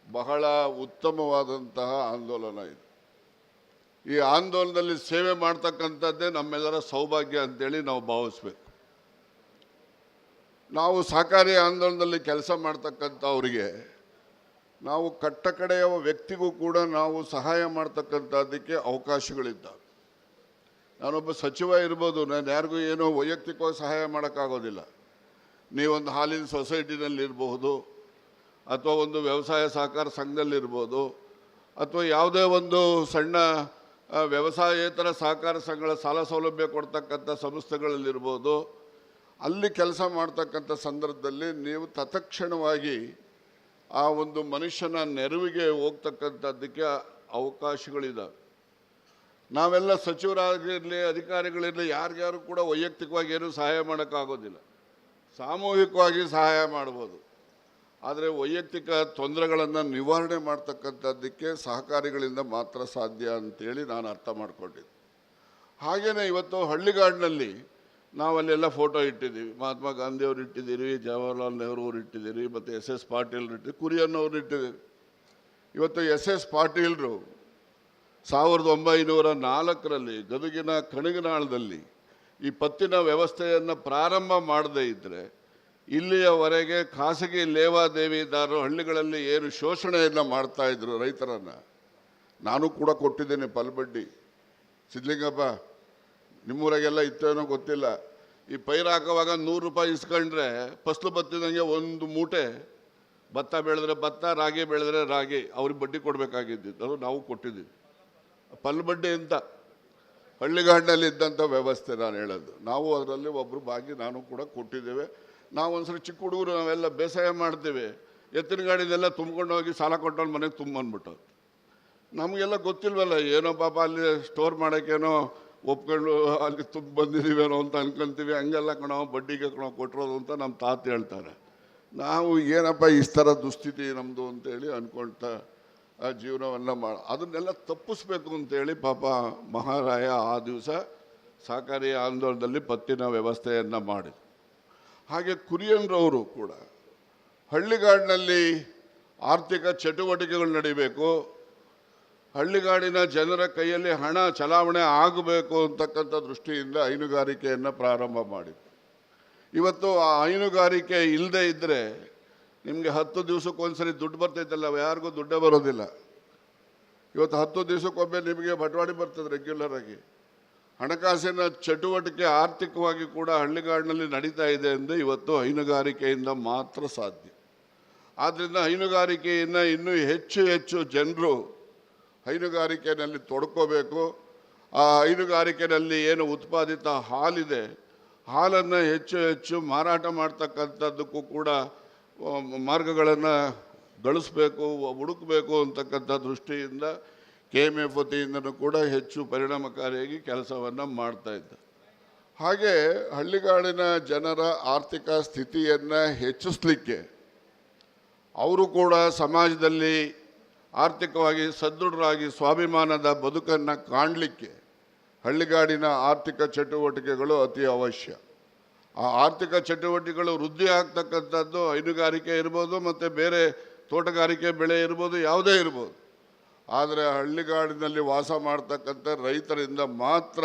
ಬಹಳ ಉತ್ತಮವಾದಂತಹ ಆಂದೋಲನ ಇದು. ಈ ಆಂದೋಲನದಲ್ಲಿ ಸೇವೆ ಮಾಡ್ತಕ್ಕಂಥದ್ದೇ ನಮ್ಮೆಲ್ಲರ ಸೌಭಾಗ್ಯ ಅಂತೇಳಿ ನಾವು ಭಾವಿಸ್ಬೇಕು. ನಾವು ಸಹಕಾರಿ ಆಂದೋಲನದಲ್ಲಿ ಕೆಲಸ ಮಾಡ್ತಕ್ಕಂಥವ್ರಿಗೆ ನಾವು ಕಟ್ಟಕಡೆಯ ವ್ಯಕ್ತಿಗೂ ಕೂಡ ನಾವು ಸಹಾಯ ಮಾಡ್ತಕ್ಕಂಥದ್ದಕ್ಕೆ ಅವಕಾಶಗಳಿದ್ದಾವೆ. ನಾನೊಬ್ಬ ಸಚಿವ ಇರ್ಬೋದು, ನಾನು ಯಾರಿಗೂ ಏನೋ ವೈಯಕ್ತಿಕವಾಗಿ ಸಹಾಯ ಮಾಡೋಕ್ಕಾಗೋದಿಲ್ಲ. ನೀವೊಂದು ಹಾಲಿನ ಸೊಸೈಟಿನಲ್ಲಿರ್ಬೋದು, ಅಥವಾ ಒಂದು ವ್ಯವಸಾಯ ಸಹಕಾರ ಸಂಘದಲ್ಲಿರ್ಬೋದು, ಅಥವಾ ಯಾವುದೇ ಒಂದು ಸಣ್ಣ ವ್ಯವಸಾಯೇತರ ಸಹಕಾರ ಸಂಘಗಳ ಸಾಲ ಸೌಲಭ್ಯ ಕೊಡ್ತಕ್ಕಂಥ ಸಂಸ್ಥೆಗಳಲ್ಲಿರ್ಬೋದು, ಅಲ್ಲಿ ಕೆಲಸ ಮಾಡ್ತಕ್ಕಂಥ ಸಂದರ್ಭದಲ್ಲಿ ನೀವು ತತ್ಕ್ಷಣವಾಗಿ ಆ ಒಂದು ಮನುಷ್ಯನ ನೆರವಿಗೆ ಹೋಗ್ತಕ್ಕಂಥದ್ದಕ್ಕೆ ಅವಕಾಶಗಳಿದ್ದಾವೆ. ನಾವೆಲ್ಲ ಸಚಿವರಾಗಿರಲಿ, ಅಧಿಕಾರಿಗಳಿರಲಿ, ಯಾರಿಗ್ಯಾರು ಕೂಡ ವೈಯಕ್ತಿಕವಾಗಿ ಏನೂ ಸಹಾಯ ಮಾಡೋಕ್ಕಾಗೋದಿಲ್ಲ. ಸಾಮೂಹಿಕವಾಗಿ ಸಹಾಯ ಮಾಡ್ಬೋದು, ಆದರೆ ವೈಯಕ್ತಿಕ ತೊಂದರೆಗಳನ್ನು ನಿವಾರಣೆ ಮಾಡ್ತಕ್ಕಂಥದ್ದಕ್ಕೆ ಸಹಕಾರಿಗಳಿಂದ ಮಾತ್ರ ಸಾಧ್ಯ ಅಂತೇಳಿ ನಾನು ಅರ್ಥ ಮಾಡ್ಕೊಂಡಿದ್ದೆ. ಹಾಗೆಯೇ ಇವತ್ತು ಹಳ್ಳಿಗಾಡಿನಲ್ಲಿ ನಾವಲ್ಲೆಲ್ಲ ಫೋಟೋ ಇಟ್ಟಿದ್ದೀವಿ. ಮಹಾತ್ಮ ಗಾಂಧಿಯವರು ಇಟ್ಟಿದ್ದೀರಿ, ಜವಾಹರ್ಲಾಲ್ ನೆಹರು ಅವರು ಇಟ್ಟಿದ್ದೀರಿ, ಮತ್ತು SS ಪಾಟೀಲ್ರು ಇಟ್ಟಿದ್ದೀವಿ, ಕುರಿಯನ್ನವ್ರು ಇಟ್ಟಿದ್ದೀವಿ. ಇವತ್ತು SS ಪಾಟೀಲ್ರು 1904ರಲ್ಲಿ ಗದಗಿನ ಕಣಗನಾಳದಲ್ಲಿ ಈ ಪತ್ತಿನ ವ್ಯವಸ್ಥೆಯನ್ನು ಪ್ರಾರಂಭ ಮಾಡದೇ ಇದ್ದರೆ ಇಲ್ಲಿಯವರೆಗೆ ಖಾಸಗಿ ಲೇವಾದೇವಿದಾರರು ಹಳ್ಳಿಗಳಲ್ಲಿ ಏನು ಶೋಷಣೆಯನ್ನು ಮಾಡ್ತಾ ಇದ್ರು ರೈತರನ್ನು, ನಾನು ಕೂಡ ಕೊಟ್ಟಿದ್ದೇನೆ ಫಲಬಡ್ಡಿ. ಸಿದ್ಲಿಂಗಪ್ಪ ನಿಮ್ಮೂರಾಗೆಲ್ಲ ಇತ್ತೇನೋ ಗೊತ್ತಿಲ್ಲ, ಈ ಪೈರು ಹಾಕೋವಾಗ 100 ರೂಪಾಯಿ ಇಸ್ಕೊಂಡ್ರೆ ಫಸಲು ಬತ್ತಿದಂಗೆ ಒಂದು ಮೂಟೆ ಭತ್ತ ಬೆಳೆದ್ರೆ ಭತ್ತ, ರಾಗಿ ಬೆಳೆದ್ರೆ ರಾಗಿ ಅವ್ರಿಗೆ ಬಡ್ಡಿ ಕೊಡಬೇಕಾಗಿದ್ದು, ಅದು ನಾವು ಕೊಟ್ಟಿದ್ದೀವಿ. ಫಲಬಡ್ಡಿ ಅಂತ ಹಳ್ಳಿಗಾಡಿನಲ್ಲಿ ಇದ್ದಂಥ ವ್ಯವಸ್ಥೆ ನಾನು ಹೇಳೋದು. ನಾವು ಅದರಲ್ಲಿ ಒಬ್ಬರು ಭಾಗಿ ನಾನು ಕೂಡ ಕೊಟ್ಟಿದ್ದೇವೆ. ನಾವು ಒಂದ್ಸರಿ ಚಿಕ್ಕ ಹುಡುಗರು ನಾವೆಲ್ಲ ಬೇಸಾಯ ಮಾಡ್ತೀವಿ, ಎತ್ತಿನ ಗಾಡಿದೆಲ್ಲ ತುಂಬ್ಕೊಂಡು ಹೋಗಿ ಸಾಲ ಕೊಟ್ಟವ್ರ ಮನೆಗೆ ತುಂಬಂದ್ಬಿಟ್ಟು ನಮಗೆಲ್ಲ ಗೊತ್ತಿಲ್ವಲ್ಲ, ಏನೋ ಪಾಪ ಅಲ್ಲಿ ಸ್ಟೋರ್ ಮಾಡೋಕ್ಕೇನೋ ಒಪ್ಕೊಂಡು ಅಲ್ಲಿ ತುಂಬ ಬಂದಿದ್ದೀವೇನೋ ಅಂತ ಅನ್ಕೊಂತೀವಿ. ಹಂಗೆಲ್ಲ ಕಣೋ ಬಡ್ಡಿಗೆ ಕಣೋ ಕೊಟ್ಟಿರೋದು ಅಂತ ನಮ್ಮ ತಾತ ಹೇಳ್ತಾರೆ. ನಾವು ಏನಪ್ಪ ಇಷ್ಟು ಥರ ದುಸ್ಥಿತಿ ನಮ್ಮದು ಅಂತೇಳಿ ಅಂದ್ಕೊಳ್ತಾ ಆ ಜೀವನವನ್ನು ಅದನ್ನೆಲ್ಲ ತಪ್ಪಿಸ್ಬೇಕು ಅಂತೇಳಿ ಪಾಪ ಮಹಾರಾಯ ಆ ದಿವಸ ಸಹಕಾರಿ ಆಂದೋಲನದಲ್ಲಿ ಪತ್ತಿನ ವ್ಯವಸ್ಥೆಯನ್ನು ಮಾಡಿದ್ರು. ಹಾಗೆ ಕುರಿಯನ್ರವರು ಕೂಡ ಹಳ್ಳಿಗಾಡಿನಲ್ಲಿ ಆರ್ಥಿಕ ಚಟುವಟಿಕೆಗಳು ನಡಿಬೇಕು, ಹಳ್ಳಿಗಾಡಿನ ಜನರ ಕೈಯಲ್ಲಿ ಹಣ ಚಲಾವಣೆ ಆಗಬೇಕು ಅಂತಕ್ಕಂಥ ದೃಷ್ಟಿಯಿಂದ ಹೈನುಗಾರಿಕೆಯನ್ನು ಪ್ರಾರಂಭ ಮಾಡಿದ್ರು. ಇವತ್ತು ಆ ಹೈನುಗಾರಿಕೆ ಇಲ್ಲದೆ ಇದ್ದರೆ ನಿಮಗೆ 10 ದಿವಸಕ್ಕೊಂದ್ಸರಿ ದುಡ್ಡು ಬರ್ತೈತಲ್ಲ, ಯಾರಿಗೂ ದುಡ್ಡೇ ಬರೋದಿಲ್ಲ. ಇವತ್ತು 10 ದಿವಸಕ್ಕೊಮ್ಮೆ ನಿಮಗೆ ಬಟವಾಡೆ ಬರ್ತದೆ ರೆಗ್ಯುಲರ್ ಆಗಿ. ಹಣಕಾಸಿನ ಚಟುವಟಿಕೆ ಆರ್ಥಿಕವಾಗಿ ಕೂಡ ಹಳ್ಳಿಗಾಡಿನಲ್ಲಿ ನಡೀತಾ ಇದೆ ಅಂದರೆ ಇವತ್ತು ಹೈನುಗಾರಿಕೆಯಿಂದ ಮಾತ್ರ ಸಾಧ್ಯ. ಆದ್ದರಿಂದ ಹೈನುಗಾರಿಕೆಯನ್ನು ಇನ್ನೂ ಹೆಚ್ಚು ಹೆಚ್ಚು ಜನರು ಹೈನುಗಾರಿಕೆಯಲ್ಲಿ ತೊಡ್ಕೋಬೇಕು. ಆ ಹೈನುಗಾರಿಕೆಯಲ್ಲಿ ಏನು ಉತ್ಪಾದಿತ ಹಾಲಿದೆ, ಹಾಲನ್ನು ಹೆಚ್ಚು ಹೆಚ್ಚು ಮಾರಾಟ ಮಾಡ್ತಕ್ಕಂಥದ್ದಕ್ಕೂ ಕೂಡ ಮಾರ್ಗಗಳನ್ನು ಗಳಿಸ್ಬೇಕು, ಹುಡುಕಬೇಕು ಅಂತಕ್ಕಂಥ ದೃಷ್ಟಿಯಿಂದ KMF ವತಿಯಿಂದನೂ ಕೂಡ ಹೆಚ್ಚು ಪರಿಣಾಮಕಾರಿಯಾಗಿ ಕೆಲಸವನ್ನು ಮಾಡ್ತಾ ಇದ್ದ. ಹಾಗೆ ಹಳ್ಳಿಗಾಡಿನ ಜನರ ಆರ್ಥಿಕ ಸ್ಥಿತಿಯನ್ನು ಹೆಚ್ಚಿಸಲಿಕ್ಕೆ, ಅವರು ಕೂಡ ಸಮಾಜದಲ್ಲಿ ಆರ್ಥಿಕವಾಗಿ ಸದೃಢರಾಗಿ ಸ್ವಾಭಿಮಾನದ ಬದುಕನ್ನು ಕಾಣಲಿಕ್ಕೆ ಹಳ್ಳಿಗಾಡಿನ ಆರ್ಥಿಕ ಚಟುವಟಿಕೆಗಳು ಅತಿ ಅವಶ್ಯ. ಆ ಆರ್ಥಿಕ ಚಟುವಟಿಕೆಗಳು ವೃದ್ಧಿ ಆಗ್ತಕ್ಕಂಥದ್ದು ಹೈನುಗಾರಿಕೆ ಇರ್ಬೋದು, ಮತ್ತು ಬೇರೆ ತೋಟಗಾರಿಕೆ ಬೆಳೆ ಇರ್ಬೋದು, ಯಾವುದೇ ಇರ್ಬೋದು. ಆದರೆ ಹಳ್ಳಿಗಾಡಿನಲ್ಲಿ ವಾಸ ಮಾಡ್ತಕ್ಕಂಥ ರೈತರಿಂದ ಮಾತ್ರ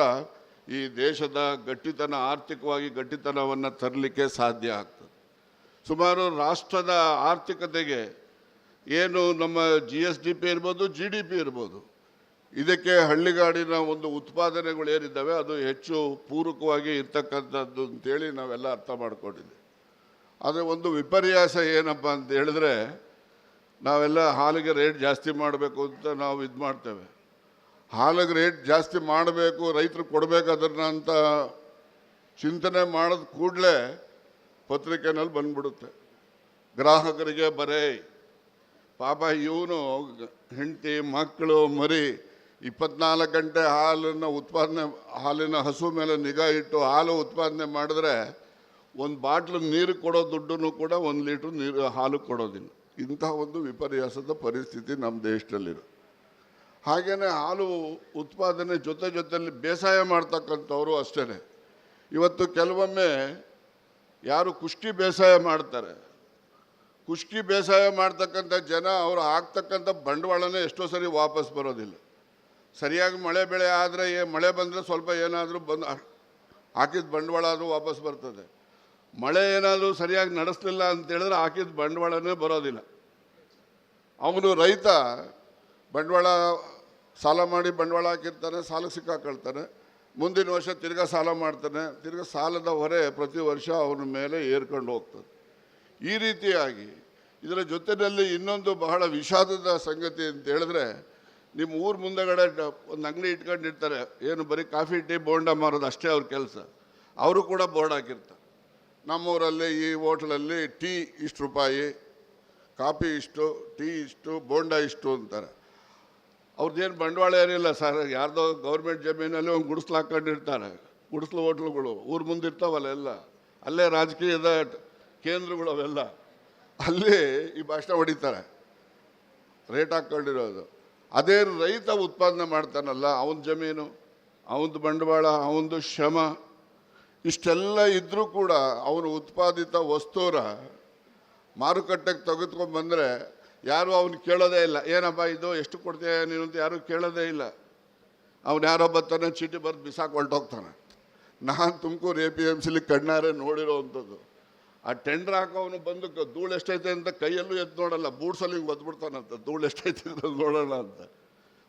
ಈ ದೇಶದ ಗಟ್ಟಿತನ, ಆರ್ಥಿಕವಾಗಿ ಗಟ್ಟಿತನವನ್ನು ತರಲಿಕ್ಕೆ ಸಾಧ್ಯ ಆಗ್ತದೆ. ಸುಮಾರು ರಾಷ್ಟ್ರದ ಆರ್ಥಿಕತೆಗೆ ಏನು ನಮ್ಮ GSDP ಇರ್ಬೋದು, GDP ಇರ್ಬೋದು, ಇದಕ್ಕೆ ಹಳ್ಳಿಗಾಡಿನ ಒಂದು ಉತ್ಪಾದನೆಗಳು ಏನಿದ್ದಾವೆ ಅದು ಹೆಚ್ಚು ಪೂರಕವಾಗಿ ಇರ್ತಕ್ಕಂಥದ್ದು ಅಂತೇಳಿ ನಾವೆಲ್ಲ ಅರ್ಥ ಮಾಡ್ಕೊಂಡಿದ್ದೀವಿ. ಆದರೆ ಒಂದು ವಿಪರ್ಯಾಸ ಏನಪ್ಪ ಅಂತ ಹೇಳಿದ್ರೆ, ನಾವೆಲ್ಲ ಹಾಲಿಗೆ ರೇಟ್ ಜಾಸ್ತಿ ಮಾಡಬೇಕು ಅಂತ ನಾವು ಇದು ಮಾಡ್ತೇವೆ. ಹಾಲಿಗೆ ರೇಟ್ ಜಾಸ್ತಿ ಮಾಡಬೇಕು, ರೈತರು ಕೊಡಬೇಕು ಅದನ್ನು ಅಂತ ಚಿಂತನೆ ಮಾಡಿದ ಕೂಡಲೇ ಪತ್ರಿಕೆನಲ್ಲಿ ಬಂದ್ಬಿಡುತ್ತೆ, ಗ್ರಾಹಕರಿಗೆ ಬರೇ ಪಾಪ ಇವನು ಹೆಂಡತಿ ಮಕ್ಕಳು ಮರಿ 24 ಗಂಟೆ ಹಾಲಿನ ಹಸು ಮೇಲೆ ನಿಗಾ ಇಟ್ಟು ಹಾಲು ಉತ್ಪಾದನೆ ಮಾಡಿದ್ರೆ ಒಂದು ಬಾಟ್ಲು ನೀರು ಕೊಡೋ ದುಡ್ಡನ್ನು ಕೂಡ 1 ಲೀಟ್ರ್ ನೀರು ಹಾಲು ಕೊಡೋದಿಲ್ಲ. ಇಂತಹ ಒಂದು ವಿಪರ್ಯಾಸದ ಪರಿಸ್ಥಿತಿ ನಮ್ಮ ದೇಶದಲ್ಲಿರೋ. ಹಾಗೆಯೇ ಹಾಲು ಉತ್ಪಾದನೆ ಜೊತೆಯಲ್ಲಿ ಬೇಸಾಯ ಮಾಡ್ತಕ್ಕಂಥವರು ಅಷ್ಟೇ. ಇವತ್ತು ಕೆಲವೊಮ್ಮೆ ಯಾರು ಕುಷ್ಕಿ ಬೇಸಾಯ ಮಾಡ್ತಾರೆ, ಕುಷ್ಕಿ ಬೇಸಾಯ ಮಾಡ್ತಕ್ಕಂಥ ಜನ ಅವರು ಹಾಕ್ತಕ್ಕಂಥ ಬಂಡವಾಳನೇ ಎಷ್ಟೋ ಸರಿ ವಾಪಸ್ ಬರೋದಿಲ್ಲ. ಸರಿಯಾಗಿ ಮಳೆ ಬೆಳೆ ಆದರೆ ಮಳೆ ಬಂದರೆ ಸ್ವಲ್ಪ ಏನಾದರೂ ಹಾಕಿದ ಬಂಡವಾಳ ಆದರೂ ವಾಪಸ್ ಬರ್ತದೆ. ಮಳೆ ಏನಾದರೂ ಸರಿಯಾಗಿ ನಡೆಸಲಿಲ್ಲ ಅಂತೇಳಿದ್ರೆ ಹಾಕಿದ ಬಂಡವಾಳನೇ ಬರೋದಿಲ್ಲ. ಅವನು ರೈತ ಬಂಡವಾಳ ಸಾಲ ಮಾಡಿ ಬಂಡವಾಳ ಹಾಕಿರ್ತಾನೆ, ಸಾಲಕ್ಕೆ ಸಿಕ್ಕಾಕೊಳ್ತಾನೆ, ಮುಂದಿನ ವರ್ಷ ತಿರ್ಗಾ ಸಾಲ ಮಾಡ್ತಾನೆ, ತಿರ್ಗಾ ಸಾಲದ ಹೊರೆ ಪ್ರತಿ ವರ್ಷ ಅವನ ಮೇಲೆ ಏರ್ಕೊಂಡು ಹೋಗ್ತದೆ. ಈ ರೀತಿಯಾಗಿ ಇದರ ಜೊತೆಯಲ್ಲಿ ಇನ್ನೊಂದು ಬಹಳ ವಿಷಾದದ ಸಂಗತಿ ಅಂತ ಹೇಳಿದ್ರೆ, ನಿಮ್ಮ ಊರ ಮುಂದೆಗಡೆ ಒಂದು ಅಂಗಡಿ ಇಟ್ಕೊಂಡಿರ್ತಾರೆ, ಏನು ಬರೀ ಕಾಫಿ ಟೀ ಬೋಂಡ ಮಾರೋದು ಅಷ್ಟೇ ಅವ್ರ ಕೆಲಸ. ಅವರು ಕೂಡ ಬೋರ್ಡ್ ಹಾಕಿರ್ತಾರೆ, ನಮ್ಮೂರಲ್ಲಿ ಈ ಹೋಟ್ಲಲ್ಲಿ ಟೀ ಇಷ್ಟು ರೂಪಾಯಿ, ಕಾಫಿ ಇಷ್ಟು, ಟೀ ಇಷ್ಟು, ಬೋಂಡ ಇಷ್ಟು ಅಂತಾರೆ. ಅವ್ರದ್ದೇನು ಬಂಡವಾಳ ಏನಿಲ್ಲ ಸರ್, ಯಾರ್ದೋ ಗೌರ್ಮೆಂಟ್ ಜಮೀನಲ್ಲಿ ಒಂದು ಗುಡಿಸ್ಲು ಹಾಕ್ಕೊಂಡಿರ್ತಾರೆ. ಗುಡಿಸ್ಲು ಹೋಟ್ಲುಗಳು ಊರ ಮುಂದಿರ್ತಾವಲ್ಲ ಎಲ್ಲ, ಅಲ್ಲೇ ರಾಜಕೀಯದ ಕೇಂದ್ರಗಳು ಅವೆಲ್ಲ, ಅಲ್ಲಿ ಈ ಭಾಷಣ ಹೊಡಿತಾರೆ, ರೇಟ್ ಹಾಕ್ಕೊಂಡಿರೋದು. ಅದೇ ರೈತ ಉತ್ಪಾದನೆ ಮಾಡ್ತಾನಲ್ಲ, ಅವನ ಜಮೀನು, ಅವನದು ಬಂಡವಾಳ, ಅವನದು ಶ್ರಮ ಇಷ್ಟೆಲ್ಲ ಇದ್ದರೂ ಕೂಡ ಅವನು ಉತ್ಪಾದಿತ ವಸ್ತುರ ಮಾರುಕಟ್ಟೆಗೆ ತೆಗೆದುಕೊಂಡು ಬಂದರೆ ಯಾರು ಅವನು ಕೇಳೋದೇ ಇಲ್ಲ. ಏನಪ್ಪ ಇದು ಎಷ್ಟು ಕೊಡ್ತೀಯ ನೀನು ಅಂತ ಯಾರೂ ಕೇಳೋದೇ ಇಲ್ಲ. ಅವನು ಯಾರೋ ಬರ್ತಾನೆ ಚೀಟಿ ಬರೆದು ಬಿಸಾಕಿ ಹೊರಟೋಗ್ತಾನೆ. ನಾನು ತುಮಕೂರು APMCಲಿ ಕಣ್ಣಾರೆ ನೋಡಿರೋ ಅಂಥದ್ದು. ಆ ಟೆಂಡರ್ ಹಾಕೋವನು ಬಂದು ಧೂಳು ಎಷ್ಟೈತೆ ಅಂತ ಕೈಯಲ್ಲೂ ಎದ್ದು ನೋಡಲ್ಲ, ಬೂಟ್ಸಲ್ಲಿ ಹಿಂಗೆ ಒದ್ಬಿಡ್ತಾನಂತ, ಧೂಳು ಎಷ್ಟೈತೆ ಅಂತ ನೋಡೋಣ ಅಂತ.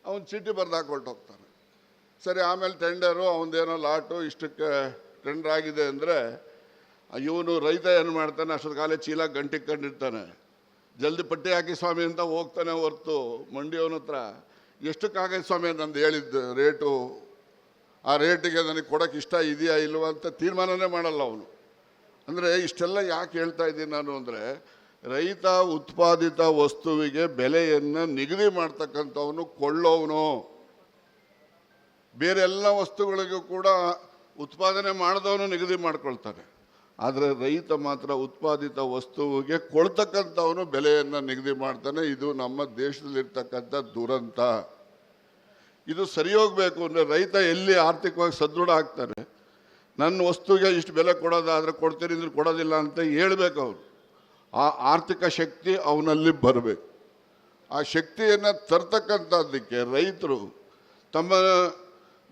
ಅವನು ಚೀಟಿ ಬರೆದು ಹಾಕೊಳ್ಟೋಗ್ತಾನೆ. ಸರಿ, ಆಮೇಲೆ ಟೆಂಡರು ಅವನದೇನೋ ಲಾಟು ಇಷ್ಟಕ್ಕೆ ಟೆಂಡರ್ ಆಗಿದೆ ಅಂದರೆ ಇವನು ರೈತ ಏನು ಮಾಡ್ತಾನೆ, ಅಷ್ಟೊತ್ತು ಕಾಲೇ ಚೀಲ ಗಂಟಿಕೊಂಡಿರ್ತಾನೆ. ಜಲ್ದಿ ಪಟ್ಟಿ ಹಾಕಿ ಸ್ವಾಮಿ ಅಂತ ಹೋಗ್ತಾನೆ ಹೊರ್ತು ಮಂಡಿಯವನ ಹತ್ರ ಎಷ್ಟಕ್ಕಾಗೈತೆ ಸ್ವಾಮಿ ನಂದು ಹೇಳಿದ್ದು ರೇಟು, ಆ ರೇಟಿಗೆ ನನಗೆ ಕೊಡೋಕ್ಕೆ ಇಷ್ಟ ಇದೆಯಾ ಇಲ್ವಾ ಅಂತ ತೀರ್ಮಾನನೇ ಮಾಡಲ್ಲ ಅವನು. ಅಂದರೆ ಇಷ್ಟೆಲ್ಲ ಯಾಕೆ ಹೇಳ್ತಾ ಇದ್ದೀನಿ ನಾನು ಅಂದರೆ, ರೈತ ಉತ್ಪಾದಿತ ವಸ್ತುವಿಗೆ ಬೆಲೆಯನ್ನು ನಿಗದಿ ಮಾಡ್ತಕ್ಕಂಥವನು ಕೊಳ್ಳೋವನು. ಬೇರೆ ಎಲ್ಲ ವಸ್ತುಗಳಿಗೂ ಕೂಡ ಉತ್ಪಾದನೆ ಮಾಡಿದವನು ನಿಗದಿ ಮಾಡ್ಕೊಳ್ತಾನೆ. ಆದರೆ ರೈತ ಮಾತ್ರ ಉತ್ಪಾದಿತ ವಸ್ತುವಿಗೆ ಕೊಳ್ತಕ್ಕಂಥವನು ಬೆಲೆಯನ್ನು ನಿಗದಿ ಮಾಡ್ತಾನೆ. ಇದು ನಮ್ಮ ದೇಶದಲ್ಲಿರ್ತಕ್ಕಂಥ ದುರಂತ. ಇದು ಸರಿ ಹೋಗಬೇಕು ಅಂದರೆ ರೈತ ಎಲ್ಲಿ ಆರ್ಥಿಕವಾಗಿ ಸದೃಢ ಆಗ್ತಾನೆ, ನನ್ನ ವಸ್ತುಗೆ ಇಷ್ಟು ಬೆಲೆ ಕೊಡೋದಾದರೆ ಕೊಡ್ತೀನಿ ಅಂದ್ರೆ ಕೊಡೋದಿಲ್ಲ ಅಂತ ಹೇಳ್ಬೇಕು ಅವರು. ಆ ಆರ್ಥಿಕ ಶಕ್ತಿ ಅವನಲ್ಲಿ ಬರಬೇಕು. ಆ ಶಕ್ತಿಯನ್ನು ತರ್ತಕ್ಕಂಥದ್ದಕ್ಕೆ ರೈತರು ತಮ್ಮ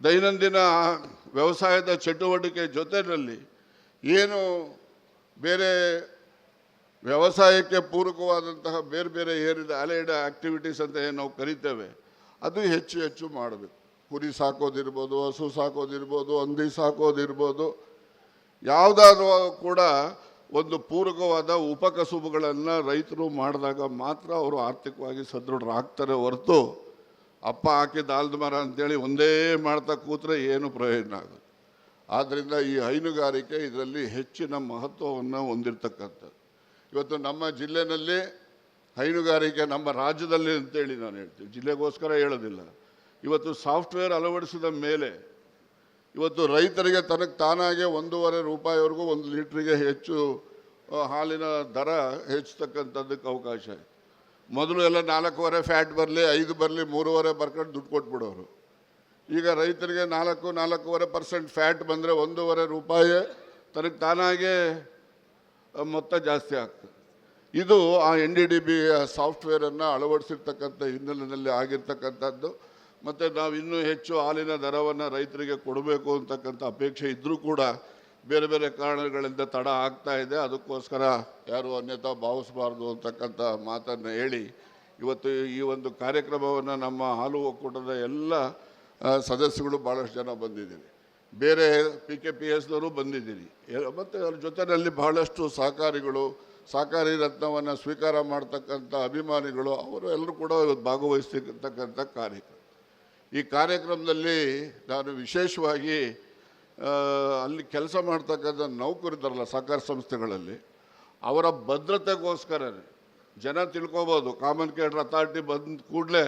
ದೈನಂದಿನ ವ್ಯವಸಾಯದ ಚಟುವಟಿಕೆ ಜೊತೆಯಲ್ಲಿ ಏನು ಬೇರೆ ವ್ಯವಸಾಯಕ್ಕೆ ಪೂರಕವಾದಂತಹ ಬೇರೆ ಬೇರೆ ಏರಿದ ಅಲೈಡ್ ಆ್ಯಕ್ಟಿವಿಟೀಸ್ ಅಂತ ಏನು ನಾವು ಕರಿತೇವೆ, ಅದು ಹೆಚ್ಚು ಹೆಚ್ಚು ಮಾಡಬೇಕು. ಕುರಿ ಸಾಕೋದಿರ್ಬೋದು, ಹಸು ಸಾಕೋದಿರ್ಬೋದು, ಹಂದಿ ಸಾಕೋದಿರ್ಬೋದು, ಯಾವುದಾದ್ರೂ ಕೂಡ ಒಂದು ಪೂರಕವಾದ ಉಪಕಸುಬುಗಳನ್ನು ರೈತರು ಮಾಡಿದಾಗ ಮಾತ್ರ ಅವರು ಆರ್ಥಿಕವಾಗಿ ಸದೃಢರಾಗ್ತಾರೆ. ಹೊರತು ಅಪ್ಪ ಹಾಕಿದ ಆಲದ ಮರ ಅಂತೇಳಿ ಒಂದೇ ಮಾಡ್ತಾ ಕೂತ್ರೆ ಏನು ಪ್ರಯೋಜನ ಆಗುತ್ತೆ. ಆದ್ದರಿಂದ ಈ ಹೈನುಗಾರಿಕೆ ಇದರಲ್ಲಿ ಹೆಚ್ಚಿನ ಮಹತ್ವವನ್ನು ಹೊಂದಿರತಕ್ಕಂಥದ್ದು. ಇವತ್ತು ನಮ್ಮ ಜಿಲ್ಲೆಯಲ್ಲಿ ಹೈನುಗಾರಿಕೆ, ನಮ್ಮ ರಾಜ್ಯದಲ್ಲಿ ಅಂತೇಳಿ ನಾನು ಹೇಳ್ತೀನಿ, ಜಿಲ್ಲೆಗೋಸ್ಕರ ಹೇಳೋದಿಲ್ಲ. ಇವತ್ತು ಸಾಫ್ಟ್ವೇರ್ ಅಳವಡಿಸಿದ ಮೇಲೆ ಇವತ್ತು ರೈತರಿಗೆ ತನಗೆ ತಾನಾಗೆ 1.5 ರೂಪಾಯಿವರೆಗೂ 1 ಲೀಟ್ರಿಗೆ ಹೆಚ್ಚು ಹಾಲಿನ ದರ ಹೆಚ್ಚತಕ್ಕಂಥದ್ದಕ್ಕೆ ಅವಕಾಶ ಇದೆ. ಮೊದಲು ಎಲ್ಲ 4.5 ಫ್ಯಾಟ್ ಬರಲಿ, 5 ಬರಲಿ, 3.5 ಬರ್ಕೊಂಡು ದುಡ್ಡು ಕೊಟ್ಬಿಡೋರು. ಈಗ ರೈತರಿಗೆ 4.5% ಫ್ಯಾಟ್ ಬಂದರೆ 1.5 ರೂಪಾಯಿ ತನಗೆ ತಾನಾಗೆ ಮೊತ್ತ ಜಾಸ್ತಿ ಆಗ್ತದೆ. ಇದು ಆ NDDB ಸಾಫ್ಟ್ವೇರನ್ನು ಅಳವಡಿಸಿರ್ತಕ್ಕಂಥ ಹಿನ್ನೆಲೆಯಲ್ಲಿ ಆಗಿರ್ತಕ್ಕಂಥದ್ದು. ಮತ್ತು ನಾವು ಇನ್ನೂ ಹೆಚ್ಚು ಹಾಲಿನ ದರವನ್ನು ರೈತರಿಗೆ ಕೊಡಬೇಕು ಅಂತಕ್ಕಂಥ ಅಪೇಕ್ಷೆ ಇದ್ದರೂ ಕೂಡ ಬೇರೆ ಬೇರೆ ಕಾರಣಗಳಿಂದ ತಡ ಆಗ್ತಾ ಇದೆ. ಅದಕ್ಕೋಸ್ಕರ ಯಾರು ಅನ್ಯತಾ ಭಾವಿಸಬಾರ್ದು ಅಂತಕ್ಕಂಥ ಮಾತನ್ನು ಹೇಳಿ ಇವತ್ತು ಈ ಒಂದು ಕಾರ್ಯಕ್ರಮವನ್ನು ನಮ್ಮ ಹಾಲು ಒಕ್ಕೂಟದ ಎಲ್ಲ ಸದಸ್ಯಗಳು ಭಾಳಷ್ಟು ಜನ ಬಂದಿದ್ದೀರಿ, ಬೇರೆ PKPSನವರು ಬಂದಿದ್ದೀರಿ, ಮತ್ತು ಅದ್ರ ಜೊತೆಯಲ್ಲಿ ಬಹಳಷ್ಟು ಸಹಕಾರಿಗಳು, ಸಹಕಾರಿ ರತ್ನವನ್ನು ಸ್ವೀಕಾರ ಮಾಡ್ತಕ್ಕಂಥ ಅಭಿಮಾನಿಗಳು, ಅವರು ಎಲ್ಲರೂ ಕೂಡ ಇವತ್ತು ಭಾಗವಹಿಸ್ತಕ್ಕಂಥ ಕಾರ್ಯಕ್ರಮ. ಈ ಕಾರ್ಯಕ್ರಮದಲ್ಲಿ ನಾನು ವಿಶೇಷವಾಗಿ ಅಲ್ಲಿ ಕೆಲಸ ಮಾಡ್ತಕ್ಕಂಥ ನೌಕರಿದ್ದಾರಲ್ಲ ಸಹಕಾರ ಸಂಸ್ಥೆಗಳಲ್ಲಿ, ಅವರ ಭದ್ರತೆಗೋಸ್ಕರನೇ ಜನ ತಿಳ್ಕೊಬೋದು ಕಾಮನ್ ಕೇಡರ್ ಅಥಾರಿಟಿ ಬಂದ ಕೂಡಲೇ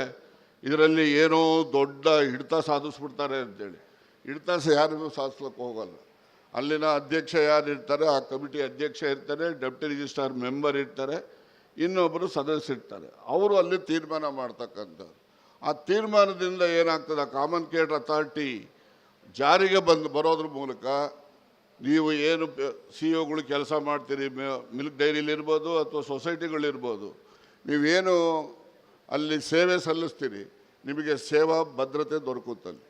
ಇದರಲ್ಲಿ ಏನೋ ದೊಡ್ಡ ಹಿಡಿತ ಸಾಧಿಸ್ಬಿಡ್ತಾರೆ ಅಂತೇಳಿ. ಹಿಡಿತ ಯಾರಿಗೂ ಸಾಧಿಸ್ಲಿಕ್ಕೆ ಹೋಗಲ್ಲ. ಅಲ್ಲಿನ ಅಧ್ಯಕ್ಷ ಯಾರು ಇರ್ತಾರೆ, ಆ ಕಮಿಟಿ ಅಧ್ಯಕ್ಷ ಇರ್ತಾರೆ, ಡೆಪ್ಟಿ ರಿಜಿಸ್ಟ್ರಾರ್ ಮೆಂಬರ್ ಇರ್ತಾರೆ, ಇನ್ನೊಬ್ಬರು ಸದಸ್ಯರಿರ್ತಾರೆ. ಅವರು ಅಲ್ಲಿ ತೀರ್ಮಾನ ಮಾಡ್ತಕ್ಕಂಥದ್ದು. ಆ ತೀರ್ಮಾನದಿಂದ ಏನಾಗ್ತದೆ, ಕಾಮನ್ ಕೇಡರ್ ಅಥಾರಿಟಿ ಜಾರಿಗೆ ಬರೋದ್ರ ಮೂಲಕ ನೀವು ಏನು CEO ಕೆಲಸ ಮಾಡ್ತೀರಿ, ಮಿಲ್ಕ್ ಡೈರಿಲಿರ್ಬೋದು ಅಥವಾ ಸೊಸೈಟಿಗಳಿರ್ಬೋದು, ನೀವೇನು ಅಲ್ಲಿ ಸೇವೆ ಸಲ್ಲಿಸ್ತೀರಿ, ನಿಮಗೆ ಸೇವಾ ಭದ್ರತೆ ದೊರಕುತ್ತಲ್ಲಿ.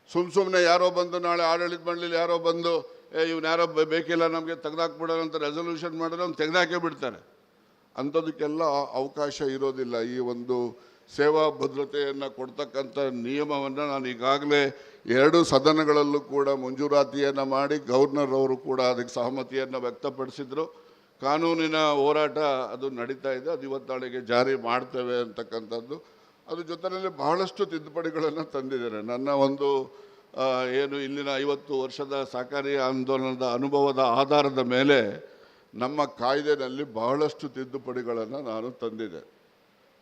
ಸುಮ್ಮನೆ ಯಾರೋ ಬಂದು ನಾಳೆ ಆಡಳಿತ ಮಂಡಳಿ ಯಾರೋ ಬಂದು ಇವ್ನು ಯಾರೋ ಬೇಕಿಲ್ಲ ನಮಗೆ ತೆಗೆದಾಕ್ಬಿಡೋಣ ಅಂತ ರೆಸಲ್ಯೂಷನ್ ಮಾಡಿದ್ರೆ ಅವ್ನು ತೆಗೆದಾಕೇ ಬಿಡ್ತಾರೆ. ಅಂಥದಕ್ಕೆಲ್ಲ ಅವಕಾಶ ಇರೋದಿಲ್ಲ. ಈ ಒಂದು ಸೇವಾ ಭದ್ರತೆಯನ್ನು ಕೊಡ್ತಕ್ಕಂಥ ನಿಯಮವನ್ನು ನಾನು ಈಗಾಗಲೇ 2 ಸದನಗಳಲ್ಲೂ ಕೂಡ ಮಂಜೂರಾತಿಯನ್ನು ಮಾಡಿ ಗವರ್ನರ್ ಅವರು ಕೂಡ ಅದಕ್ಕೆ ಸಹಮತಿಯನ್ನು ವ್ಯಕ್ತಪಡಿಸಿದರು. ಕಾನೂನಿನ ಹೋರಾಟ ಅದು ನಡೀತಾ ಇದೆ. ಅದು ಇವತ್ತಾಳೆಗೆ ಜಾರಿ ಮಾಡ್ತೇವೆ ಅಂತಕ್ಕಂಥದ್ದು. ಅದ್ರ ಜೊತೆಯಲ್ಲಿ ಬಹಳಷ್ಟು ತಿದ್ದುಪಡಿಗಳನ್ನು ತಂದಿದ್ದಾರೆ. ನನ್ನ ಒಂದು ಏನು ಇಲ್ಲಿನ 50 ವರ್ಷದ ಸಹಕಾರಿ ಆಂದೋಲನದ ಅನುಭವದ ಆಧಾರದ ಮೇಲೆ ನಮ್ಮ ಕಾಯ್ದೆನಲ್ಲಿ ಬಹಳಷ್ಟು ತಿದ್ದುಪಡಿಗಳನ್ನು ನಾನು ತಂದಿದ್ದೆ.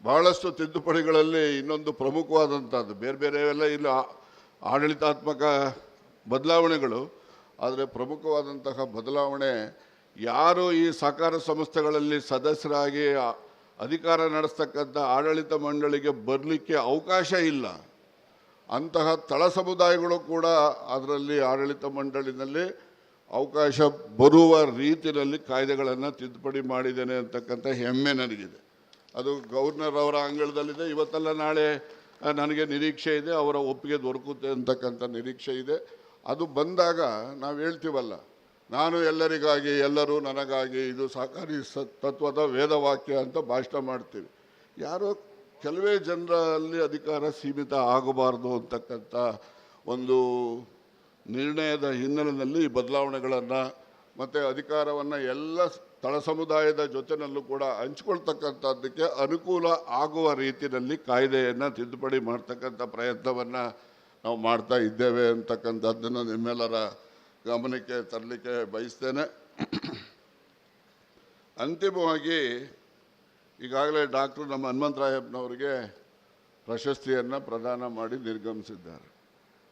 ಬಹಳಷ್ಟು ತಿದ್ದುಪಡಿಗಳಲ್ಲಿ ಇನ್ನೊಂದು ಪ್ರಮುಖವಾದಂಥದ್ದು, ಬೇರೆ ಬೇರೆವೆಲ್ಲ ಇಲ್ಲಿ ಆಡಳಿತಾತ್ಮಕ ಬದಲಾವಣೆಗಳು, ಆದರೆ ಪ್ರಮುಖವಾದಂತಹ ಬದಲಾವಣೆ, ಯಾರು ಈ ಸಹಕಾರ ಸಂಸ್ಥೆಗಳಲ್ಲಿ ಸದಸ್ಯರಾಗಿ ಅಧಿಕಾರ ನಡೆಸ್ತಕ್ಕಂಥ ಆಡಳಿತ ಮಂಡಳಿಗೆ ಬರಲಿಕ್ಕೆ ಅವಕಾಶ ಇಲ್ಲ ಅಂತಹ ತಳ ಸಮುದಾಯಗಳು ಕೂಡ ಅದರಲ್ಲಿ ಆಡಳಿತ ಮಂಡಳಿನಲ್ಲಿ ಅವಕಾಶ ಬರುವ ರೀತಿಯಲ್ಲಿ ಕಾಯ್ದೆಗಳನ್ನು ತಿದ್ದುಪಡಿ ಮಾಡಿದ್ದೇನೆ ಅಂತಕ್ಕಂಥ ಹೆಮ್ಮೆ ನನಗಿದೆ. ಅದು ಗವರ್ನರ್ ಅವರ ಅಂಗಳದಲ್ಲಿದೆ. ಇವತ್ತೆಲ್ಲ ನಾಳೆ ನನಗೆ ನಿರೀಕ್ಷೆ ಇದೆ, ಅವರ ಒಪ್ಪಿಗೆ ದೊರಕುತ್ತೆ ಅಂತಕ್ಕಂಥ ನಿರೀಕ್ಷೆ ಇದೆ. ಅದು ಬಂದಾಗ ನಾವು ಹೇಳ್ತೀವಲ್ಲ, ನಾನು ಎಲ್ಲರಿಗಾಗಿ ಎಲ್ಲರೂ ನನಗಾಗಿ, ಇದು ಸಹಕಾರಿ ತತ್ವದ ವೇದವಾಕ್ಯ ಅಂತ ಭಾಷಣ ಮಾಡ್ತೀವಿ. ಯಾರೋ ಕೆಲವೇ ಜನರಲ್ಲಿ ಅಧಿಕಾರ ಸೀಮಿತ ಆಗಬಾರ್ದು ಅಂತಕ್ಕಂಥ ಒಂದು ನಿರ್ಣಯದ ಹಿನ್ನೆಲೆಯಲ್ಲಿ ಈ ಬದಲಾವಣೆಗಳನ್ನು ಮತ್ತು ಅಧಿಕಾರವನ್ನು ಎಲ್ಲ ತಳ ಸಮುದಾಯದ ಜೊತೆಯಲ್ಲೂ ಕೂಡ ಹಂಚ್ಕೊಳ್ತಕ್ಕಂಥದ್ದಕ್ಕೆ ಅನುಕೂಲ ಆಗುವ ರೀತಿಯಲ್ಲಿ ಕಾಯ್ದೆಯನ್ನು ತಿದ್ದುಪಡಿ ಮಾಡ್ತಕ್ಕಂಥ ಪ್ರಯತ್ನವನ್ನು ನಾವು ಮಾಡ್ತಾ ಇದ್ದೇವೆ ಅಂತಕ್ಕಂಥದ್ದನ್ನು ನಿಮ್ಮೆಲ್ಲರ ಗಮನಕ್ಕೆ ತರಲಿಕ್ಕೆ ಬಯಸ್ತೇನೆ. ಅಂತಿಮವಾಗಿ ಈಗಾಗಲೇ ಡಾಕ್ಟರ್ ನಮ್ಮ ಹನುಮಂತರಾಯಪ್ಪನವರಿಗೆ ಪ್ರಶಸ್ತಿಯನ್ನು ಪ್ರದಾನ ಮಾಡಿ ನಿರ್ಗಮಿಸಿದ್ದಾರೆ.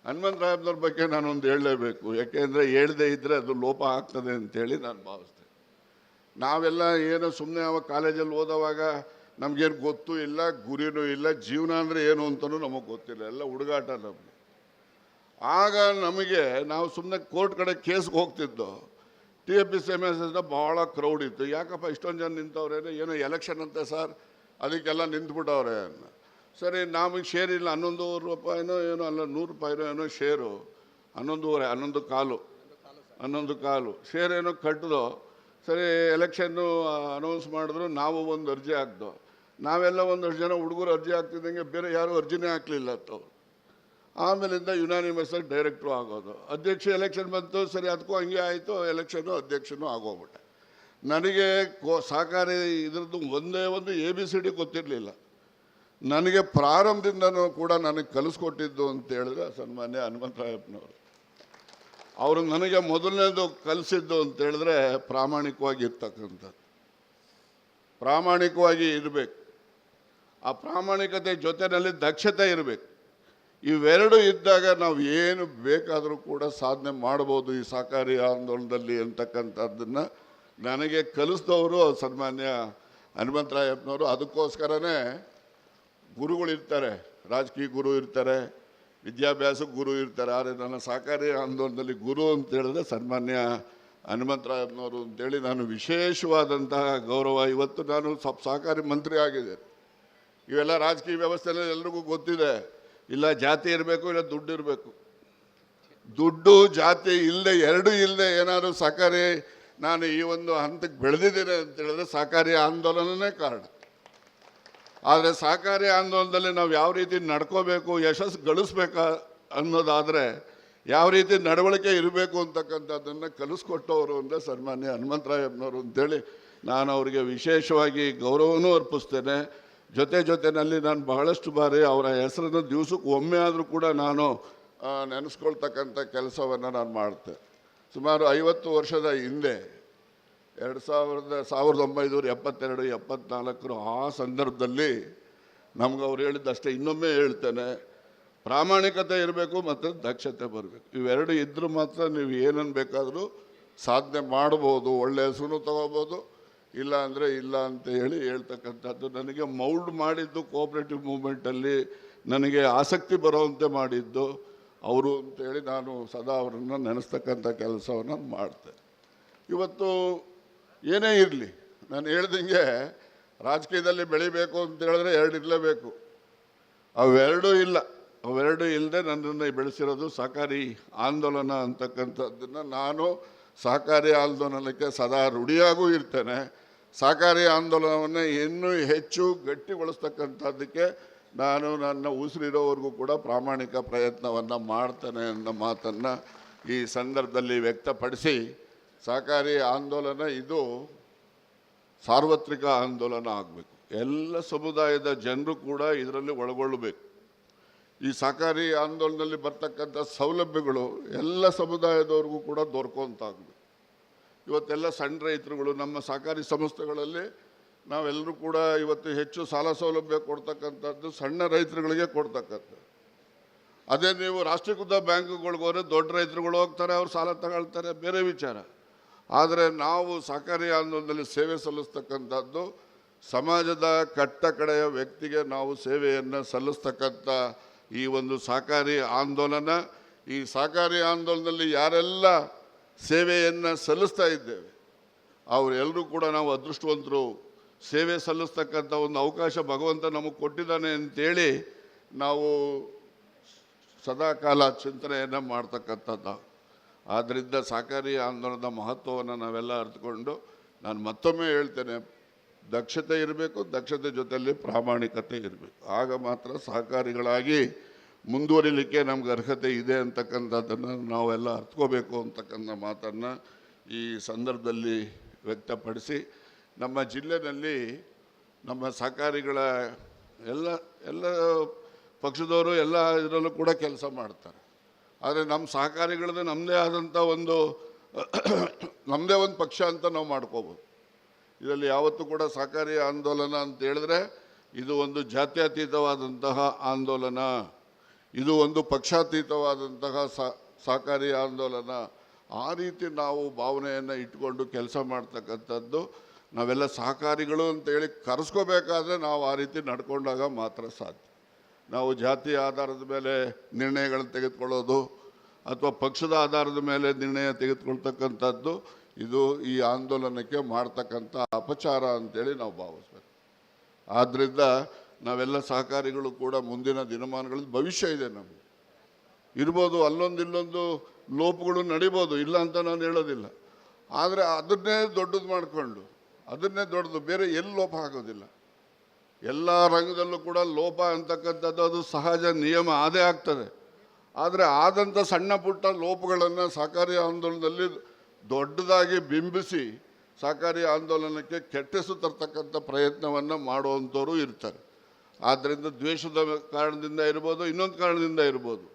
ಹನುಮಂತರಾಯಪ್ಪನವ್ರ ಬಗ್ಗೆ ನಾನೊಂದು ಹೇಳಲೇಬೇಕು, ಯಾಕೆಂದರೆ ಹೇಳದೇ ಇದ್ದರೆ ಅದು ಲೋಪ ಆಗ್ತದೆ ಅಂತೇಳಿ ನಾನು ಭಾವಿಸ್ತೇನೆ. ನಾವೆಲ್ಲ ಏನು ಸುಮ್ಮನೆ ಅವಾಗ ಕಾಲೇಜಲ್ಲಿ ಓದೋವಾಗ ನಮಗೇನು ಗೊತ್ತೂ ಇಲ್ಲ, ಗುರಿನೂ ಇಲ್ಲ, ಜೀವನ ಅಂದರೆ ಏನು ಅಂತಲೂ ನಮಗೆ ಗೊತ್ತಿಲ್ಲ, ಎಲ್ಲ ಹುಡುಗಾಟ ನಮಗೆ. ಆಗ ನಮಗೆ ನಾವು ಸುಮ್ಮನೆ ಕೋರ್ಟ್ ಕಡೆ ಕೇಸ್ಗೆ ಹೋಗ್ತಿದ್ದೋ. TFPCMSನ ಭಾಳ ಕ್ರೌಡ್ ಇತ್ತು. ಯಾಕಪ್ಪ ಇಷ್ಟೊಂದು ಜನ ನಿಂತವ್ರೇನೋ, ಏನೋ ಎಲೆಕ್ಷನ್ ಅಂತೆ ಸರ್, ಅದಕ್ಕೆಲ್ಲ ನಿಂತ್ಬಿಟ್ಟವ್ರೆ ಅನ್ನೋ. ಸರಿ, ನಮಗೆ ಶೇರ್ ಇಲ್ಲ, 11 ರೂಪಾಯಿನೋ ಏನೋ ಅಲ್ಲ, 100 ರೂಪಾಯಿನೋ ಏನೋ ಶೇರು, 11 ಕಾಲು ಶೇರ್ ಏನೋ ಕಟ್ಟಿದೋ. ಸರಿ, ಎಲೆಕ್ಷನ್ನು ಅನೌನ್ಸ್ ಮಾಡಿದ್ರು, ನಾವು ಒಂದು ಅರ್ಜಿ ಹಾಕ್ದೋ. ನಾವೆಲ್ಲ ಒಂದಷ್ಟು ಜನ ಹುಡುಗರು ಅರ್ಜಿ ಹಾಕ್ತಿದ್ದಂಗೆ ಬೇರೆ ಯಾರೂ ಅರ್ಜಿನೇ ಹಾಕಲಿಲ್ಲ ಅಂತವ್ರು. ಆಮೇಲಿಂದ ಯುನಾನಿಮಸ್ ಆಗಿ ಡೈರೆಕ್ಟ್ರು ಆಗೋದು. ಅಧ್ಯಕ್ಷ ಎಲೆಕ್ಷನ್ ಬಂತು, ಸರಿ ಅದಕ್ಕೂ ಹಂಗೆ ಆಯಿತು, ಎಲೆಕ್ಷನ್ನು ಅಧ್ಯಕ್ಷನೂ ಆಗೋಗ್ಬಿಟ್ಟೆ. ನನಗೆ ಸಹಕಾರಿ ಇದ್ರದ್ದು ಒಂದೇ ಒಂದು ABCD ಗೊತ್ತಿರಲಿಲ್ಲ. ನನಗೆ ಪ್ರಾರಂಭದಿಂದನೂ ಕೂಡ ನನಗೆ ಕಲಿಸ್ಕೊಟ್ಟಿದ್ದು ಅಂತ ಹೇಳಿದ್ರೆ ಸನ್ಮಾನ್ಯ ಹನುಮಂತರಾಯಪ್ಪನವರು. ಅವರು ನನಗೆ ಮೊದಲನೇದು ಕಲಿಸಿದ್ದು ಅಂತ ಹೇಳಿದ್ರೆ ಪ್ರಾಮಾಣಿಕವಾಗಿ ಇರ್ತಕ್ಕಂಥದ್ದು, ಪ್ರಾಮಾಣಿಕವಾಗಿ ಇರಬೇಕು. ಆ ಪ್ರಾಮಾಣಿಕತೆ ಜೊತೆಯಲ್ಲಿ ದಕ್ಷತೆ ಇರಬೇಕು. ಇವೆರಡು ಇದ್ದಾಗ ನಾವು ಏನು ಬೇಕಾದರೂ ಕೂಡ ಸಾಧನೆ ಮಾಡ್ಬೋದು ಈ ಸಹಕಾರಿ ಆಂದೋಲನದಲ್ಲಿ ಅಂತಕ್ಕಂಥದ್ದನ್ನು ನನಗೆ ಕಲಿಸಿದವರು ಸನ್ಮಾನ್ಯ ಹನುಮಂತರಾಯಪ್ಪನವರು. ಅದಕ್ಕೋಸ್ಕರನೇ ಗುರುಗಳಿರ್ತಾರೆ, ರಾಜಕೀಯ ಗುರು ಇರ್ತಾರೆ, ವಿದ್ಯಾಭ್ಯಾಸಕ್ಕೆ ಗುರು ಇರ್ತಾರೆ. ಆದರೆ ನನ್ನ ಸಹಕಾರಿ ಆಂದೋಲನದಲ್ಲಿ ಗುರು ಅಂತ ಹೇಳಿದ್ರೆ ಸನ್ಮಾನ್ಯ ಹನುಮಂತರಾಯಪ್ಪನವರು ಅಂತೇಳಿ ನಾನು ವಿಶೇಷವಾದಂತಹ ಗೌರವ. ಇವತ್ತು ನಾನು ಸಹಕಾರಿ ಮಂತ್ರಿ ಆಗಿದ್ದೇನೆ. ಇವೆಲ್ಲ ರಾಜಕೀಯ ವ್ಯವಸ್ಥೆಯಲ್ಲಿ ಎಲ್ರಿಗೂ ಗೊತ್ತಿದೆ, ಇಲ್ಲ ಜಾತಿ ಇರಬೇಕು, ಇಲ್ಲ ದುಡ್ಡು ಇರಬೇಕು. ದುಡ್ಡು ಜಾತಿ ಇಲ್ಲದೆ, ಎರಡೂ ಇಲ್ಲದೆ ಏನಾದರೂ ಸಹಕಾರಿ ನಾನು ಈ ಒಂದು ಹಂತಕ್ಕೆ ಬೆಳೆದಿದ್ದೇನೆ ಅಂತ ಹೇಳಿದ್ರೆ ಸಹಕಾರಿ ಆಂದೋಲನನೇ ಕಾರಣ. ಆದರೆ ಸಹಕಾರಿ ಆಂದೋಲನದಲ್ಲಿ ನಾವು ಯಾವ ರೀತಿ ನಡ್ಕೋಬೇಕು, ಯಶಸ್ಸು ಗಳಿಸ್ಬೇಕು ಅನ್ನೋದಾದರೆ ಯಾವ ರೀತಿ ನಡವಳಿಕೆ ಇರಬೇಕು ಅಂತಕ್ಕಂಥದ್ದನ್ನು ಕಲಿಸ್ಕೊಟ್ಟವರು ಅಂದರೆ ಸನ್ಮಾನ್ಯ ಹನುಮಂತರಾಯಪ್ಪನವರು ಅಂತೇಳಿ ನಾನು ಅವರಿಗೆ ವಿಶೇಷವಾಗಿ ಗೌರವನೂ ಅರ್ಪಿಸ್ತೇನೆ. ಜೊತೆಯಲ್ಲಿ ನಾನು ಬಹಳಷ್ಟು ಬಾರಿ ಅವರ ಹೆಸರನ್ನು ದಿವಸಕ್ಕೆ ಒಮ್ಮೆ ಆದರೂ ಕೂಡ ನಾನು ನೆನೆಸ್ಕೊಳ್ತಕ್ಕಂಥ ಕೆಲಸವನ್ನು ನಾನು ಮಾಡ್ತೆ. ಸುಮಾರು 50 ವರ್ಷದ ಹಿಂದೆ 1972-74 ಆ ಸಂದರ್ಭದಲ್ಲಿ ನಮ್ಗೆ ಅವ್ರು ಹೇಳಿದ್ದಷ್ಟೇ, ಇನ್ನೊಮ್ಮೆ ಹೇಳ್ತೇನೆ, ಪ್ರಾಮಾಣಿಕತೆ ಇರಬೇಕು ಮತ್ತು ದಕ್ಷತೆ ಬರಬೇಕು. ಇವೆರಡು ಇದ್ದರೂ ಮಾತ್ರ ನೀವು ಏನನ್ನು ಬೇಕಾದರೂ ಸಾಧನೆ ಮಾಡ್ಬೋದು, ಒಳ್ಳೆಯ ಹೆಸರು ತಗೋಬೋದು, ಇಲ್ಲ ಅಂದರೆ ಇಲ್ಲ ಅಂತ ಹೇಳ್ತಕ್ಕಂಥದ್ದು. ನನಗೆ ಮೌಲ್ಡ್ ಮಾಡಿದ್ದು ಕೋಆಪರೇಟಿವ್ ಮೂವ್ಮೆಂಟಲ್ಲಿ ನನಗೆ ಆಸಕ್ತಿ ಬರೋವಂತೆ ಮಾಡಿದ್ದು ಅವರು ಅಂತೇಳಿ ನಾನು ಸದಾ ಅವರನ್ನು ನೆನೆಸ್ತಕ್ಕಂಥ ಕೆಲಸವನ್ನು ಮಾಡ್ತೆ. ಇವತ್ತು ಏನೇ ಇರಲಿ, ನಾನು ಹೇಳ್ದಂಗೆ ರಾಜಕೀಯದಲ್ಲಿ ಬೆಳಿಬೇಕು ಅಂತ ಹೇಳಿದ್ರೆ ಎರಡು ಇರಲೇಬೇಕು. ಅವೆರಡೂ ಇಲ್ಲ, ಅವೆರಡೂ ಇಲ್ಲದೆ ನನ್ನನ್ನು ಬೆಳೆಸಿರೋದು ಸಹಕಾರಿ ಆಂದೋಲನ ಅಂತಕ್ಕಂಥದ್ದನ್ನು ನಾನು ಸಹಕಾರಿ ಆಂದೋಲನಕ್ಕೆ ಸದಾ ರೂಢಿಯಾಗೂ ಇರ್ತೇನೆ. ಸಹಕಾರಿ ಆಂದೋಲನವನ್ನು ಇನ್ನೂ ಹೆಚ್ಚು ಗಟ್ಟಿಗೊಳಿಸ್ತಕ್ಕಂಥದ್ದಕ್ಕೆ ನಾನು ನನ್ನ ಉಸಿರಿರೋವರೆಗೂ ಕೂಡ ಪ್ರಾಮಾಣಿಕ ಪ್ರಯತ್ನವನ್ನು ಮಾಡ್ತೇನೆ ಅನ್ನೋ ಮಾತನ್ನು ಈ ಸಂದರ್ಭದಲ್ಲಿ ವ್ಯಕ್ತಪಡಿಸಿ, ಸಹಕಾರಿ ಆಂದೋಲನ ಇದು ಸಾರ್ವತ್ರಿಕ ಆಂದೋಲನ ಆಗಬೇಕು. ಎಲ್ಲ ಸಮುದಾಯದ ಜನರು ಕೂಡ ಇದರಲ್ಲಿ ಒಳಗೊಳ್ಳಬೇಕು. ಈ ಸಹಕಾರಿ ಆಂದೋಲನದಲ್ಲಿ ಬರ್ತಕ್ಕಂಥ ಸೌಲಭ್ಯಗಳು ಎಲ್ಲ ಸಮುದಾಯದವ್ರಿಗೂ ಕೂಡ ದೊರಕುವಂತಾಗಬೇಕು. ಇವತ್ತೆಲ್ಲ ಸಣ್ಣ ರೈತರುಗಳು ನಮ್ಮ ಸಹಕಾರಿ ಸಂಸ್ಥೆಗಳಲ್ಲಿ ನಾವೆಲ್ಲರೂ ಕೂಡ ಇವತ್ತು ಹೆಚ್ಚು ಸಾಲ ಸೌಲಭ್ಯ ಕೊಡ್ತಕ್ಕಂಥದ್ದು ಸಣ್ಣ ರೈತರುಗಳಿಗೆ ಕೊಡ್ತಕ್ಕಂಥದ್ದು. ಅದೇ ನೀವು ರಾಷ್ಟ್ರೀಕೃತ ಬ್ಯಾಂಕುಗಳಿಗೆ ಹೋದರೆ ದೊಡ್ಡ ರೈತರುಗಳು ಹೋಗ್ತಾರೆ, ಅವ್ರು ಸಾಲ ತಗೊಳ್ತಾರೆ, ಬೇರೆ ವಿಚಾರ. ಆದರೆ ನಾವು ಸಹಕಾರಿ ಆಂದೋಲನದಲ್ಲಿ ಸೇವೆ ಸಲ್ಲಿಸ್ತಕ್ಕಂಥದ್ದು ಸಮಾಜದ ಕಟ್ಟ ಕಡೆಯ ವ್ಯಕ್ತಿಗೆ ನಾವು ಸೇವೆಯನ್ನು ಸಲ್ಲಿಸ್ತಕ್ಕಂಥ ಈ ಒಂದು ಸಹಕಾರಿ ಆಂದೋಲನ. ಈ ಸಹಕಾರಿ ಆಂದೋಲನದಲ್ಲಿ ಯಾರೆಲ್ಲ ಸೇವೆಯನ್ನು ಸಲ್ಲಿಸ್ತಾ ಇದ್ದೇವೆ ಅವರೆಲ್ಲರೂ ಕೂಡ ನಾವು ಅದೃಷ್ಟವಂತರು. ಸೇವೆ ಸಲ್ಲಿಸ್ತಕ್ಕಂಥ ಒಂದು ಅವಕಾಶ ಭಗವಂತ ನಮಗೆ ಕೊಟ್ಟಿದ್ದಾನೆ ಅಂತೇಳಿ ನಾವು ಸದಾಕಾಲ ಚಿಂತನೆಯನ್ನು ಮಾಡ್ತಕ್ಕಂಥದ್ದು. ಆದ್ದರಿಂದ ಸಹಕಾರಿ ಆಂದೋಲನದ ಮಹತ್ವವನ್ನು ನಾವೆಲ್ಲ ಅರ್ಥಕೊಂಡು, ನಾನು ಮತ್ತೊಮ್ಮೆ ಹೇಳ್ತೇನೆ, ದಕ್ಷತೆ ಇರಬೇಕು, ದಕ್ಷತೆ ಜೊತೆಯಲ್ಲಿ ಪ್ರಾಮಾಣಿಕತೆ ಇರಬೇಕು. ಆಗ ಮಾತ್ರ ಸಹಕಾರಿಗಳಾಗಿ ಮುಂದುವರಿಲಿಕ್ಕೆ ನಮ್ಗೆ ಅರ್ಹತೆ ಇದೆ ಅಂತಕ್ಕಂಥದ್ದನ್ನು ನಾವೆಲ್ಲ ಅರ್ಥಕೋಬೇಕು ಅಂತಕ್ಕಂಥ ಮಾತನ್ನು ಈ ಸಂದರ್ಭದಲ್ಲಿ ವ್ಯಕ್ತಪಡಿಸಿ, ನಮ್ಮ ಜಿಲ್ಲೆಯಲ್ಲಿ ನಮ್ಮ ಸಹಕಾರಿಗಳ ಎಲ್ಲ ಪಕ್ಷದವರು ಎಲ್ಲ ಇದರಲ್ಲೂ ಕೂಡ ಕೆಲಸ ಮಾಡ್ತಾರೆ. ಆದರೆ ನಮ್ಮ ಸಹಕಾರಿಗಳದ್ದು ನಮ್ಮದೇ ಆದಂಥ ನಮ್ಮದೇ ಒಂದು ಪಕ್ಷ ಅಂತ ನಾವು ಮಾಡ್ಕೋಬೋದು. ಇದರಲ್ಲಿ ಯಾವತ್ತೂ ಕೂಡ ಸಹಕಾರಿ ಆಂದೋಲನ ಅಂತ ಹೇಳಿದ್ರೆ ಇದು ಒಂದು ಜಾತ್ಯತೀತವಾದಂತಹ ಆಂದೋಲನ, ಇದು ಒಂದು ಪಕ್ಷಾತೀತವಾದಂತಹ ಸಹಕಾರಿ ಆಂದೋಲನ. ಆ ರೀತಿ ನಾವು ಭಾವನೆಯನ್ನು ಇಟ್ಕೊಂಡು ಕೆಲಸ ಮಾಡ್ತಕ್ಕಂಥದ್ದು. ನಾವೆಲ್ಲ ಸಹಕಾರಿಗಳು ಅಂತೇಳಿ ಕರೆಸ್ಕೋಬೇಕಾದ್ರೆ ನಾವು ಆ ರೀತಿ ನಡ್ಕೊಂಡಾಗ ಮಾತ್ರ ಸಾಧ್ಯ. ನಾವು ಜಾತಿ ಆಧಾರದ ಮೇಲೆ ನಿರ್ಣಯಗಳನ್ನು ತೆಗೆದುಕೊಳ್ಳೋದು ಅಥವಾ ಪಕ್ಷದ ಆಧಾರದ ಮೇಲೆ ನಿರ್ಣಯ ತೆಗೆದುಕೊಳ್ತಕ್ಕಂಥದ್ದು ಇದು ಈ ಆಂದೋಲನಕ್ಕೆ ಮಾಡ್ತಕ್ಕಂಥ ಅಪಚಾರ ಅಂತೇಳಿ ನಾವು ಭಾವಿಸ್ಬೇಕು. ಆದ್ದರಿಂದ ನಾವೆಲ್ಲ ಸಹಕಾರಿಗಳು ಕೂಡ ಮುಂದಿನ ದಿನಮಾನಗಳಲ್ಲಿ ಭವಿಷ್ಯ ಇದೆ ನಮಗೆ. ಇರ್ಬೋದು, ಇಲ್ಲೊಂದು ಲೋಪಗಳು ನಡಿಬೋದು, ಇಲ್ಲ ಅಂತ ನಾನು ಹೇಳೋದಿಲ್ಲ. ಆದರೆ ಅದನ್ನೇ ದೊಡ್ಡದು ಮಾಡಿಕೊಂಡು ಅದನ್ನೇ ದೊಡ್ಡದು, ಬೇರೆ ಎಲ್ಲಿ ಲೋಪ ಆಗೋದಿಲ್ಲ. ಎಲ್ಲ ರಂಗದಲ್ಲೂ ಕೂಡ ಲೋಪ ಅಂತಕ್ಕಂಥದ್ದು ಅದು ಸಹಜ ನಿಯಮ ಆದೇ ಆಗ್ತದೆ. ಆದರೆ ಆದಂಥ ಸಣ್ಣ ಪುಟ್ಟ ಲೋಪಗಳನ್ನು ಸಹಕಾರಿ ಆಂದೋಲನದಲ್ಲಿ ದೊಡ್ಡದಾಗಿ ಬಿಂಬಿಸಿ ಸಹಕಾರಿ ಆಂದೋಲನಕ್ಕೆ ಕೆಟ್ಟೆಸು ತರ್ತಕ್ಕಂಥ ಪ್ರಯತ್ನವನ್ನು ಮಾಡುವಂಥವ್ರು ಇರ್ತಾರೆ. ಆದ್ದರಿಂದ ದ್ವೇಷದ ಕಾರಣದಿಂದ ಇರ್ಬೋದು, ಇನ್ನೊಂದು ಕಾರಣದಿಂದ ಇರ್ಬೋದು.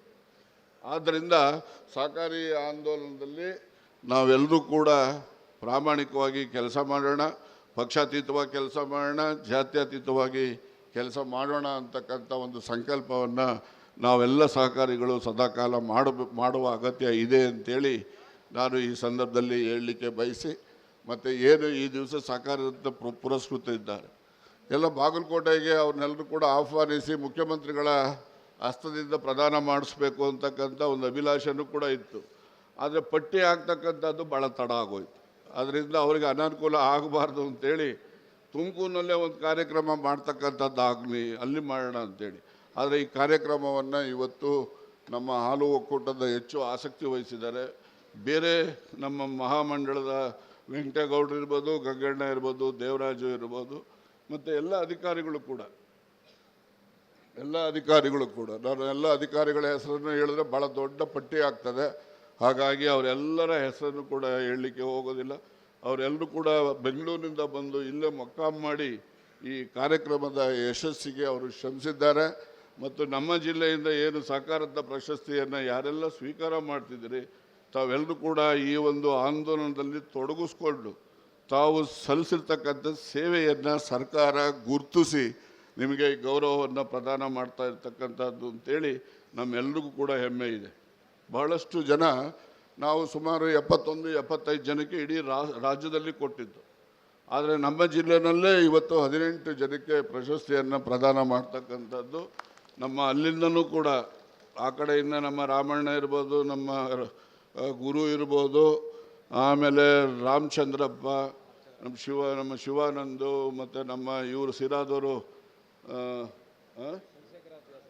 ಆದ್ದರಿಂದ ಸಹಕಾರಿ ಆಂದೋಲನದಲ್ಲಿ ನಾವೆಲ್ಲರೂ ಕೂಡ ಪ್ರಾಮಾಣಿಕವಾಗಿ ಕೆಲಸ ಮಾಡೋಣ, ಪಕ್ಷಾತೀತವಾಗಿ ಕೆಲಸ ಮಾಡೋಣ, ಜಾತ್ಯತೀತವಾಗಿ ಕೆಲಸ ಮಾಡೋಣ ಅಂತಕ್ಕಂಥ ಒಂದು ಸಂಕಲ್ಪವನ್ನು ನಾವೆಲ್ಲ ಸಹಕಾರಿಗಳು ಸದಾಕಾಲ ಮಾಡುವ ಅಗತ್ಯ ಇದೆ ಅಂತೇಳಿ ನಾನು ಈ ಸಂದರ್ಭದಲ್ಲಿ ಹೇಳಲಿಕ್ಕೆ ಬಯಸಿ, ಮತ್ತು ಏನು ಈ ದಿವಸ ಸಹಕಾರದ ಪುರಸ್ಕೃತ ಇದ್ದಾರೆ ಎಲ್ಲ ಬಾಗಲಕೋಟೆಗೆ ಅವ್ರನ್ನೆಲ್ಲರೂ ಕೂಡ ಆಹ್ವಾನಿಸಿ ಮುಖ್ಯಮಂತ್ರಿಗಳ ಹಸ್ತದಿಂದ ಪ್ರದಾನ ಮಾಡಿಸ್ಬೇಕು ಅಂತಕ್ಕಂಥ ಒಂದು ಅಭಿಲಾಷೆನೂ ಕೂಡ ಇತ್ತು. ಆದರೆ ಪಟ್ಟಿ ಆಗ್ತಕ್ಕಂಥದ್ದು ಭಾಳ ತಡ ಆಗೋಯ್ತು. ಅದರಿಂದ ಅವರಿಗೆ ಅನಾನುಕೂಲ ಆಗಬಾರ್ದು ಅಂತೇಳಿ ತುಮಕೂರಿನಲ್ಲೇ ಒಂದು ಕಾರ್ಯಕ್ರಮ ಮಾಡ್ತಕ್ಕಂಥದ್ದಾಗಲಿ ಅಲ್ಲಿ ಮಾಡೋಣ ಅಂತೇಳಿ. ಆದರೆ ಈ ಕಾರ್ಯಕ್ರಮವನ್ನು ಇವತ್ತು ನಮ್ಮ ಹಾಲು ಒಕ್ಕೂಟದ ಹೆಚ್ಚು ಆಸಕ್ತಿ ವಹಿಸಿದ್ದಾರೆ. ಬೇರೆ ನಮ್ಮ ಮಹಾಮಂಡಳದ ವೆಂಕಟೇಗೌಡರು ಇರ್ಬೋದು, ಗಂಗಣ್ಣ ಇರ್ಬೋದು, ದೇವರಾಜು ಇರ್ಬೋದು, ಮತ್ತು ಎಲ್ಲ ಅಧಿಕಾರಿಗಳು ಕೂಡ ನಾನು ಎಲ್ಲ ಅಧಿಕಾರಿಗಳ ಹೆಸರನ್ನು ಹೇಳಿದ್ರೆ ಭಾಳ ದೊಡ್ಡ ಪಟ್ಟಿ ಆಗ್ತದೆ. ಹಾಗಾಗಿ ಅವರೆಲ್ಲರ ಹೆಸರನ್ನು ಕೂಡ ಹೇಳಲಿಕ್ಕೆ ಹೋಗೋದಿಲ್ಲ. ಅವರೆಲ್ಲರೂ ಕೂಡ ಬೆಂಗಳೂರಿನಿಂದ ಬಂದು ಇಲ್ಲೇ ಮೊಕ್ಕಾಂ ಮಾಡಿ ಈ ಕಾರ್ಯಕ್ರಮದ ಯಶಸ್ಸಿಗೆ ಅವರು ಶ್ರಮಿಸಿದ್ದಾರೆ. ಮತ್ತು ನಮ್ಮ ಜಿಲ್ಲೆಯಿಂದ ಏನು ಸಹಕಾರದ ಪ್ರಶಸ್ತಿಯನ್ನು ಯಾರೆಲ್ಲ ಸ್ವೀಕಾರ ಮಾಡ್ತಿದ್ದೀರಿ, ತಾವೆಲ್ಲರೂ ಕೂಡ ಈ ಒಂದು ಆಂದೋಲನದಲ್ಲಿ ತೊಡಗಿಸ್ಕೊಂಡು ತಾವು ಸಲ್ಲಿಸಿರ್ತಕ್ಕಂಥ ಸೇವೆಯನ್ನು ಸರ್ಕಾರ ಗುರುತಿಸಿ ನಿಮಗೆ ಈ ಗೌರವವನ್ನು ಪ್ರದಾನ ಮಾಡ್ತಾ ಇರ್ತಕ್ಕಂಥದ್ದು ಅಂತೇಳಿ ನಮ್ಮೆಲ್ಲರಿಗೂ ಕೂಡ ಹೆಮ್ಮೆ ಇದೆ. ಬಹಳಷ್ಟು ಜನ ನಾವು ಸುಮಾರು 71-75 ಜನಕ್ಕೆ ಇಡೀ ರಾಜ್ಯದಲ್ಲಿ ಕೊಟ್ಟಿದ್ದು. ಆದರೆ ನಮ್ಮ ಜಿಲ್ಲೆಯಲ್ಲೇ ಇವತ್ತು 18 ಜನಕ್ಕೆ ಪ್ರಶಸ್ತಿಯನ್ನು ಪ್ರದಾನ ಮಾಡ್ತಕ್ಕಂಥದ್ದು. ನಮ್ಮ ಅಲ್ಲಿಂದನೂ ಕೂಡ ಆ ಕಡೆಯಿಂದ ನಮ್ಮ ರಾಮಣ್ಣ ಇರ್ಬೋದು, ನಮ್ಮ ಗುರು ಇರ್ಬೋದು, ಆಮೇಲೆ ರಾಮಚಂದ್ರಪ್ಪ, ನಮ್ಮ ಶಿವಾನಂದು, ಮತ್ತು ನಮ್ಮ ಇವರು ಸಿರಾದವರು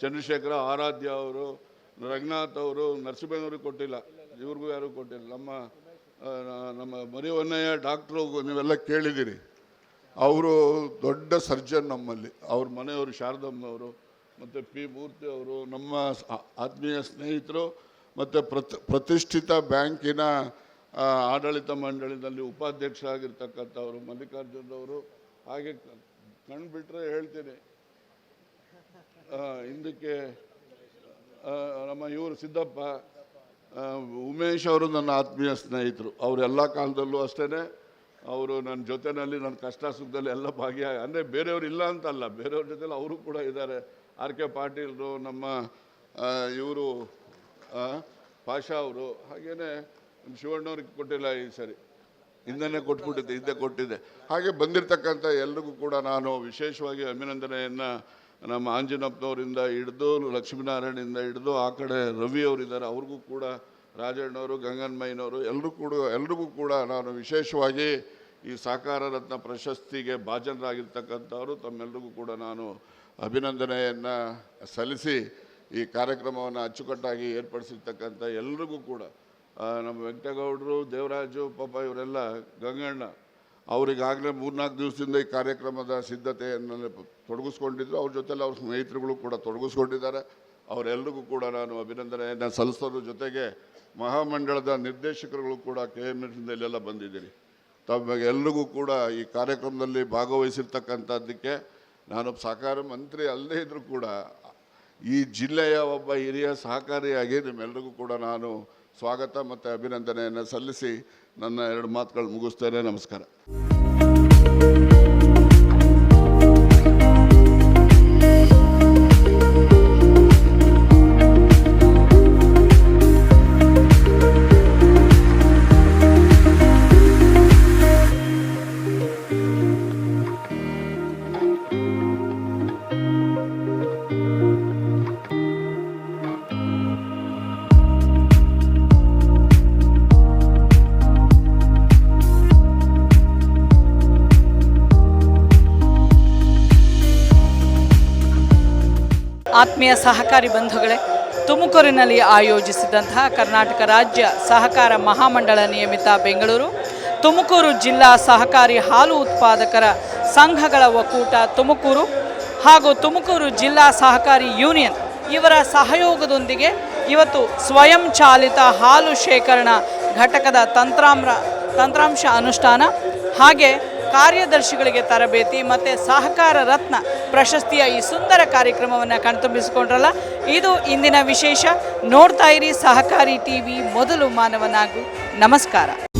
ಚಂದ್ರಶೇಖರ ಆರಾಧ್ಯ ಅವರು, ರಂಗನಾಥ್ ಅವರು, ನರಸಿಂಹನವ್ರಿಗೆ ಕೊಟ್ಟಿಲ್ಲ, ಇವ್ರಿಗೂ ಯಾರೂ ಕೊಟ್ಟಿಲ್ಲ. ನಮ್ಮ ಮರಿವನ್ನಯ್ಯ ಡಾಕ್ಟ್ರು ನೀವೆಲ್ಲ ಕೇಳಿದ್ದೀರಿ, ಅವರು ದೊಡ್ಡ ಸರ್ಜನ್ ನಮ್ಮಲ್ಲಿ. ಅವ್ರ ಮನೆಯವರು ಶಾರದಮ್ಮನವರು ಮತ್ತು ಪಿ ಮೂರ್ತಿ ಅವರು ನಮ್ಮ ಆತ್ಮೀಯ ಸ್ನೇಹಿತರು, ಮತ್ತು ಪ್ರತಿಷ್ಠಿತ ಬ್ಯಾಂಕಿನ ಆಡಳಿತ ಮಂಡಳಿನಲ್ಲಿ ಉಪಾಧ್ಯಕ್ಷರಾಗಿರ್ತಕ್ಕಂಥವರು ಮಲ್ಲಿಕಾರ್ಜುನವರು. ಹಾಗೆ ಕಂಡುಬಿಟ್ರೆ ಹೇಳ್ತೀನಿ, ಹಿಂದಕ್ಕೆ ನಮ್ಮ ಇವರು ಸಿದ್ದಪ್ಪ, ಉಮೇಶ್ ಅವರು ನನ್ನ ಆತ್ಮೀಯ ಸ್ನೇಹಿತರು. ಅವರೆಲ್ಲ ಕಾಲದಲ್ಲೂ ಅಷ್ಟೇ ಅವರು ನನ್ನ ಜೊತೆಯಲ್ಲಿ ನನ್ನ ಕಷ್ಟ ಸುಖದಲ್ಲಿ ಎಲ್ಲ ಅಂದರೆ ಬೇರೆಯವರು ಇಲ್ಲ ಅಂತಲ್ಲ, ಬೇರೆಯವ್ರ ಜೊತೆಲಿ ಅವರು ಕೂಡ ಇದ್ದಾರೆ. ಆರ್ ಕೆ ಪಾಟೀಲ್ರು, ನಮ್ಮ ಇವರು ಪಾಷಾ ಅವರು, ಹಾಗೇನೆ ನಮ್ಮ ಶಿವಣ್ಣವ್ರಿಗೆ ಕೊಟ್ಟಿಲ್ಲ ಈ ಸರಿ, ಹಿಂದೆ ಕೊಟ್ಟಿದ್ದೆ. ಹಾಗೆ ಬಂದಿರತಕ್ಕಂಥ ಎಲ್ರಿಗೂ ಕೂಡ ನಾನು ವಿಶೇಷವಾಗಿ ಅಭಿನಂದನೆಯನ್ನು ನಮ್ಮ ಆಂಜನಪ್ಪನವರಿಂದ ಹಿಡಿದು, ಲಕ್ಷ್ಮೀನಾರಾಯಣದಿಂದ ಹಿಡಿದು, ಆ ಕಡೆ ರವಿ ಅವರಿದ್ದಾರೆ, ಅವ್ರಿಗೂ ಕೂಡ, ರಾಜಣ್ಣವರು, ಗಂಗನ್ಮಯ್ಯನವರು, ಎಲ್ರಿಗೂ ಕೂಡ ನಾನು ವಿಶೇಷವಾಗಿ ಈ ಸಹಕಾರ ರತ್ನ ಪ್ರಶಸ್ತಿಗೆ ಭಾಜನರಾಗಿರ್ತಕ್ಕಂಥವರು ತಮ್ಮೆಲ್ಲರಿಗೂ ಕೂಡ ನಾನು ಅಭಿನಂದನೆಯನ್ನು ಸಲ್ಲಿಸಿ ಈ ಕಾರ್ಯಕ್ರಮವನ್ನು ಅಚ್ಚುಕಟ್ಟಾಗಿ ಏರ್ಪಡಿಸಿರ್ತಕ್ಕಂಥ ಎಲ್ರಿಗೂ ಕೂಡ ನಮ್ಮ ವೆಂಕಟೇಗೌಡರು, ದೇವರಾಜು, ಪಾಪ ಇವರೆಲ್ಲ ಗಂಗಣ್ಣ ಅವರಿಗಾಗಲೇ 3-4 ದಿವಸದಿಂದ ಈ ಕಾರ್ಯಕ್ರಮದ ಸಿದ್ಧತೆಯನ್ನು ತೊಡಗಿಸ್ಕೊಂಡಿದ್ರು. ಅವ್ರ ಜೊತೆಲಿ ಅವ್ರ ಸ್ನೇಹಿತರುಗಳು ಕೂಡ ತೊಡಗಿಸ್ಕೊಂಡಿದ್ದಾರೆ. ಅವರೆಲ್ಲರಿಗೂ ಕೂಡ ನಾನು ಅಭಿನಂದನೆಯನ್ನು ಸಲ್ಲಿಸೋದ್ರ ಜೊತೆಗೆ ಮಹಾಮಂಡಳದ ನಿರ್ದೇಶಕರುಗಳು ಕೂಡ KMS ಇಲ್ಲೆಲ್ಲ ಬಂದಿದ್ದೀರಿ. ತಮಗೆ ಎಲ್ರಿಗೂ ಕೂಡ ಈ ಕಾರ್ಯಕ್ರಮದಲ್ಲಿ ಭಾಗವಹಿಸಿರ್ತಕ್ಕಂಥದ್ದಕ್ಕೆ ನಾನೊಬ್ಬ ಸಹಕಾರ ಮಂತ್ರಿ ಅಲ್ಲದೇ ಇದ್ದರೂ ಕೂಡ ಈ ಜಿಲ್ಲೆಯ ಒಬ್ಬ ಹಿರಿಯ ಸಹಕಾರಿಯಾಗಿ ನಿಮ್ಮೆಲ್ಲರಿಗೂ ಕೂಡ ನಾನು ಸ್ವಾಗತ ಮತ್ತು ಅಭಿನಂದನೆಯನ್ನು ಸಲ್ಲಿಸಿ ನನ್ನ 2 ಮಾತುಗಳು ಮುಗಿಸ್ತೇನೆ. ನಮಸ್ಕಾರ. ಆತ್ಮೀಯ ಸಹಕಾರಿ ಬಂಧುಗಳೇ, ತುಮಕೂರಿನಲ್ಲಿ ಆಯೋಜಿಸಿದಂತಹ ಕರ್ನಾಟಕ ರಾಜ್ಯ ಸಹಕಾರ ಮಹಾಮಂಡಳ ನಿಯಮಿತ ಬೆಂಗಳೂರು, ತುಮಕೂರು ಜಿಲ್ಲಾ ಸಹಕಾರಿ ಹಾಲು ಉತ್ಪಾದಕರ ಸಂಘಗಳ ಒಕ್ಕೂಟ ತುಮಕೂರು ಹಾಗೂ ತುಮಕೂರು ಜಿಲ್ಲಾ ಸಹಕಾರಿ ಯೂನಿಯನ್ ಇವರ ಸಹಯೋಗದೊಂದಿಗೆ ಇವತ್ತು ಸ್ವಯಂ ಚಾಲಿತ ಹಾಲು ಶೇಖರಣಾ ಘಟಕದ ತಂತ್ರಾಂಶ ಅನುಷ್ಠಾನ ಹಾಗೆ ಕಾರ್ಯದರ್ಶಿಗಳಿಗೆ ತರಬೇತಿ ಮತ್ತು ಸಹಕಾರ ರತ್ನ ಪ್ರಶಸ್ತಿಯ ಈ ಸುಂದರ ಕಾರ್ಯಕ್ರಮವನ್ನು ಕಣ್ತುಂಬಿಸಿಕೊಂಡ್ರಲ್ಲ, ಇದು ಇಂದಿನ ವಿಶೇಷ. ನೋಡ್ತಾ ಇರಿ ಸಹಕಾರಿ TV, ಮೊದಲು ಮಾನವನಾಗು. ನಮಸ್ಕಾರ.